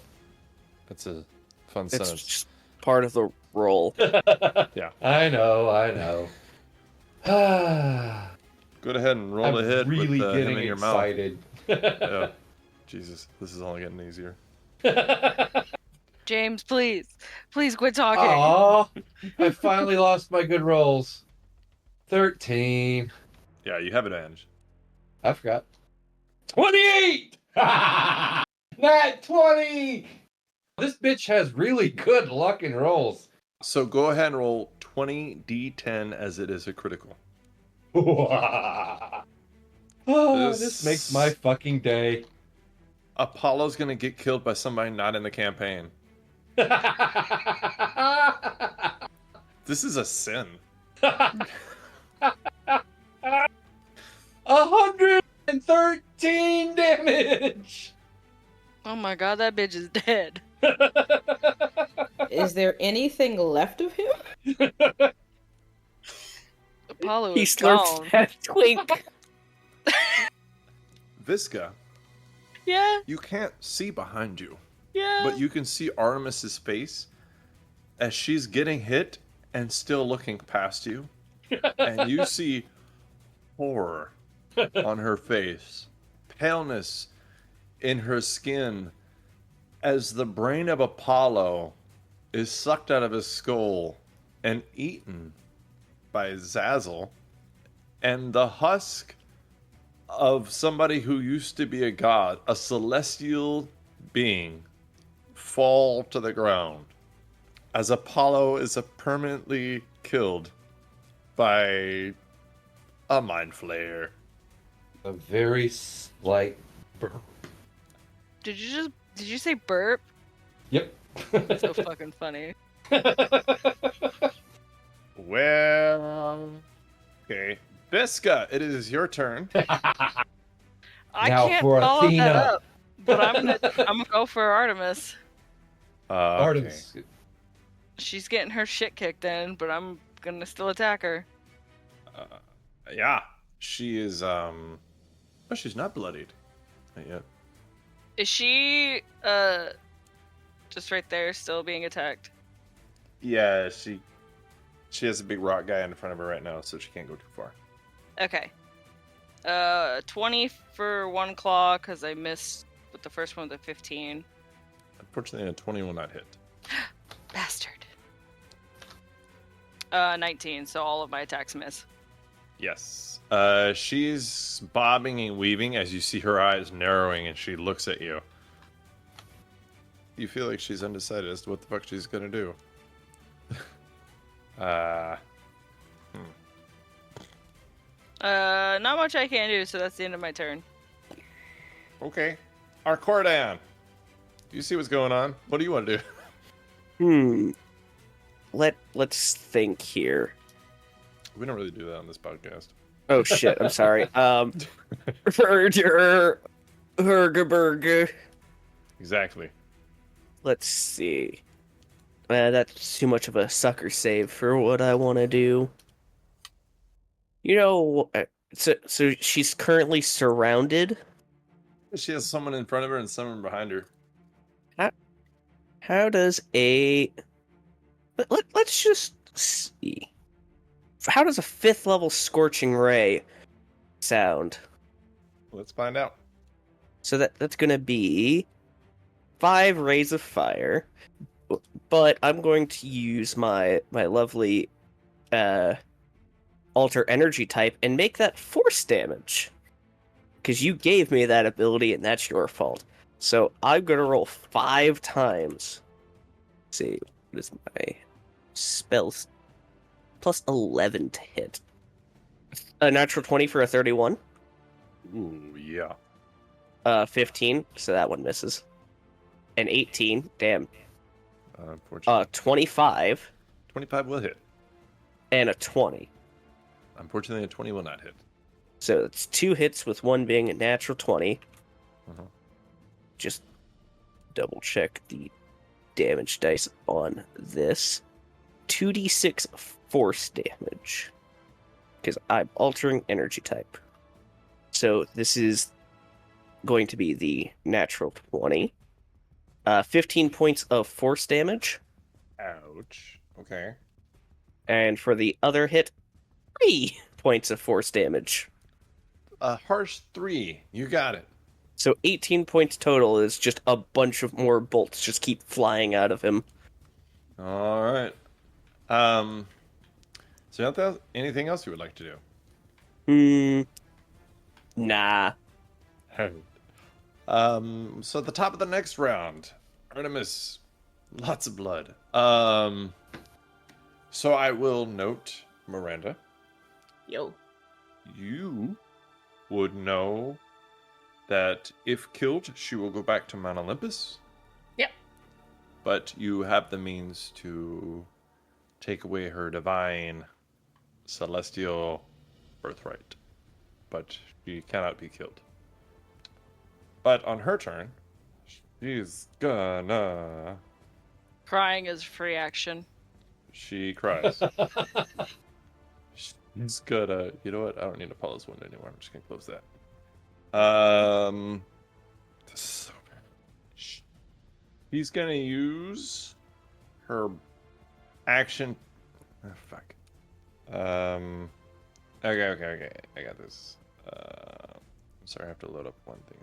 That's a fun It's sentence. just part of the roll. Yeah. I know. Go ahead and roll the hit really with getting him in your excited. mouth. Yeah. Jesus, this is only getting easier. James, please quit talking. Aw, I finally lost my good rolls. 13. Yeah, you have advantage. I forgot. 28! Nat 20! This bitch has really good luck in rolls. So go ahead and roll 20d10 as it is a critical. Oh, this makes my fucking day. Apollo's gonna get killed by somebody not in the campaign. This is a sin. 113 damage! Oh my god, that bitch is dead. Is there anything left of him? Apollo He is slurps gone. that twink. Viska, Yeah, you can't see behind you, yeah. but you can see Artemis's face as she's getting hit and still looking past you. And you see horror on her face, paleness in her skin, as the brain of Apollo is sucked out of his skull and eaten by Xaxyl, and the husk of somebody who used to be a god, a celestial being, fall to the ground as Apollo is permanently killed by a mind flayer. A very slight burp. Did you say burp? Yep. So fucking funny. Well, okay. Viska, it is your turn. I Now can't for follow Athena. that up, but I'm gonna go for Artemis. Okay. Artemis. She's getting her shit kicked in, but I'm gonna still attack her. Yeah, she is. But she's not bloodied. Not yet. Is she just right there, still being attacked? Yeah, she has a big rock guy in front of her right now, so she can't go too far. Okay. 20 for one claw because I missed with the first one with a 15. Unfortunately, a 20 will not hit. Bastard. 19, so all of my attacks miss. Yes. She's bobbing and weaving as you see her eyes narrowing, and she looks at you. You feel like she's undecided as to what the fuck she's gonna do. Not much I can do, so that's the end of my turn. Okay. Arkoridaun. Do you see what's going on? What do you want to do? Let's think here. We don't really do that on this podcast. Oh shit, I'm sorry. Hergerberger. Exactly. Let's see. That's too much of a sucker save for what I want to do. You know, so she's currently surrounded. She has someone in front of her and someone behind her. How does a... Let's just see. How does a 5th level Scorching Ray sound? Let's find out. So that's going to be 5 rays of fire. But I'm going to use my lovely alter energy type and make that force damage. Because you gave me that ability and that's your fault. So I'm going to roll 5 times. Let's see, what is my spells? Plus 11 to hit. A natural 20 for a 31. Ooh, yeah. 15, so that one misses. And 18, damn. Unfortunately. 25. 25 will hit. And a 20. Unfortunately, a 20 will not hit. So it's 2 hits with one being a natural 20. Just double check the damage dice on this. 2d6 force damage. Because I'm altering energy type. So this is going to be the natural 20. 15 points of force damage. Ouch. Okay. And for the other hit, 3 points of force damage. A harsh 3. You got it. So 18 points total is just a bunch of more bolts just keep flying out of him. All right. So anything else you would like to do? Nah. So at the top of the next round, Artemis, lots of blood. So I will note, Miranda, Yo. you would know that if killed, she will go back to Mount Olympus. Yep. But you have the means to take away her divine celestial birthright. But she cannot be killed. But on her turn, she's gonna... Crying is free action. She cries. She's gonna... You know what? I don't need to pause one anymore. I'm just gonna close that. This is so bad. He's gonna use her action... Oh, fuck. Okay. I got this. I'm sorry, I have to load up one thing.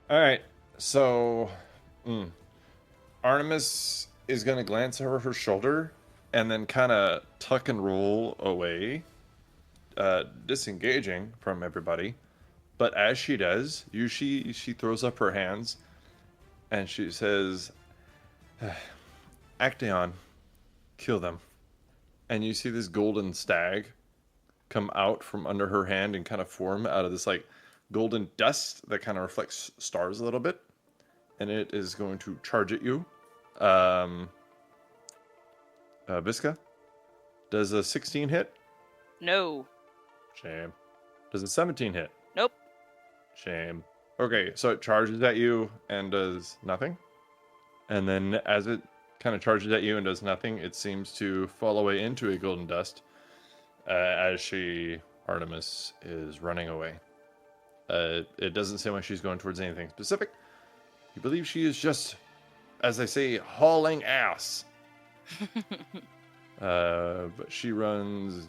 All right. So, Artemis is going to glance over her shoulder and then kind of tuck and roll away, disengaging from everybody. But as she does, she throws up her hands and she says, Actaeon, kill them. And you see this golden stag come out from under her hand and kind of form out of this like golden dust that kind of reflects stars a little bit. And it is going to charge at you. Viska, does a 16 hit? No. Shame. Does a 17 hit? Nope. Shame. Okay, so it charges at you and does nothing. And then as it kind of charges at you and does nothing, it seems to fall away into a golden dust as Artemis is running away. It doesn't say when she's going towards anything specific. You believe she is just, as they say, hauling ass. But she runs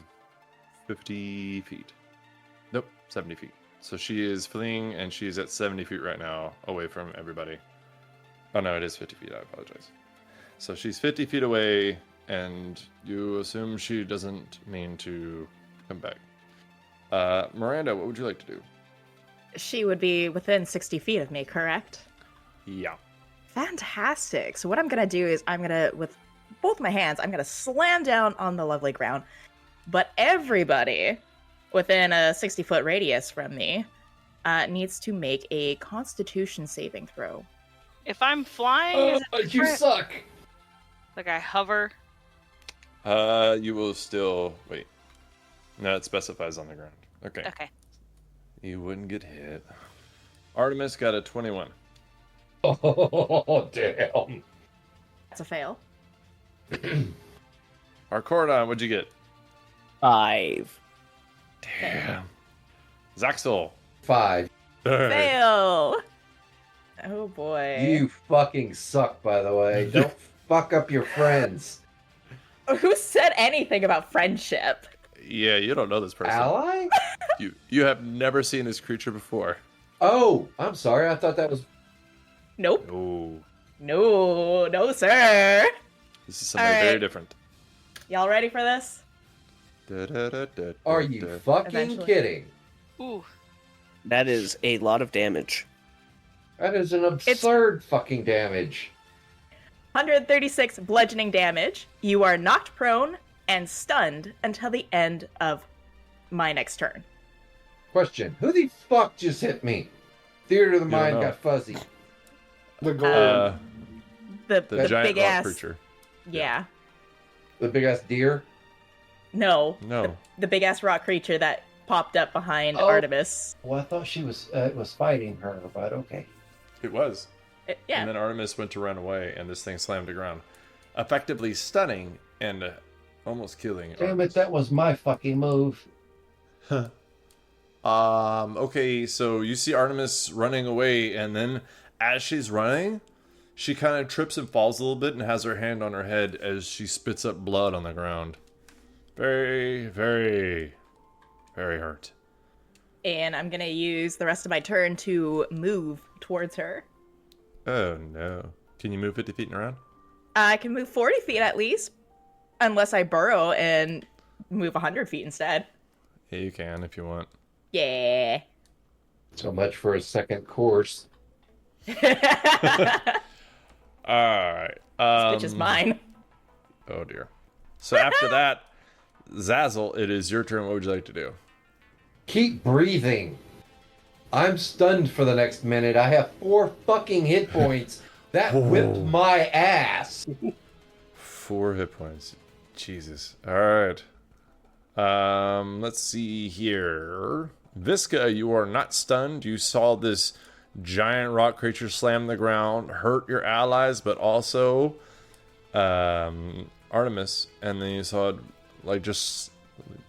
50 feet. Nope, 70 feet. So she is fleeing, and she's at 70 feet right now, away from everybody. Oh no, it is 50 feet, I apologize. So she's 50 feet away, and you assume she doesn't mean to come back. Miranda, what would you like to do? She would be within 60 feet of me, correct? Yeah. Fantastic. So what I'm going to do is with both my hands, I'm going to slam down on the lovely ground. But everybody within a 60-foot radius from me needs to make a Constitution saving throw. If I'm flying, is it You different? suck. Like I hover. You will still wait. No, it specifies on the ground. Okay. Okay. You wouldn't get hit. Artemis got a 21. Oh, damn. That's a fail. Arkoridaun, what'd you get? 5. Damn. Xaxyl. 5. Fail! Oh boy. You fucking suck, by the way. Don't fuck up your friends. Who said anything about friendship? Yeah, you don't know this person. Ally? You have never seen this creature before. Oh, I'm sorry. I thought that was... Nope. Oh, No, sir. this is something All very right. different. Y'all ready for this? Are you fucking Eventually. kidding? Ooh. That is a lot of damage. That is an absurd fucking damage. 136 bludgeoning damage. You are knocked prone and stunned until the end of my next turn. Question. Who the fuck just hit me? Theater of the You don't mind know. got fuzzy. The gold. The The giant big rock ass creature. Yeah. The big ass deer? No. No. The big ass rock creature that popped up behind Oh. Artemis. Well, I thought she was fighting her, but okay. It was. Yeah. And then Artemis went to run away, and this thing slammed to ground, effectively stunning and almost killing. Damn it, Artemis. that was my fucking move. Okay, so you see Artemis running away, and then as she's running, she kind of trips and falls a little bit and has her hand on her head as she spits up blood on the ground. Very, very, very hurt. And I'm gonna use the rest of my turn to move towards her. Oh no. Can you move 50 feet and around? I can move 40 feet at least, unless I burrow and move 100 feet instead. Yeah, you can if you want. Yeah. So much for a second course. Alright. Which is mine. Oh dear. So after that, Xaxyl, it is your turn. What would you like to do? Keep breathing. I'm stunned for the next minute. I have 4 fucking hit points. That whipped my ass. 4 hit points. Jesus. Alright. Let's see here. Viska, you are not stunned. You saw this giant rock creature slam the ground, hurt your allies, but also Artemis, and then you saw it like just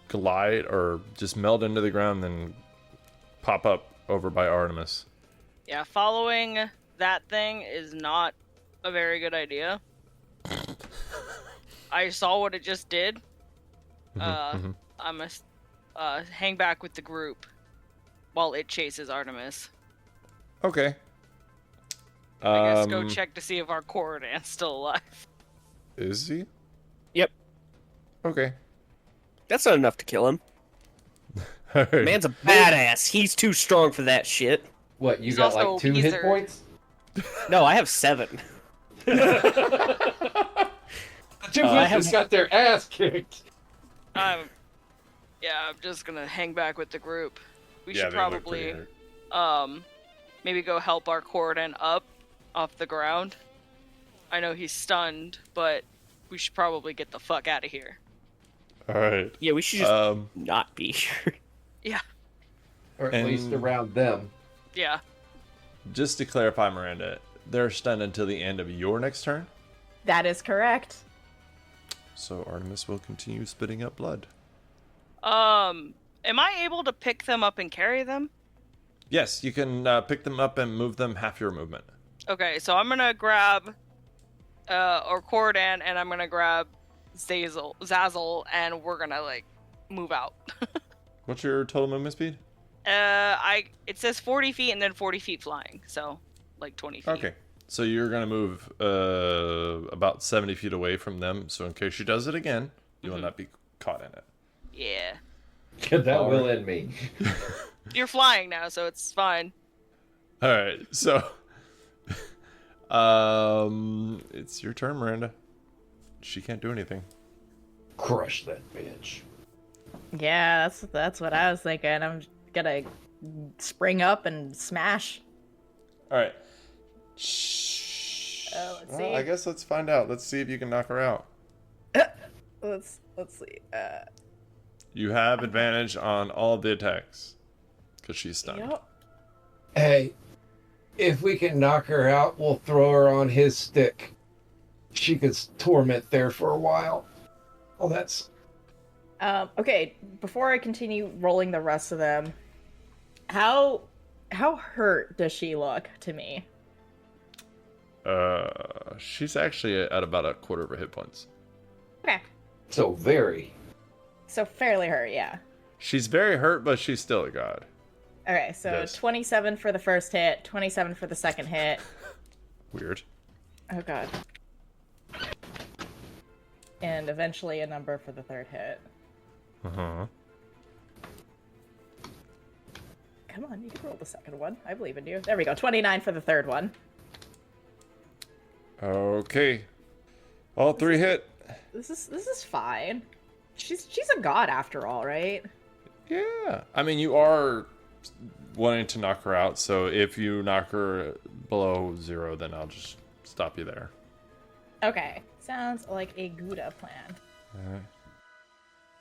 glide or just melt into the ground, then pop up over by Artemis. Yeah, following that thing is not a very good idea. I saw what it just did. Mhm. I'm gonna hang back with the group while it chases Artemis. Okay. I guess go check to see if our Arkoridaun's still alive. Is he? Yep. Okay. That's not enough to kill him. All right. Man's a badass. He's too strong for that shit. What, you He's got also like 2 hit wizard. points? No, I have 7. The two I wizards have- got their ass kicked. I'm just gonna hang back with the group. We should they look probably pretty hurt. maybe go help our Arkoridaun up off the ground. I know he's stunned, but we should probably get the fuck out of here. All right. Yeah, we should just not be here. Yeah. Or at And- least around them. Yeah. Just to clarify, Miranda, they're stunned until the end of your next turn. That is correct. So Artemis will continue spitting up blood. Am I able to pick them up and carry them? Yes, you can pick them up and move them half your movement. Okay, so I'm gonna grab Arkoridaun and I'm gonna grab Xaxyl, and we're gonna move out. What's your total movement speed? It says 40 feet and then 40 feet flying, so 20 feet. Okay. So you're going to move about 70 feet away from them. So in case she does it again, you will not be caught in it. Yeah. That will end me. You're flying now, so it's fine. All right. So it's your turn, Miranda. She can't do anything. Crush that bitch. Yeah, that's what I was thinking. I'm gonna spring up and smash. All right. Let's Well, see. I guess let's find out. Let's see if you can knock her out. Let's see. You have advantage on all of the attacks because she's stunned. Yep. Hey, if we can knock her out, we'll throw her on his stick. She could torment there for a while. Oh, that's... Okay, before I continue rolling the rest of them, how hurt does she look to me? She's actually at about a quarter of her hit points. Okay. So very. So fairly hurt, yeah. She's very hurt, but she's still a god. Okay, so Yes. 27 for the first hit, 27 for the second hit. Weird. Oh god. And eventually a number for the third hit. Uh-huh. Come on, you can roll the second one. I believe in you. There we go. 29 for the third one. Okay. All 3 hit. This is fine. She's a god after all, right? Yeah. I mean, you are wanting to knock her out, so if you knock her below 0, then I'll just stop you there. Okay. Sounds like a Gouda plan. Alright.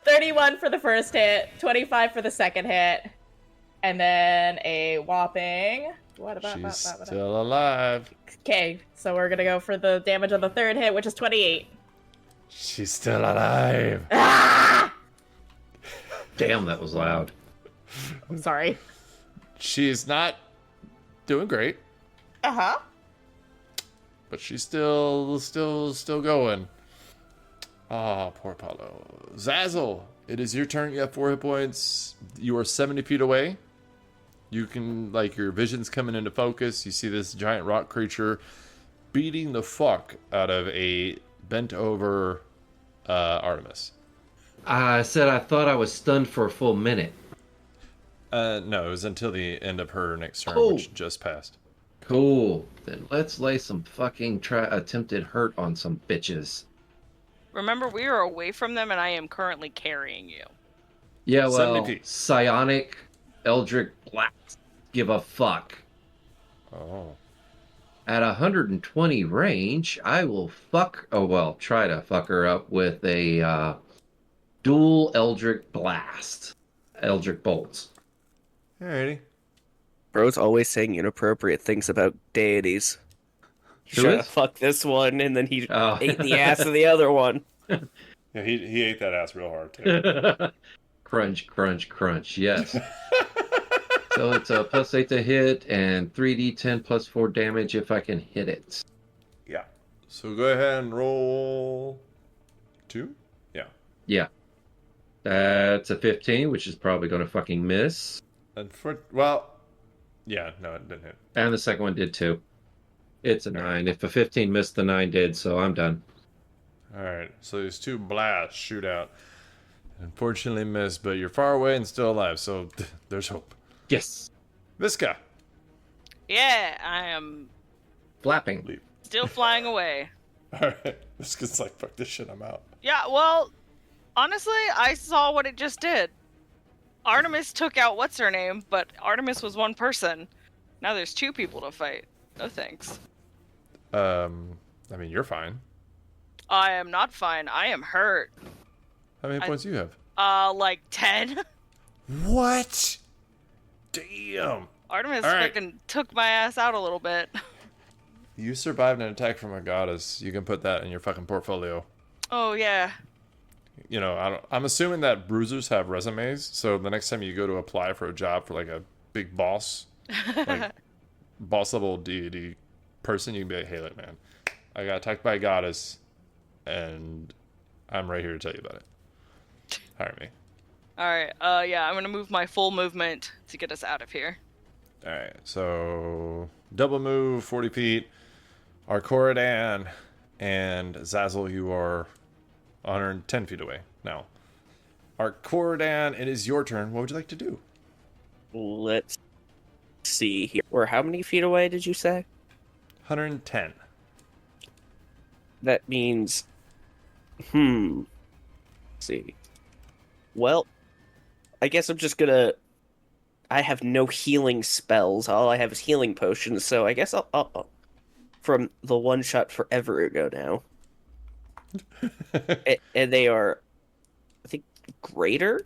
31 for the first hit, 25 for the second hit, and then a whopping... What about... She's still alive. Okay, so we're gonna go for the damage on the third hit, which is 28. She's still alive. Ah! Damn, that was loud. I'm sorry. She's not doing great, Uh-huh. but she's still going. Ah, poor Paulo. Xaxyl, it is your turn. You have 4 hit points. You are 70 feet away. You can, your vision's coming into focus. You see this giant rock creature beating the fuck out of a bent over Artemis. I said I thought I was stunned for a full minute. No, it was until the end of her next turn, Oh. which just passed. Cool. Then let's lay some fucking attempted hurt on some bitches. Remember, we are away from them, and I am currently carrying you. Yeah, well, 70 feet. psionic, eldritch blast. Give a fuck. Oh. At 120 range, I will try to fuck her up with a dual eldritch blast. Eldritch bolts. Alrighty. Bro's always saying inappropriate things about deities. He's Who trying to is? fuck this one, and then he Oh. ate the ass of the other one. Yeah, he ate that ass real hard, too. Crunch, crunch, crunch. Yes. So it's a +8 to hit and 3d10 plus 4 damage if I can hit it. Yeah. So go ahead and roll 2? Yeah. Yeah. That's a 15, which is probably going to fucking miss. Well, yeah, no, it didn't hit. And the second one did too. It's a 9. If a 15 missed, the 9 did, so I'm done. All right, so these two blasts shoot out. Unfortunately missed, but you're far away and still alive, so there's hope. Yes. Viska. Yeah, I am Flapping. Leave. still flying away. All right, Viska's like, fuck this shit, I'm out. Yeah, well, honestly, I saw what it just did. Artemis took out what's her name, but Artemis was one person. Now there's 2 people to fight. No thanks. I mean, you're fine. I am not fine. I am hurt. How many points do you have? Like 10. What? Damn. Artemis All right. fucking took my ass out a little bit. You survived an attack from a goddess. You can put that in your fucking portfolio. Oh yeah. You know, I'm assuming that bruisers have resumes, so the next time you go to apply for a job for like a big boss, like boss level deity person, you can be like, hey, look, man, I got attacked by a goddess, and I'm right here to tell you about it. Hire me. Alright, yeah, I'm gonna move my full movement to get us out of here. Alright, so double move, 40 feet. Arkoridaun and Xaxyl, you are 110 feet away now. Arkoridaun, it is your turn. What would you like to do? Let's see here. Or how many feet away did you say? 110. That means... Let's see. Well, I guess I'm just gonna... I have no healing spells. All I have is healing potions, so I guess I'll from the one shot forever ago now. And they are, I think, greater?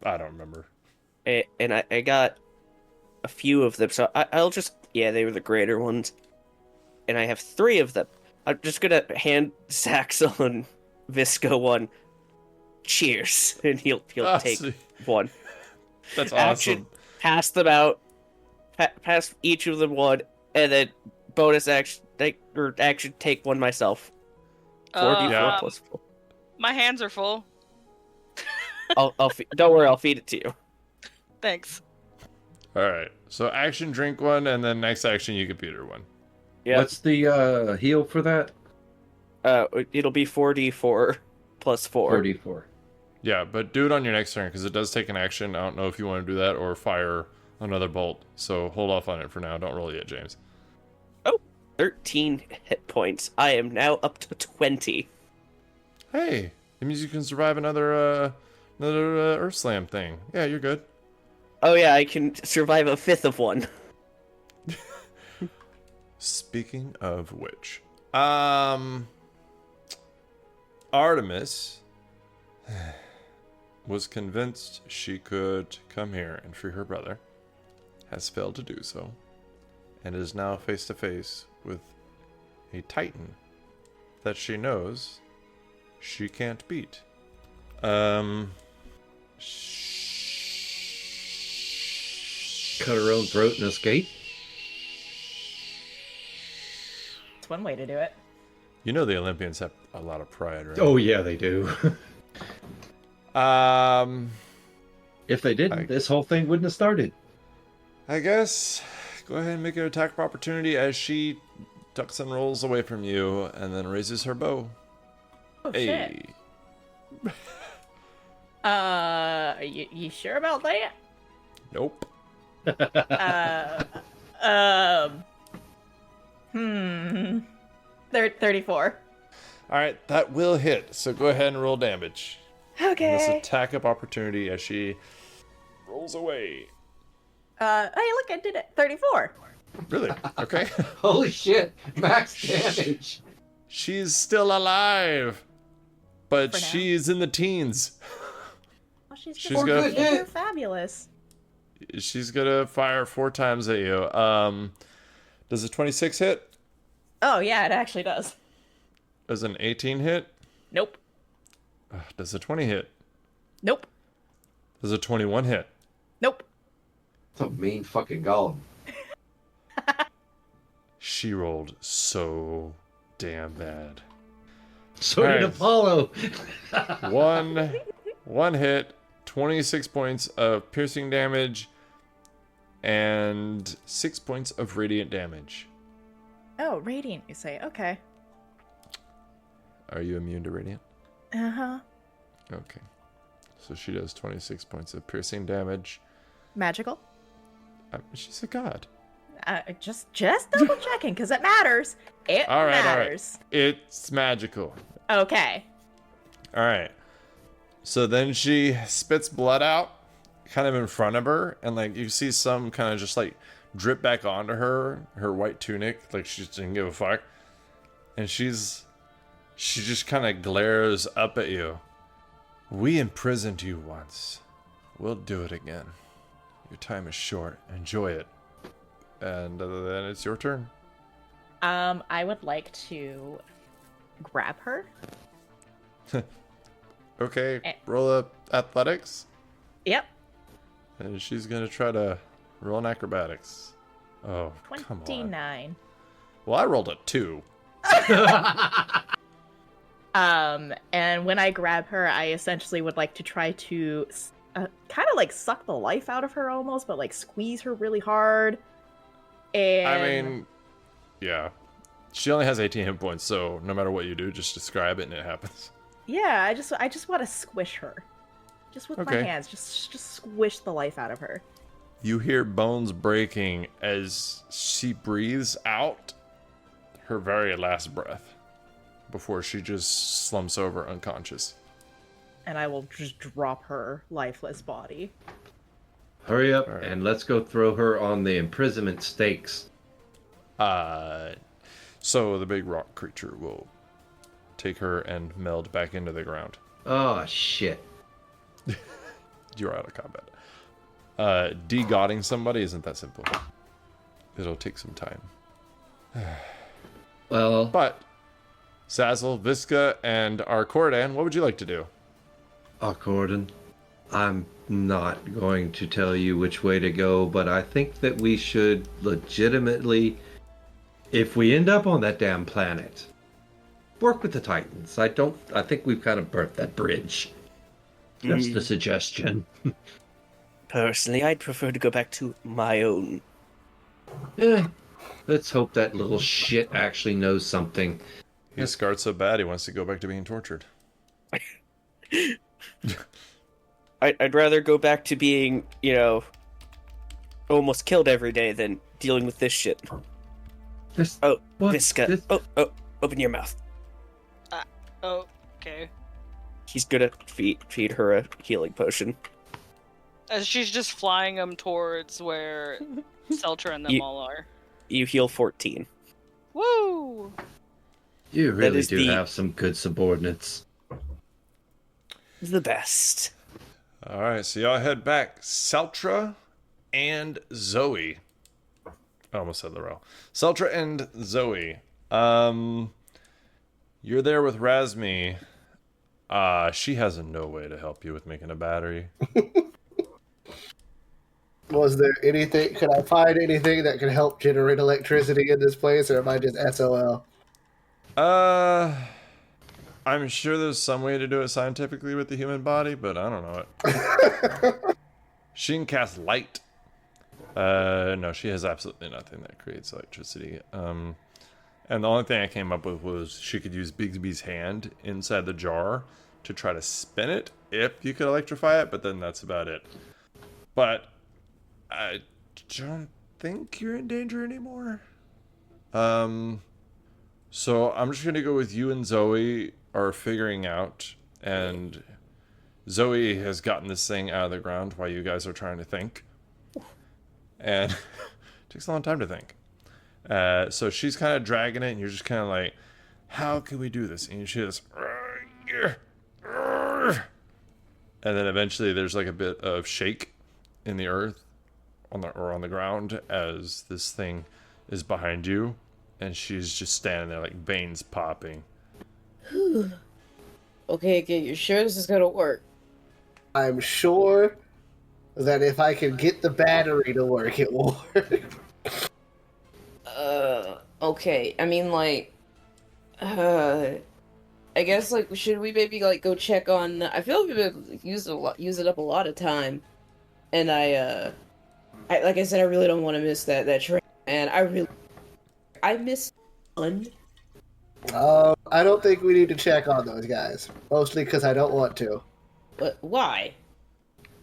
I don't remember. And I got a few of them, so I'll just... Yeah, they were the greater ones. And I have 3 of them. I'm just gonna hand Xaxyl and Viska one. Cheers. And he'll take one. That's Action, awesome. pass them out. Pass each of them one, and then bonus action, take one myself. 4d4 Yeah. plus 4. My hands are full. Don't worry, I'll feed it to you. Thanks. All right. So action, drink one, and then next action, you computer one. Yeah. What's the heal for that? It'll be 4d4 plus 4. 44. Yeah, but do it on your next turn because it does take an action. I don't know if you want to do that or fire another bolt. So hold off on it for now. Don't roll yet, James. 13 hit points. I am now up to 20. Hey, it means you can survive another Earth Slam thing. Yeah, you're good. Oh yeah, I can survive a 5th of one. Speaking of which, Artemis was convinced she could come here and free her brother, has failed to do so, and is now face to face with a titan that she knows she can't beat. Cut her own throat and escape. It's one way to do it. You know the Olympians have a lot of pride, right? Oh yeah, they do. If they didn't, this whole thing wouldn't have started. I guess go ahead and make an attack of opportunity as she ducks and rolls away from you and then raises her bow. Oh Hey. shit. You sure about that? Nope. 34. Alright, that will hit, so go ahead and roll damage. Okay. This attack of opportunity as she rolls away. Hey, look, I did it. 34. Really? Okay. Holy shit! Max damage. She's still alive, but For now. she's in the teens. Oh, she's She's gonna gonna- be you're fabulous. She's gonna fire 4 times at you. Does a 26 hit? Oh, yeah, it actually does. Does an 18 hit? Nope. Does a 20 hit? Nope. Does a 21 hit? Nope. It's a mean fucking golem. She rolled so damn bad. So did Alright. Apollo. 1 hit, 26 points of piercing damage, and 6 points of radiant damage. Oh, radiant, you say? Okay. Are you immune to radiant? Uh-huh. Okay. So she does 26 points of piercing damage. Magical? She's a god. Just double checking, because it matters. It matters. All right. It's magical. Okay. All right. So then she spits blood out kind of in front of her, and like you see some kind of just like drip back onto her white tunic, like she just didn't give a fuck. And she just kind of glares up at you. We imprisoned you once. We'll do it again. Your time is short. Enjoy it. And then it's your turn. I would like to grab her. Okay, roll up athletics. Yep. And she's gonna try to roll an acrobatics. Oh, come on. 29. Well, I rolled a 2. And when I grab her, I essentially would like to try to kind of like suck the life out of her almost, but like squeeze her really hard. And I mean, yeah. She only has 18 hit points, so no matter what you do, just describe it and it happens. yeah, I just want to squish her. Just with my hands, just squish the life out of her. You hear bones breaking as she breathes out her very last breath before she just slumps over unconscious. And I will just drop her lifeless body. Hurry up Right. and let's go throw her on the imprisonment stakes. So the big rock creature will take her and meld back into the ground. Oh, shit. You're out of combat. De-godding somebody isn't that simple. It'll take some time. Well, But, Xaxyl, Viska, and Arkoridaun, what would you like to do? Arkoridaun, I'm not going to tell you which way to go, but I think that we should legitimately, if we end up on that damn planet, work with the Titans. I think we've kind of burnt that bridge. Just a suggestion. Personally, I'd prefer to go back to my own. Yeah, let's hope that little shit actually knows something. He's scarred so bad he wants to go back to being tortured. I'd rather go back to being, almost killed every day than dealing with this shit. What? Viska. Oh, open your mouth. Oh, okay. He's gonna feed her a healing potion. As she's just flying them towards where Celtra and them all are. You heal 14. Woo! You really is do have some good subordinates. The best. Alright, so y'all head back. Celtra and Zoe. I almost said Laurel. Celtra and Zoe. You're there with Razmi. She has no way to help you with making a battery. Was there anything? Could I find anything that could help generate electricity in this place, or am I just SOL? I'm sure there's some way to do it scientifically with the human body, but I don't know it. She can cast light. No, she has absolutely nothing that creates electricity. And the only thing I came up with was she could use Bigsby's hand inside the jar to try to spin it if you could electrify it, but then that's about it. But I don't think you're in danger anymore. So I'm just gonna go with you and Zoe are figuring out, and Zoe has gotten this thing out of the ground while you guys are trying to think. And it takes a long time to think. So she's kind of dragging it, and you're just kind of like, how can we do this? And you see this, and then eventually there's like a bit of shake in the earth on the ground as this thing is behind you, and she's just standing there like veins popping. Okay, you sure this is gonna work? I'm sure that if I can get the battery to work, it will work. Okay. I mean, I guess like should we maybe like go check on? I feel like we've been using up a lot of time, and I like I said, I really don't want to miss that train, and I miss fun. I don't think we need to check on those guys. Mostly because I don't want to. But why?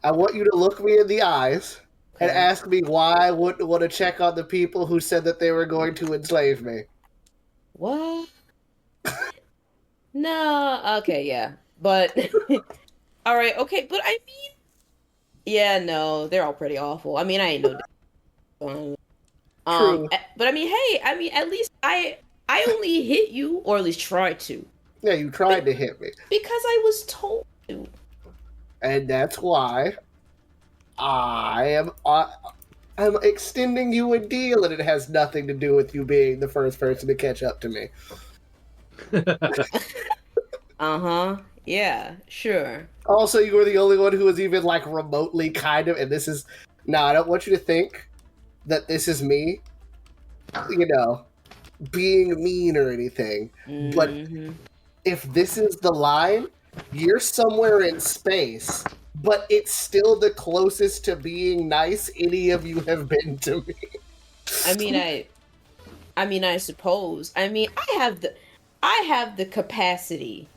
I want you to look me in the eyes and Okay. ask me why I wouldn't want to check on the people who said that they were going to enslave me. What? No. Okay. Yeah. But all right. Okay. But I mean, yeah. No, they're all pretty awful. I mean, I ain't no. True. But I mean, hey. I mean, at least I only hit you, or at least tried to, Yeah, you tried to hit me. because I was told to. And that's why I'm extending you a deal, and it has nothing to do with you being the first person to catch up to me. Yeah. Sure. Also, you were the only one who was even like remotely kind of, and this is no, I don't want you to think that this is me, being mean or anything. But Mhm. if this is the line, you're somewhere in space, but it's still the closest to being nice any of you have been to me. I mean, I suppose. I mean, I have the capacity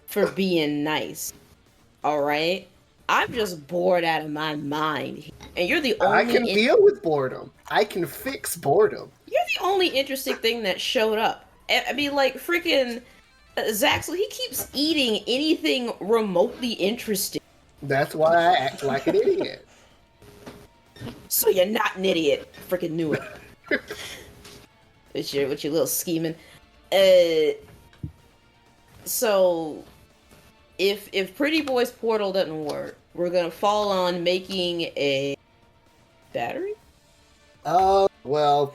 for being nice. All right. I'm just bored out of my mind, and you're the only. I can deal with boredom. I can fix boredom. You're the only interesting thing that showed up. I mean, like freaking Xaxyl, he keeps eating anything remotely interesting. That's why I act like an idiot. So you're not an idiot. Freaking knew it. with your little scheming. So if Pretty Boy's portal doesn't work, we're gonna fall on making a battery? Well,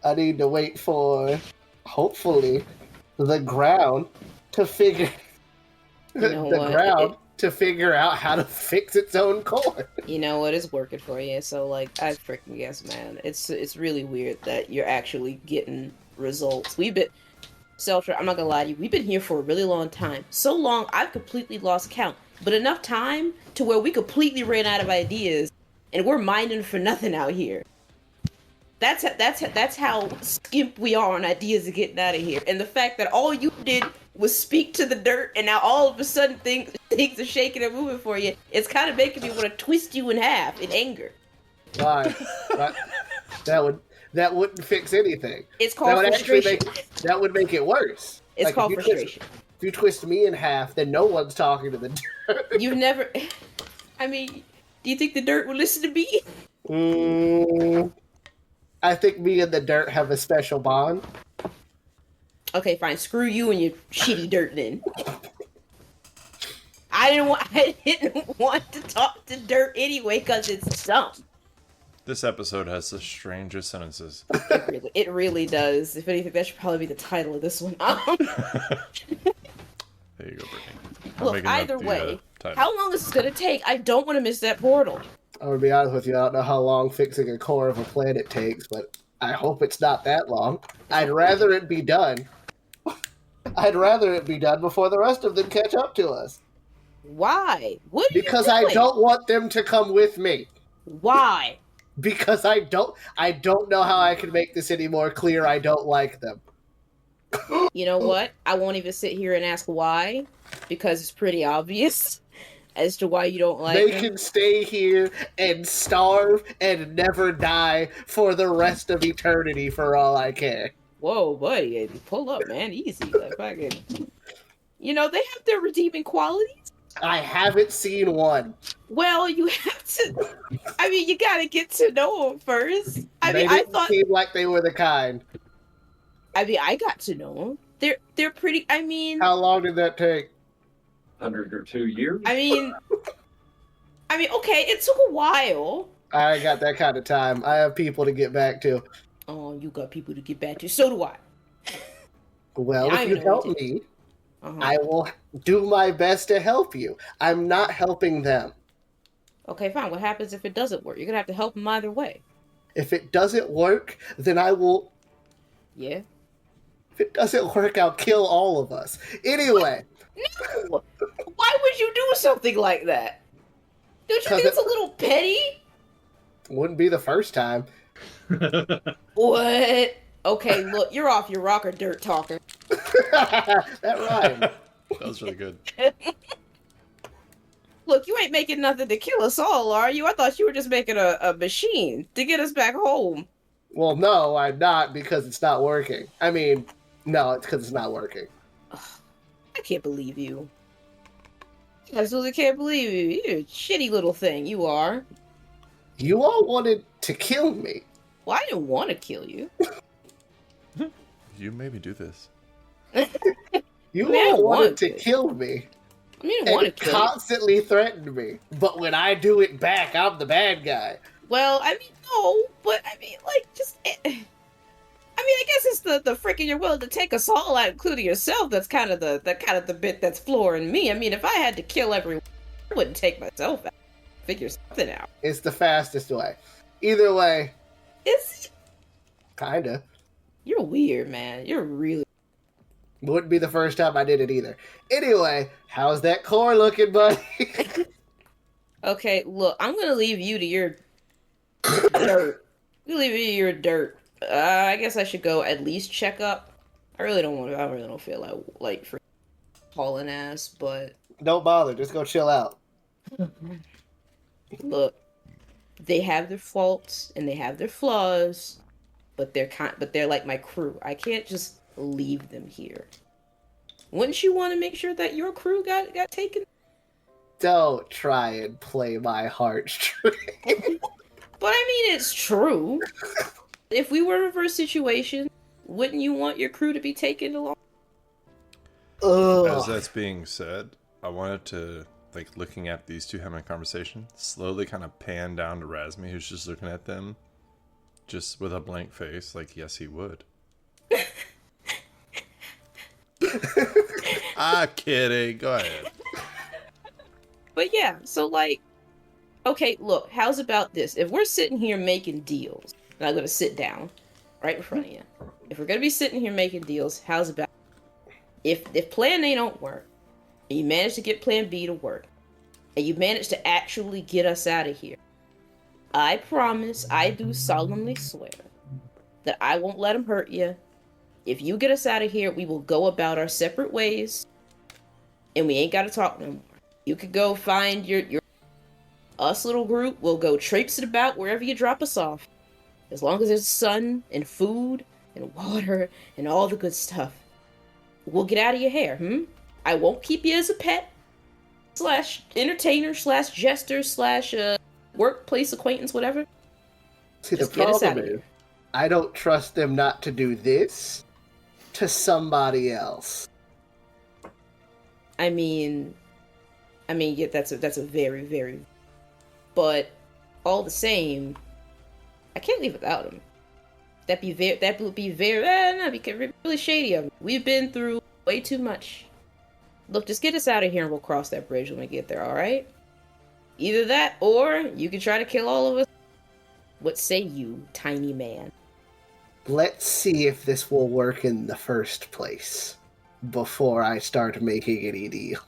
I need to wait for, hopefully, the ground to figure You know the what? ground to figure out how to fix its own core. You know what? It's working for you. So like, I freaking guess, man. It's really weird that you're actually getting results. We've been, Celtra, I'm not gonna lie to you. We've been here for a really long time. So long, I've completely lost count. But enough time to where we completely ran out of ideas, and we're mining for nothing out here. That's how skimp we are on ideas of getting out of here. And the fact that all you did was speak to the dirt, and now all of a sudden things are shaking and moving for you. It's kind of making me want to twist you in half in anger. Why? That wouldn't fix anything. It's called frustration. That would make it worse. It's called frustration. If you twist me in half, then no one's talking to the dirt. You've never. I mean, do you think the dirt would listen to me? I think me and the dirt have a special bond. Okay, fine. Screw you and your shitty dirt then. I didn't want to talk to dirt anyway because it's dumb. This episode has the strangest sentences. It really does. If anything, that should probably be the title of this one. There you go, Brittany. Look, either way, how long is this gonna take? I don't want to miss that portal. I'm gonna be honest with you, I don't know how long fixing a core of a planet takes, but I hope it's not that long. I'd rather it be done. I'd rather it be done before the rest of them catch up to us. Why? What are Because you doing? I don't want them to come with me. Why? Because I don't know how I can make this any more clear. I don't like them. You know what? I won't even sit here and ask why, because it's pretty obvious as to why you don't like They them. can stay here and starve and never die for the rest of eternity for all I care. Whoa, buddy, pull up, man, easy. Like, fucking... You know, they have their redeeming qualities. I haven't seen one. Well, you have to. I mean, you gotta get to know them first. I They mean, I didn't thought. seem like they were the kind. I mean, I got to know them. They're pretty. I mean, How long did that take? 100 or 2 years? I mean, okay, it took a while. I ain't got that kind of time. I have people to get back to. Oh, you got people to get back to. So do I. Well, I if you know help what me, Uh-huh. I will do my best to help you. I'm not helping them. Okay, fine. What happens if it doesn't work? You're gonna have to help them either way. If it doesn't work, then I will Yeah. If it doesn't work, I'll kill all of us. Anyway. No! Why would you do something like that? Don't you think it's a little petty? Wouldn't be the first time. What? Okay, look, you're off your rocker, dirt talker. That rhymed. That was really good. Look, you ain't making nothing to kill us all, are you? I thought you were just making a machine to get us back home. Well, no, I'm not, because it's not working. I mean, no, it's because it's not working. Ugh, I can't believe you. I absolutely can't believe you. You're a shitty little thing, you are. You all wanted to kill me. Well, I didn't want to kill you. You made me do this. You I mean, I all wanted wanted to to. kill me. I mean, I didn't want to And kill you. constantly threatened me. But when I do it back, I'm the bad guy. Well, I mean, no, but I mean, like, just... I mean, I guess it's the freaking you're willing to take us all out, including yourself, that's kind of the bit that's flooring me. I mean, if I had to kill everyone, I wouldn't take myself out. Figure something out. It's the fastest way. Either way, It's... kinda. You're weird, man. You're really... Wouldn't be the first time I did it either. Anyway, how's that core looking, buddy? Okay, look, I'm gonna leave you to your dirt. I'm gonna leave you to your dirt. I guess I should go at least check up. I really don't feel like for hauling ass, but Don't bother. Just go chill out. look, they have their faults and they have their flaws, but they're like my crew. I can't just leave them here. Wouldn't you want to make sure that your crew got taken? Don't try and play my heartstrings. But I mean, it's true. If we were in a reverse situation, wouldn't you want your crew to be taken along? Ugh. As that's being said, I wanted to, like, looking at these two having a conversation, slowly kind of pan down to Razmi, who's just looking at them, just with a blank face, like, yes, he would. I'm kidding. Go ahead. But yeah, so like, okay, look, how's about this? If we're sitting here making deals, and I'm gonna sit down right in front of you. If we're gonna be sitting here making deals, how's about if plan A don't work, and you manage to get plan B to work, and you manage to actually get us out of here, I promise, I do solemnly swear, that I won't let them hurt you. If you get us out of here, we will go about our separate ways, and we ain't gotta talk no more. You could go find your us little group. We'll go traipsing about wherever you drop us off. As long as there's sun and food and water and all the good stuff. We'll get out of your hair, I won't keep you as a pet / entertainer / jester / workplace acquaintance, whatever. See, Just the get us problem outta here. is, I don't trust them not to do this to somebody else. I mean, yeah, that's a very, very, but all the same, I can't leave without him. That would be very, no, because really shady of him. We've been through way too much. Look, just get us out of here and we'll cross that bridge when we get there, alright? Either that, or you can try to kill all of us. What say you, tiny man? Let's see if this will work in the first place before I start making any deal.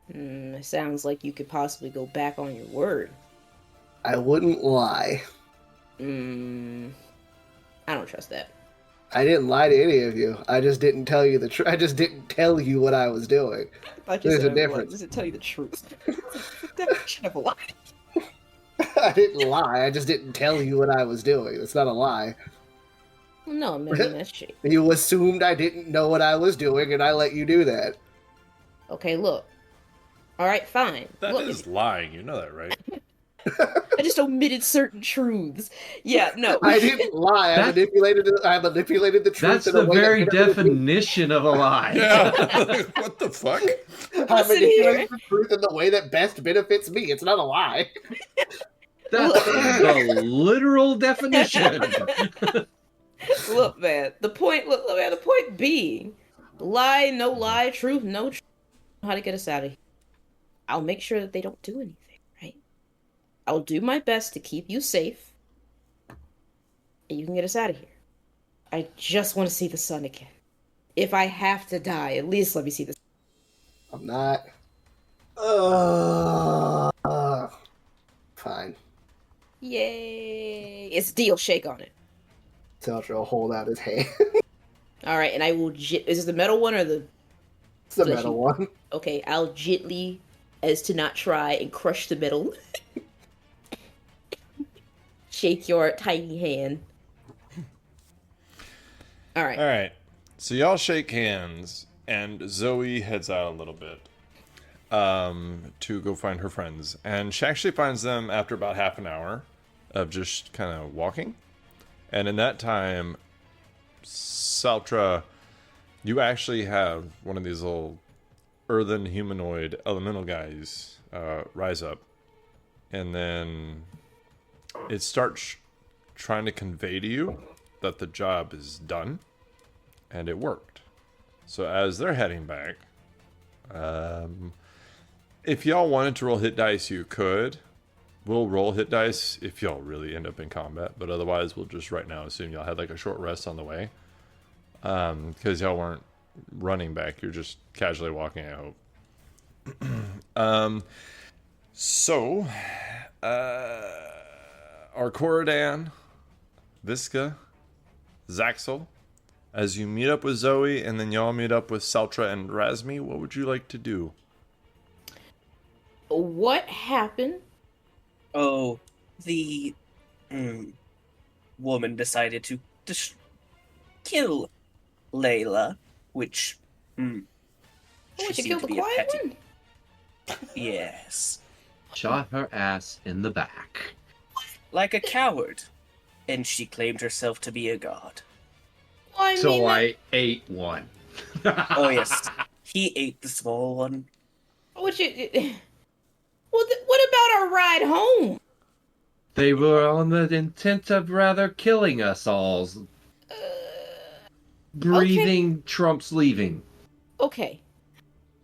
It sounds like you could possibly go back on your word. I wouldn't lie. I don't trust that. I didn't lie to any of you. I just didn't tell you the truth. I just didn't tell you what I was doing. There's a difference. Does it tell you the truth? Definition of a lie. I didn't lie. I just didn't tell you what I was doing. That's not a lie. No, man, that's shit. You assumed I didn't know what I was doing, and I let you do that. Okay, look. Alright, fine. That Look, is lying. You know that, right? I just omitted certain truths. Yeah, no. I didn't lie. I manipulated the truth. That's in a the way that very benefited me. definition of a lie. Yeah. What the fuck? I Listen here. manipulated the truth in the way that best benefits me. It's not a lie. That's the literal definition. Look, man. The point being, lie, no lie, truth, no truth. How to get us out of here. I'll make sure that they don't do anything, right? I'll do my best to keep you safe. And you can get us out of here. I just want to see the sun again. If I have to die, at least let me see this. I'm not. Fine. Yay! It's a deal. Shake on it. Celtra will hold out his hand. All right, and I will. Is this the metal one or the? It's the fleshy metal one. Okay, I'll gently, as to not try and crush the metal. Shake your tiny hand. All right. All right. So y'all shake hands, and Zoe heads out a little bit to go find her friends. And she actually finds them after about half an hour of just kind of walking. And in that time, Celtra, you actually have one of these little earthen humanoid elemental guys rise up. And then it starts trying to convey to you that the job is done. And it worked. So as they're heading back, if y'all wanted to roll hit dice, you could. We'll roll hit dice if y'all really end up in combat. But otherwise, we'll just right now assume y'all had like a short rest on the way. Because y'all weren't running back. You're just casually walking, I hope. So, Arkoridaun, Viska, Xaxyl, as you meet up with Zoe and then y'all meet up with Celtra and Razmi, what would you like to do? What happened? Oh, the woman decided to kill Layla, which Oh, she seemed killed to the be a quiet petty- one? Yes, Shot her ass in the back. like a coward, and she claimed herself to be a god. Well, I So mean, I ate one. Oh yes, he ate the small one. what you? Well, what about our ride home? They were on the intent of rather killing us all. Breathing trumps leaving. Okay,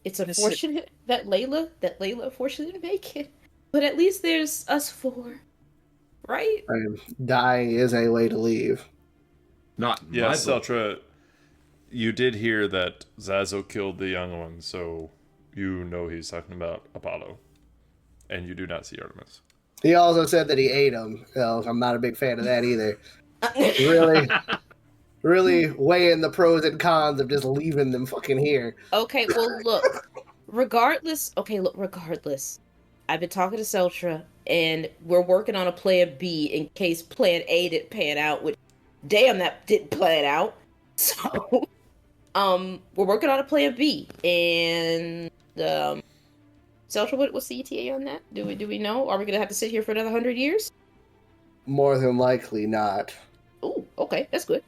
it's unfortunate that Layla unfortunately didn't make it, but at least there's us four, right? And dying is a way to leave. Not Yeah, my book. Celtra, you did hear that Zazo killed the young one, so you know he's talking about Apollo. And you do not see Artemis. He also said that he ate him. So I'm not a big fan of that either. Really weighing the pros and cons of just leaving them fucking here. Okay, well, look. Regardless, I've been talking to Celtra, and we're working on a plan B in case plan A didn't pan out, which, damn, that didn't plan out. So, we're working on a plan B, and, Celtra, what's the ETA on that? Do we know? Are we gonna have to sit here for another 100 years? More than likely not. Ooh, okay, that's good.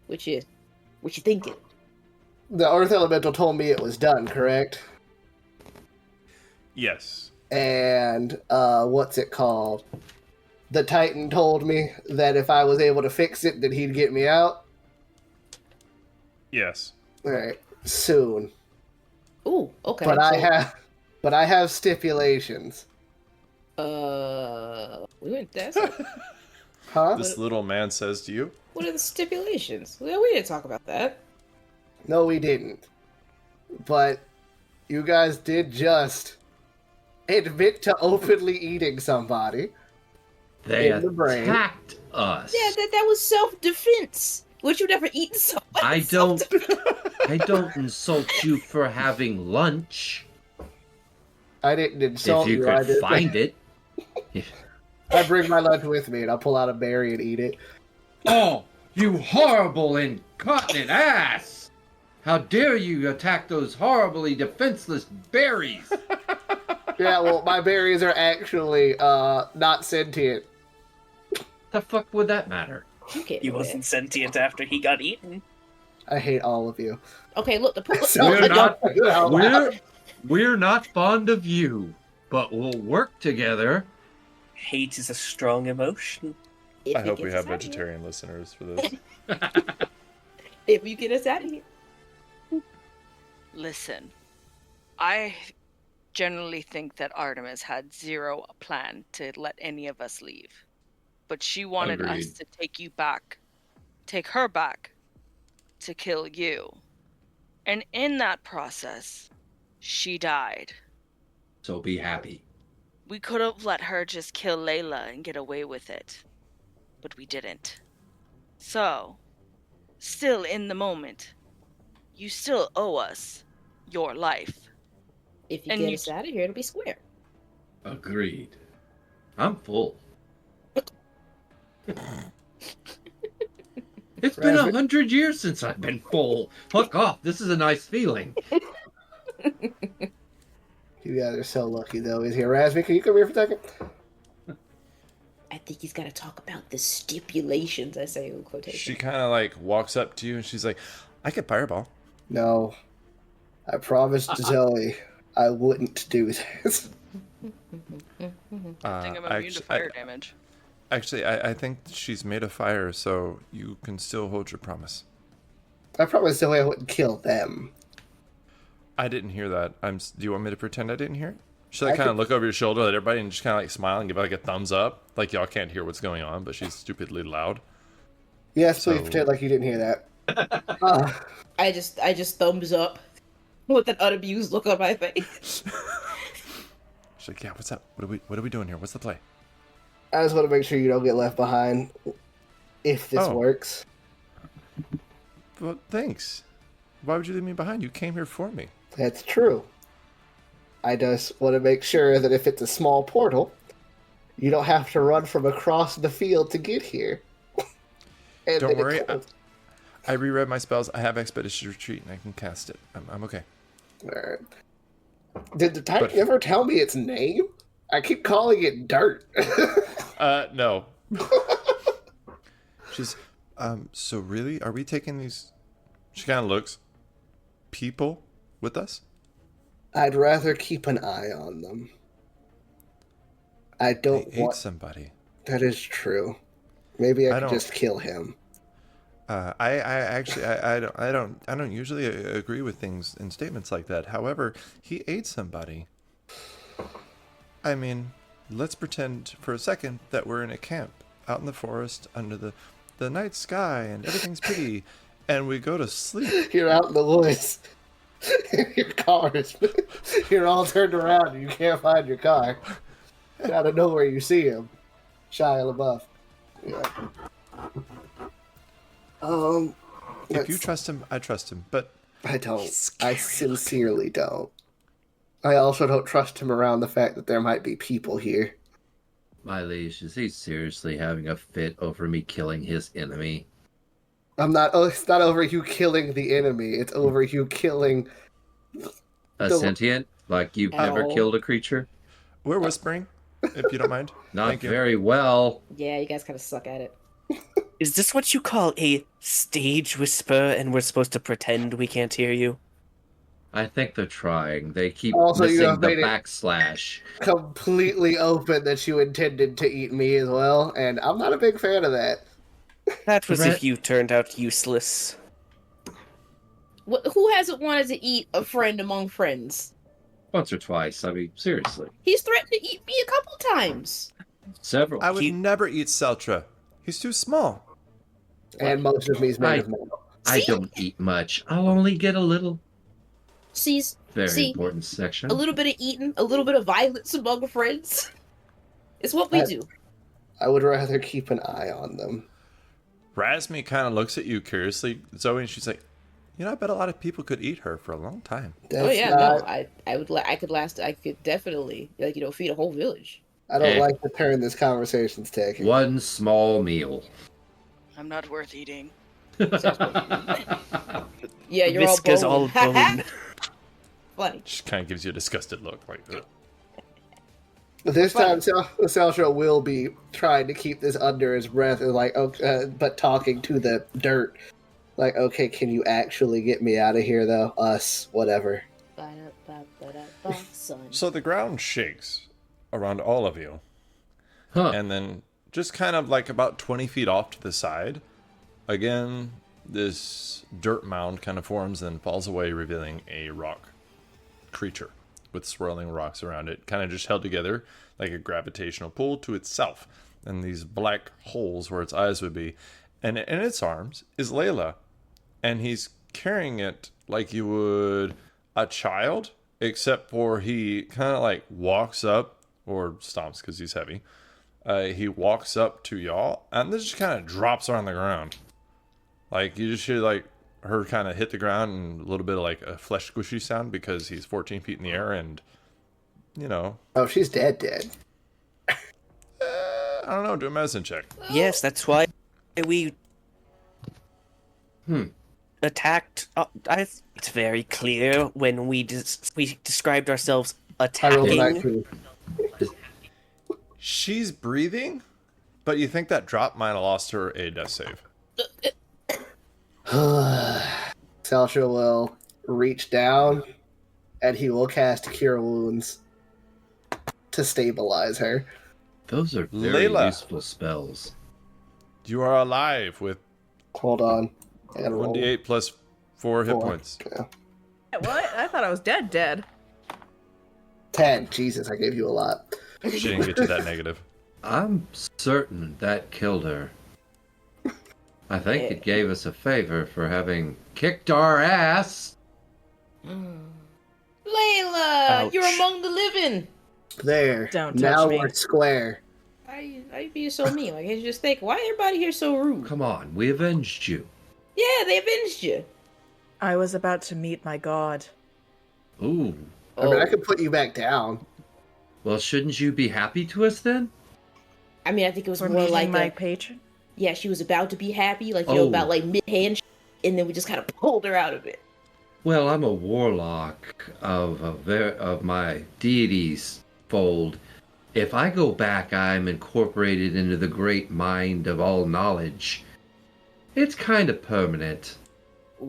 What you thinking? The Earth Elemental told me it was done, correct? Yes. And, what's it called? The Titan told me that if I was able to fix it, that he'd get me out. Yes. Alright, soon. Ooh, okay. But I have stipulations. We went that. Huh? This little man says to you. What are the stipulations? Well, we didn't talk about that. No, we didn't. But you guys did just admit to openly eating somebody. They in the brain. attacked us. Yeah, that was self-defense. Would you never eat somebody? I don't insult you for having lunch. I didn't insult If you I could just- find it. I bring my lunch with me and I'll pull out a berry and eat it. Oh, you horrible incontinent ass! How dare you attack those horribly defenseless berries? Yeah, well, my berries are actually not sentient. The fuck would that matter? He wasn't sentient after he got eaten. I hate all of you. Okay, look, We're not fond of you, but we'll work together. Hate is a strong emotion. I hope we have vegetarian listeners for this. If you get us out of here. Listen, I generally think that Artemis had zero plan to let any of us leave. But she wanted us Agreed. to take her back, to kill you. And in that process, she died. So be happy. We could have let her just kill Layla and get away with it. But we didn't. So, still in the moment, you still owe us your life. If you And get you- us out of here, it'll be square. Agreed. I'm full. It's been 100 years since I've been full. Fuck off. This is a nice feeling. You guys are so lucky, though. Is here, Razmi? Can you come here for a second? I think he's got to talk about the stipulations, I say in quotation. She kind of like walks up to you and she's like, I get fireball. No. I promised Zoe I wouldn't do this. I think I'm immune to fire damage. Actually, I think she's made of fire, so you can still hold your promise. I promised Zoe I wouldn't kill them. I didn't hear that. Do you want me to pretend I didn't hear it? Should I kind of look over your shoulder at everybody and just kind of like smile and give like a thumbs up? Like y'all can't hear what's going on, but she's stupidly loud. Yes, please pretend like you didn't hear that. I just thumbs up with an unamused look on my face. She's like, yeah, what's up? What are we doing here? What's the play? I just want to make sure you don't get left behind if this works. Well, thanks. Why would you leave me behind? You came here for me. That's true. I just want to make sure that if it's a small portal, you don't have to run from across the field to get here. And Don't worry. I reread my spells. I have Expedition Retreat, and I can cast it. I'm okay. Alright. Did the Titan ever tell me its name? I keep calling it Dirt. No. She's, so really, are we taking these, she kind of looks, people with us? I'd rather keep an eye on them. I don't They ate want... somebody. That is true. Maybe I could just kill him. I don't usually agree with things in statements like that. However, he ate somebody. I mean, let's pretend for a second that we're in a camp out in the forest under the night sky and everything's pretty, and we go to sleep. You're out in the woods. Your cars. You're all turned around and you can't find your car. Out of nowhere you see him. Shia LaBeouf. Yeah. If you trust him, I trust him, but I don't. I sincerely don't. I also don't trust him around the fact that there might be people here. My liege, is he seriously having a fit over me killing his enemy? I'm not. Oh, it's not over you killing the enemy. It's over you killing a sentient, like you've never killed a creature. We're whispering, if you don't mind. Not very well. Yeah, you guys kind of suck at it. Is this what you call a stage whisper, and we're supposed to pretend we can't hear you? I think they're trying. They keep Also, you missing have the made it backslash. completely open that you intended to eat me as well, and I'm not a big fan of that. That was if you turned out useless. Who hasn't wanted to eat a friend among friends? Once or twice. I mean, seriously. He's threatened to eat me a couple times. Several. I would never eat Celtra. He's too small. And most of me's made of metal. I don't eat much. I'll only get a little. Very important section. A little bit of eating, a little bit of violence among friends. It's what we do. I would rather keep an eye on them. Razmi kind of looks at you curiously, Zoe, and she's like, I bet a lot of people could eat her for a long time. I could definitely, feed a whole village. I don't like the turn this conversation's taking. One small meal. I'm not worth eating. Yeah, you're Viska's all bone. Funny. She kind of gives you a disgusted look, like, ugh. This time, Celtra will be trying to keep this under his breath, but talking to the dirt. Like, okay, can you actually get me out of here, though? Us, whatever. So the ground shakes around all of you. Huh. And then just kind of like about 20 feet off to the side, again, this dirt mound kind of forms and falls away, revealing a rock creature with swirling rocks around it, kind of just held together like a gravitational pull to itself. And these black holes where its eyes would be. And in its arms is Layla. And he's carrying it like you would a child, except for he kind of like walks up or stomps because he's heavy. He walks up to y'all and this just kind of drops her on the ground. Like you just hear like her kind of hit the ground and a little bit of like a flesh squishy sound because he's 14 feet in the air and, you know. Oh, she's dead. I don't know. Do a medicine check. Yes, that's why we attacked. It's very clear when we described ourselves I rolled a attacking. 19. She's breathing, but you think that drop might have lost her a death save. Celtra will reach down and he will cast Cure Wounds to stabilize her. Those are very Layla. useful spells. You are alive with Hold on. I gotta roll. 1d8 plus 4 hit 4. points. Yeah. What? I thought I was dead. 10. Jesus, I gave you a lot. She didn't get you that negative. I'm certain that killed her. I think it gave us a favor for having kicked our ass. Layla, Ouch. you're among the living. There. Don't touch now me. we're square. I being so mean? Like, I just think, why everybody here so rude? Come on, we avenged you. Yeah, they avenged you. I was about to meet my god. Ooh. I mean, I could put you back down. Well, shouldn't you be happy to us then? I mean, I think it was For more meeting like my a, patron. yeah, she was about to be happy, like, you know, about like mid-hand, and then we just kind of pulled her out of it. Well, I'm a warlock of my deity's fold. If I go back, I'm incorporated into the great mind of all knowledge. It's kind of permanent.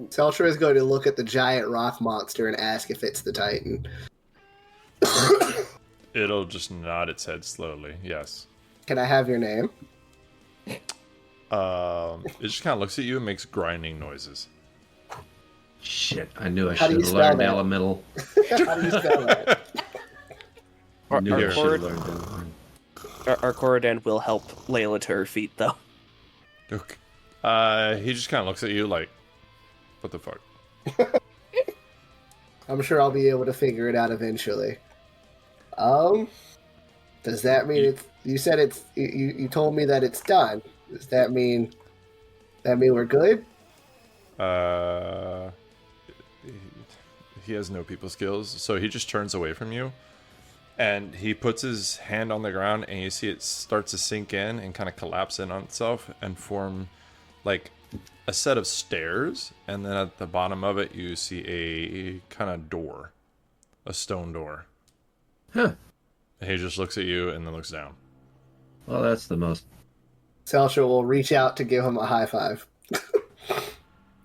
Celtra is going to look at the giant rock monster and ask if it's the Titan. It'll just nod its head slowly. Yes. Can I have your name? It just kind of looks at you and makes grinding noises. Shit, I knew I How do should you have spell learned that? elemental. How do you spell that? I knew I Our should have learned elemental. Arkoridaun will help Layla to her feet, though. Okay. He just kind of looks at you like, what the fuck? I'm sure I'll be able to figure it out eventually. Does that mean it's? You said it's. You told me that it's done. Does that mean we're good? He has no people skills, so he just turns away from you, and he puts his hand on the ground, and you see it starts to sink in and kind of collapse in on itself and form like a set of stairs, and then at the bottom of it you see a kind of door, a stone door. Huh. And he just looks at you and then looks down. Well, that's the most... Celtra will reach out to give him a high five.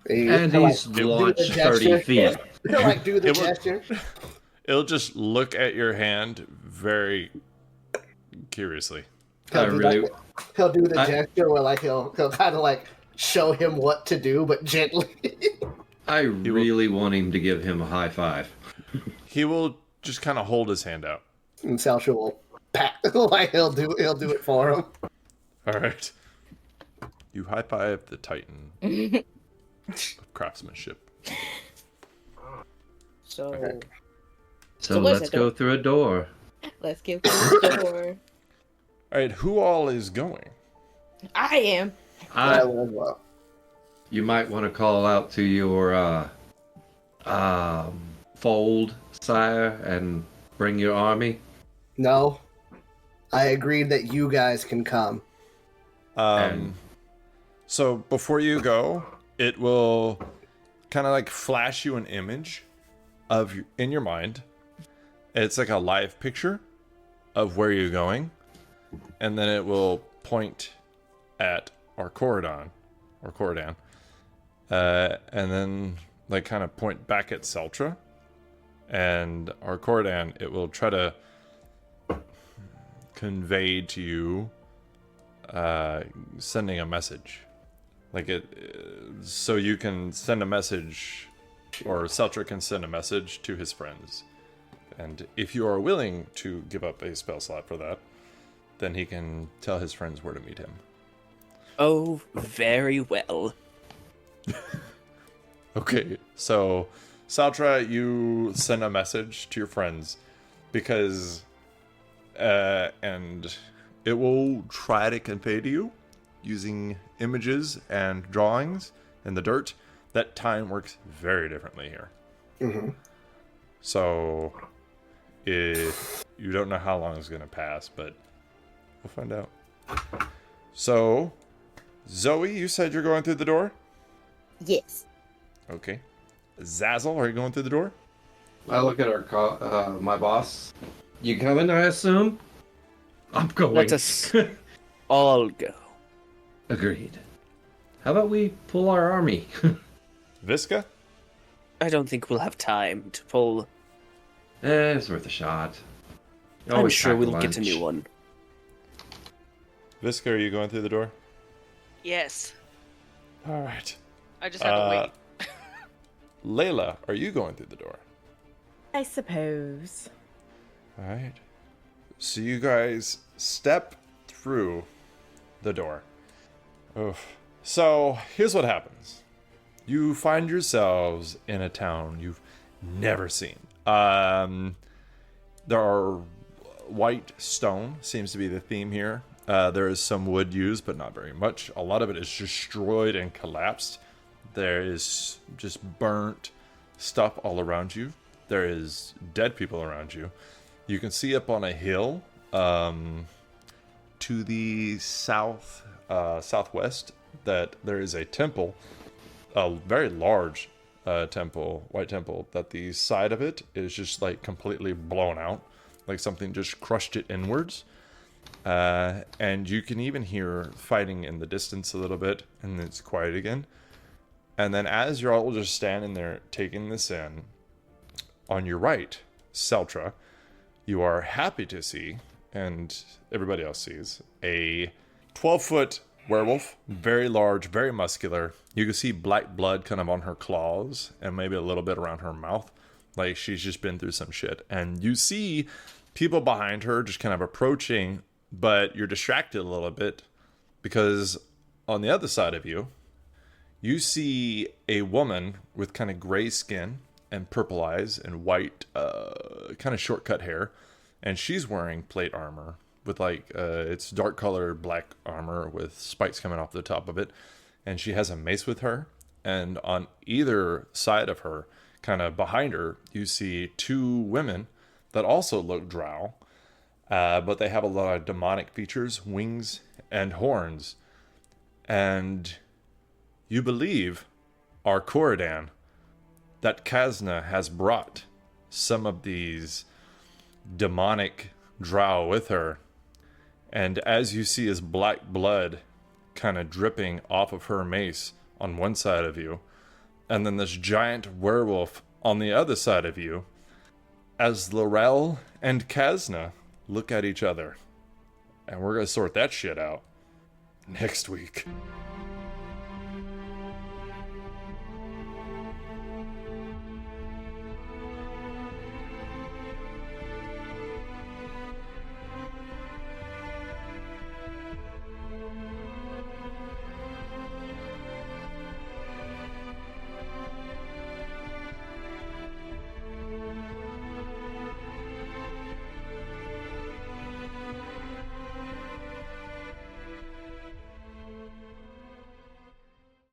And he's launched 30 feet. He'll like do the It will- gesture. It'll just look at your hand very curiously. I really... He'll do the I- gesture where like he'll kind of like show him what to do, but gently. I really want him to give him a high five. He will just kind of hold his hand out. And Celtra will pat like he'll do it for him. All right. You high five the Titan of craftsmanship. So, So what's let's that go door? through a door. let's get through the door. All right, who all is going? I am. I will as well. You might want to call out to your fold, sire, and bring your army. No, I agreed that you guys can come. So before you go, it will kind of like flash you an image of in your mind. It's like a live picture of where you're going, and then it will point at Arkoridaun, and then like kind of point back at Celtra, and Arkoridaun. It will try to convey to you, sending a message, like it, so you can send a message, or Celtra can send a message to his friends. And if you are willing to give up a spell slot for that, then he can tell his friends where to meet him. Oh, very well. Okay, so Celtra, you send a message to your friends because, and it will try to convey to you using images and drawings in the dirt that time works very differently here. Mm-hmm. So, if you don't know how long it's going to pass, but we'll find out. So, Zoe, you said you're going through the door? Yes. Okay. Xaxyl, are you going through the door? I look at my boss. You coming, I assume? I'm going. Let us all go. Agreed. How about we pull our army? Viska? I don't think we'll have time to pull. It's worth a shot. I'm Always sure pack we'll lunch. get a new one. Viska, are you going through the door? Yes. All right. I just had to wait. Layla, are you going through the door? I suppose. All right. So you guys step through the door. Oof. So here's what happens. You find yourselves in a town you've never seen. There are white stone, seems to be the theme here. There is some wood used, but not very much. A lot of it is destroyed and collapsed. There is just burnt stuff all around you. There is dead people around you. You can see up on a hill to the southwest that there is a temple, a very large temple, white temple, that the side of it is just like completely blown out, like something just crushed it inwards. And you can even hear fighting in the distance a little bit, and it's quiet again. And then as you're all just standing there taking this in, on your right, Celtra, you are happy to see, and everybody else sees, a 12-foot werewolf, very large, very muscular. You can see black blood kind of on her claws and maybe a little bit around her mouth, like she's just been through some shit. And you see people behind her just kind of approaching, but you're distracted a little bit because on the other side of you, you see a woman with kind of gray skin and purple eyes and white, kind of short-cut hair, and she's wearing plate armor with like it's dark colored black armor with spikes coming off the top of it, and she has a mace with her. And on either side of her, kind of behind her, you see two women that also look drow, but they have a lot of demonic features, wings and horns, and you believe Arkoridaun, that Kazna has brought some of these demonic drow with her. And as you see his black blood kind of dripping off of her mace on one side of you, and then this giant werewolf on the other side of you, as Laurel and Kazna look at each other. And we're going to sort that shit out next week.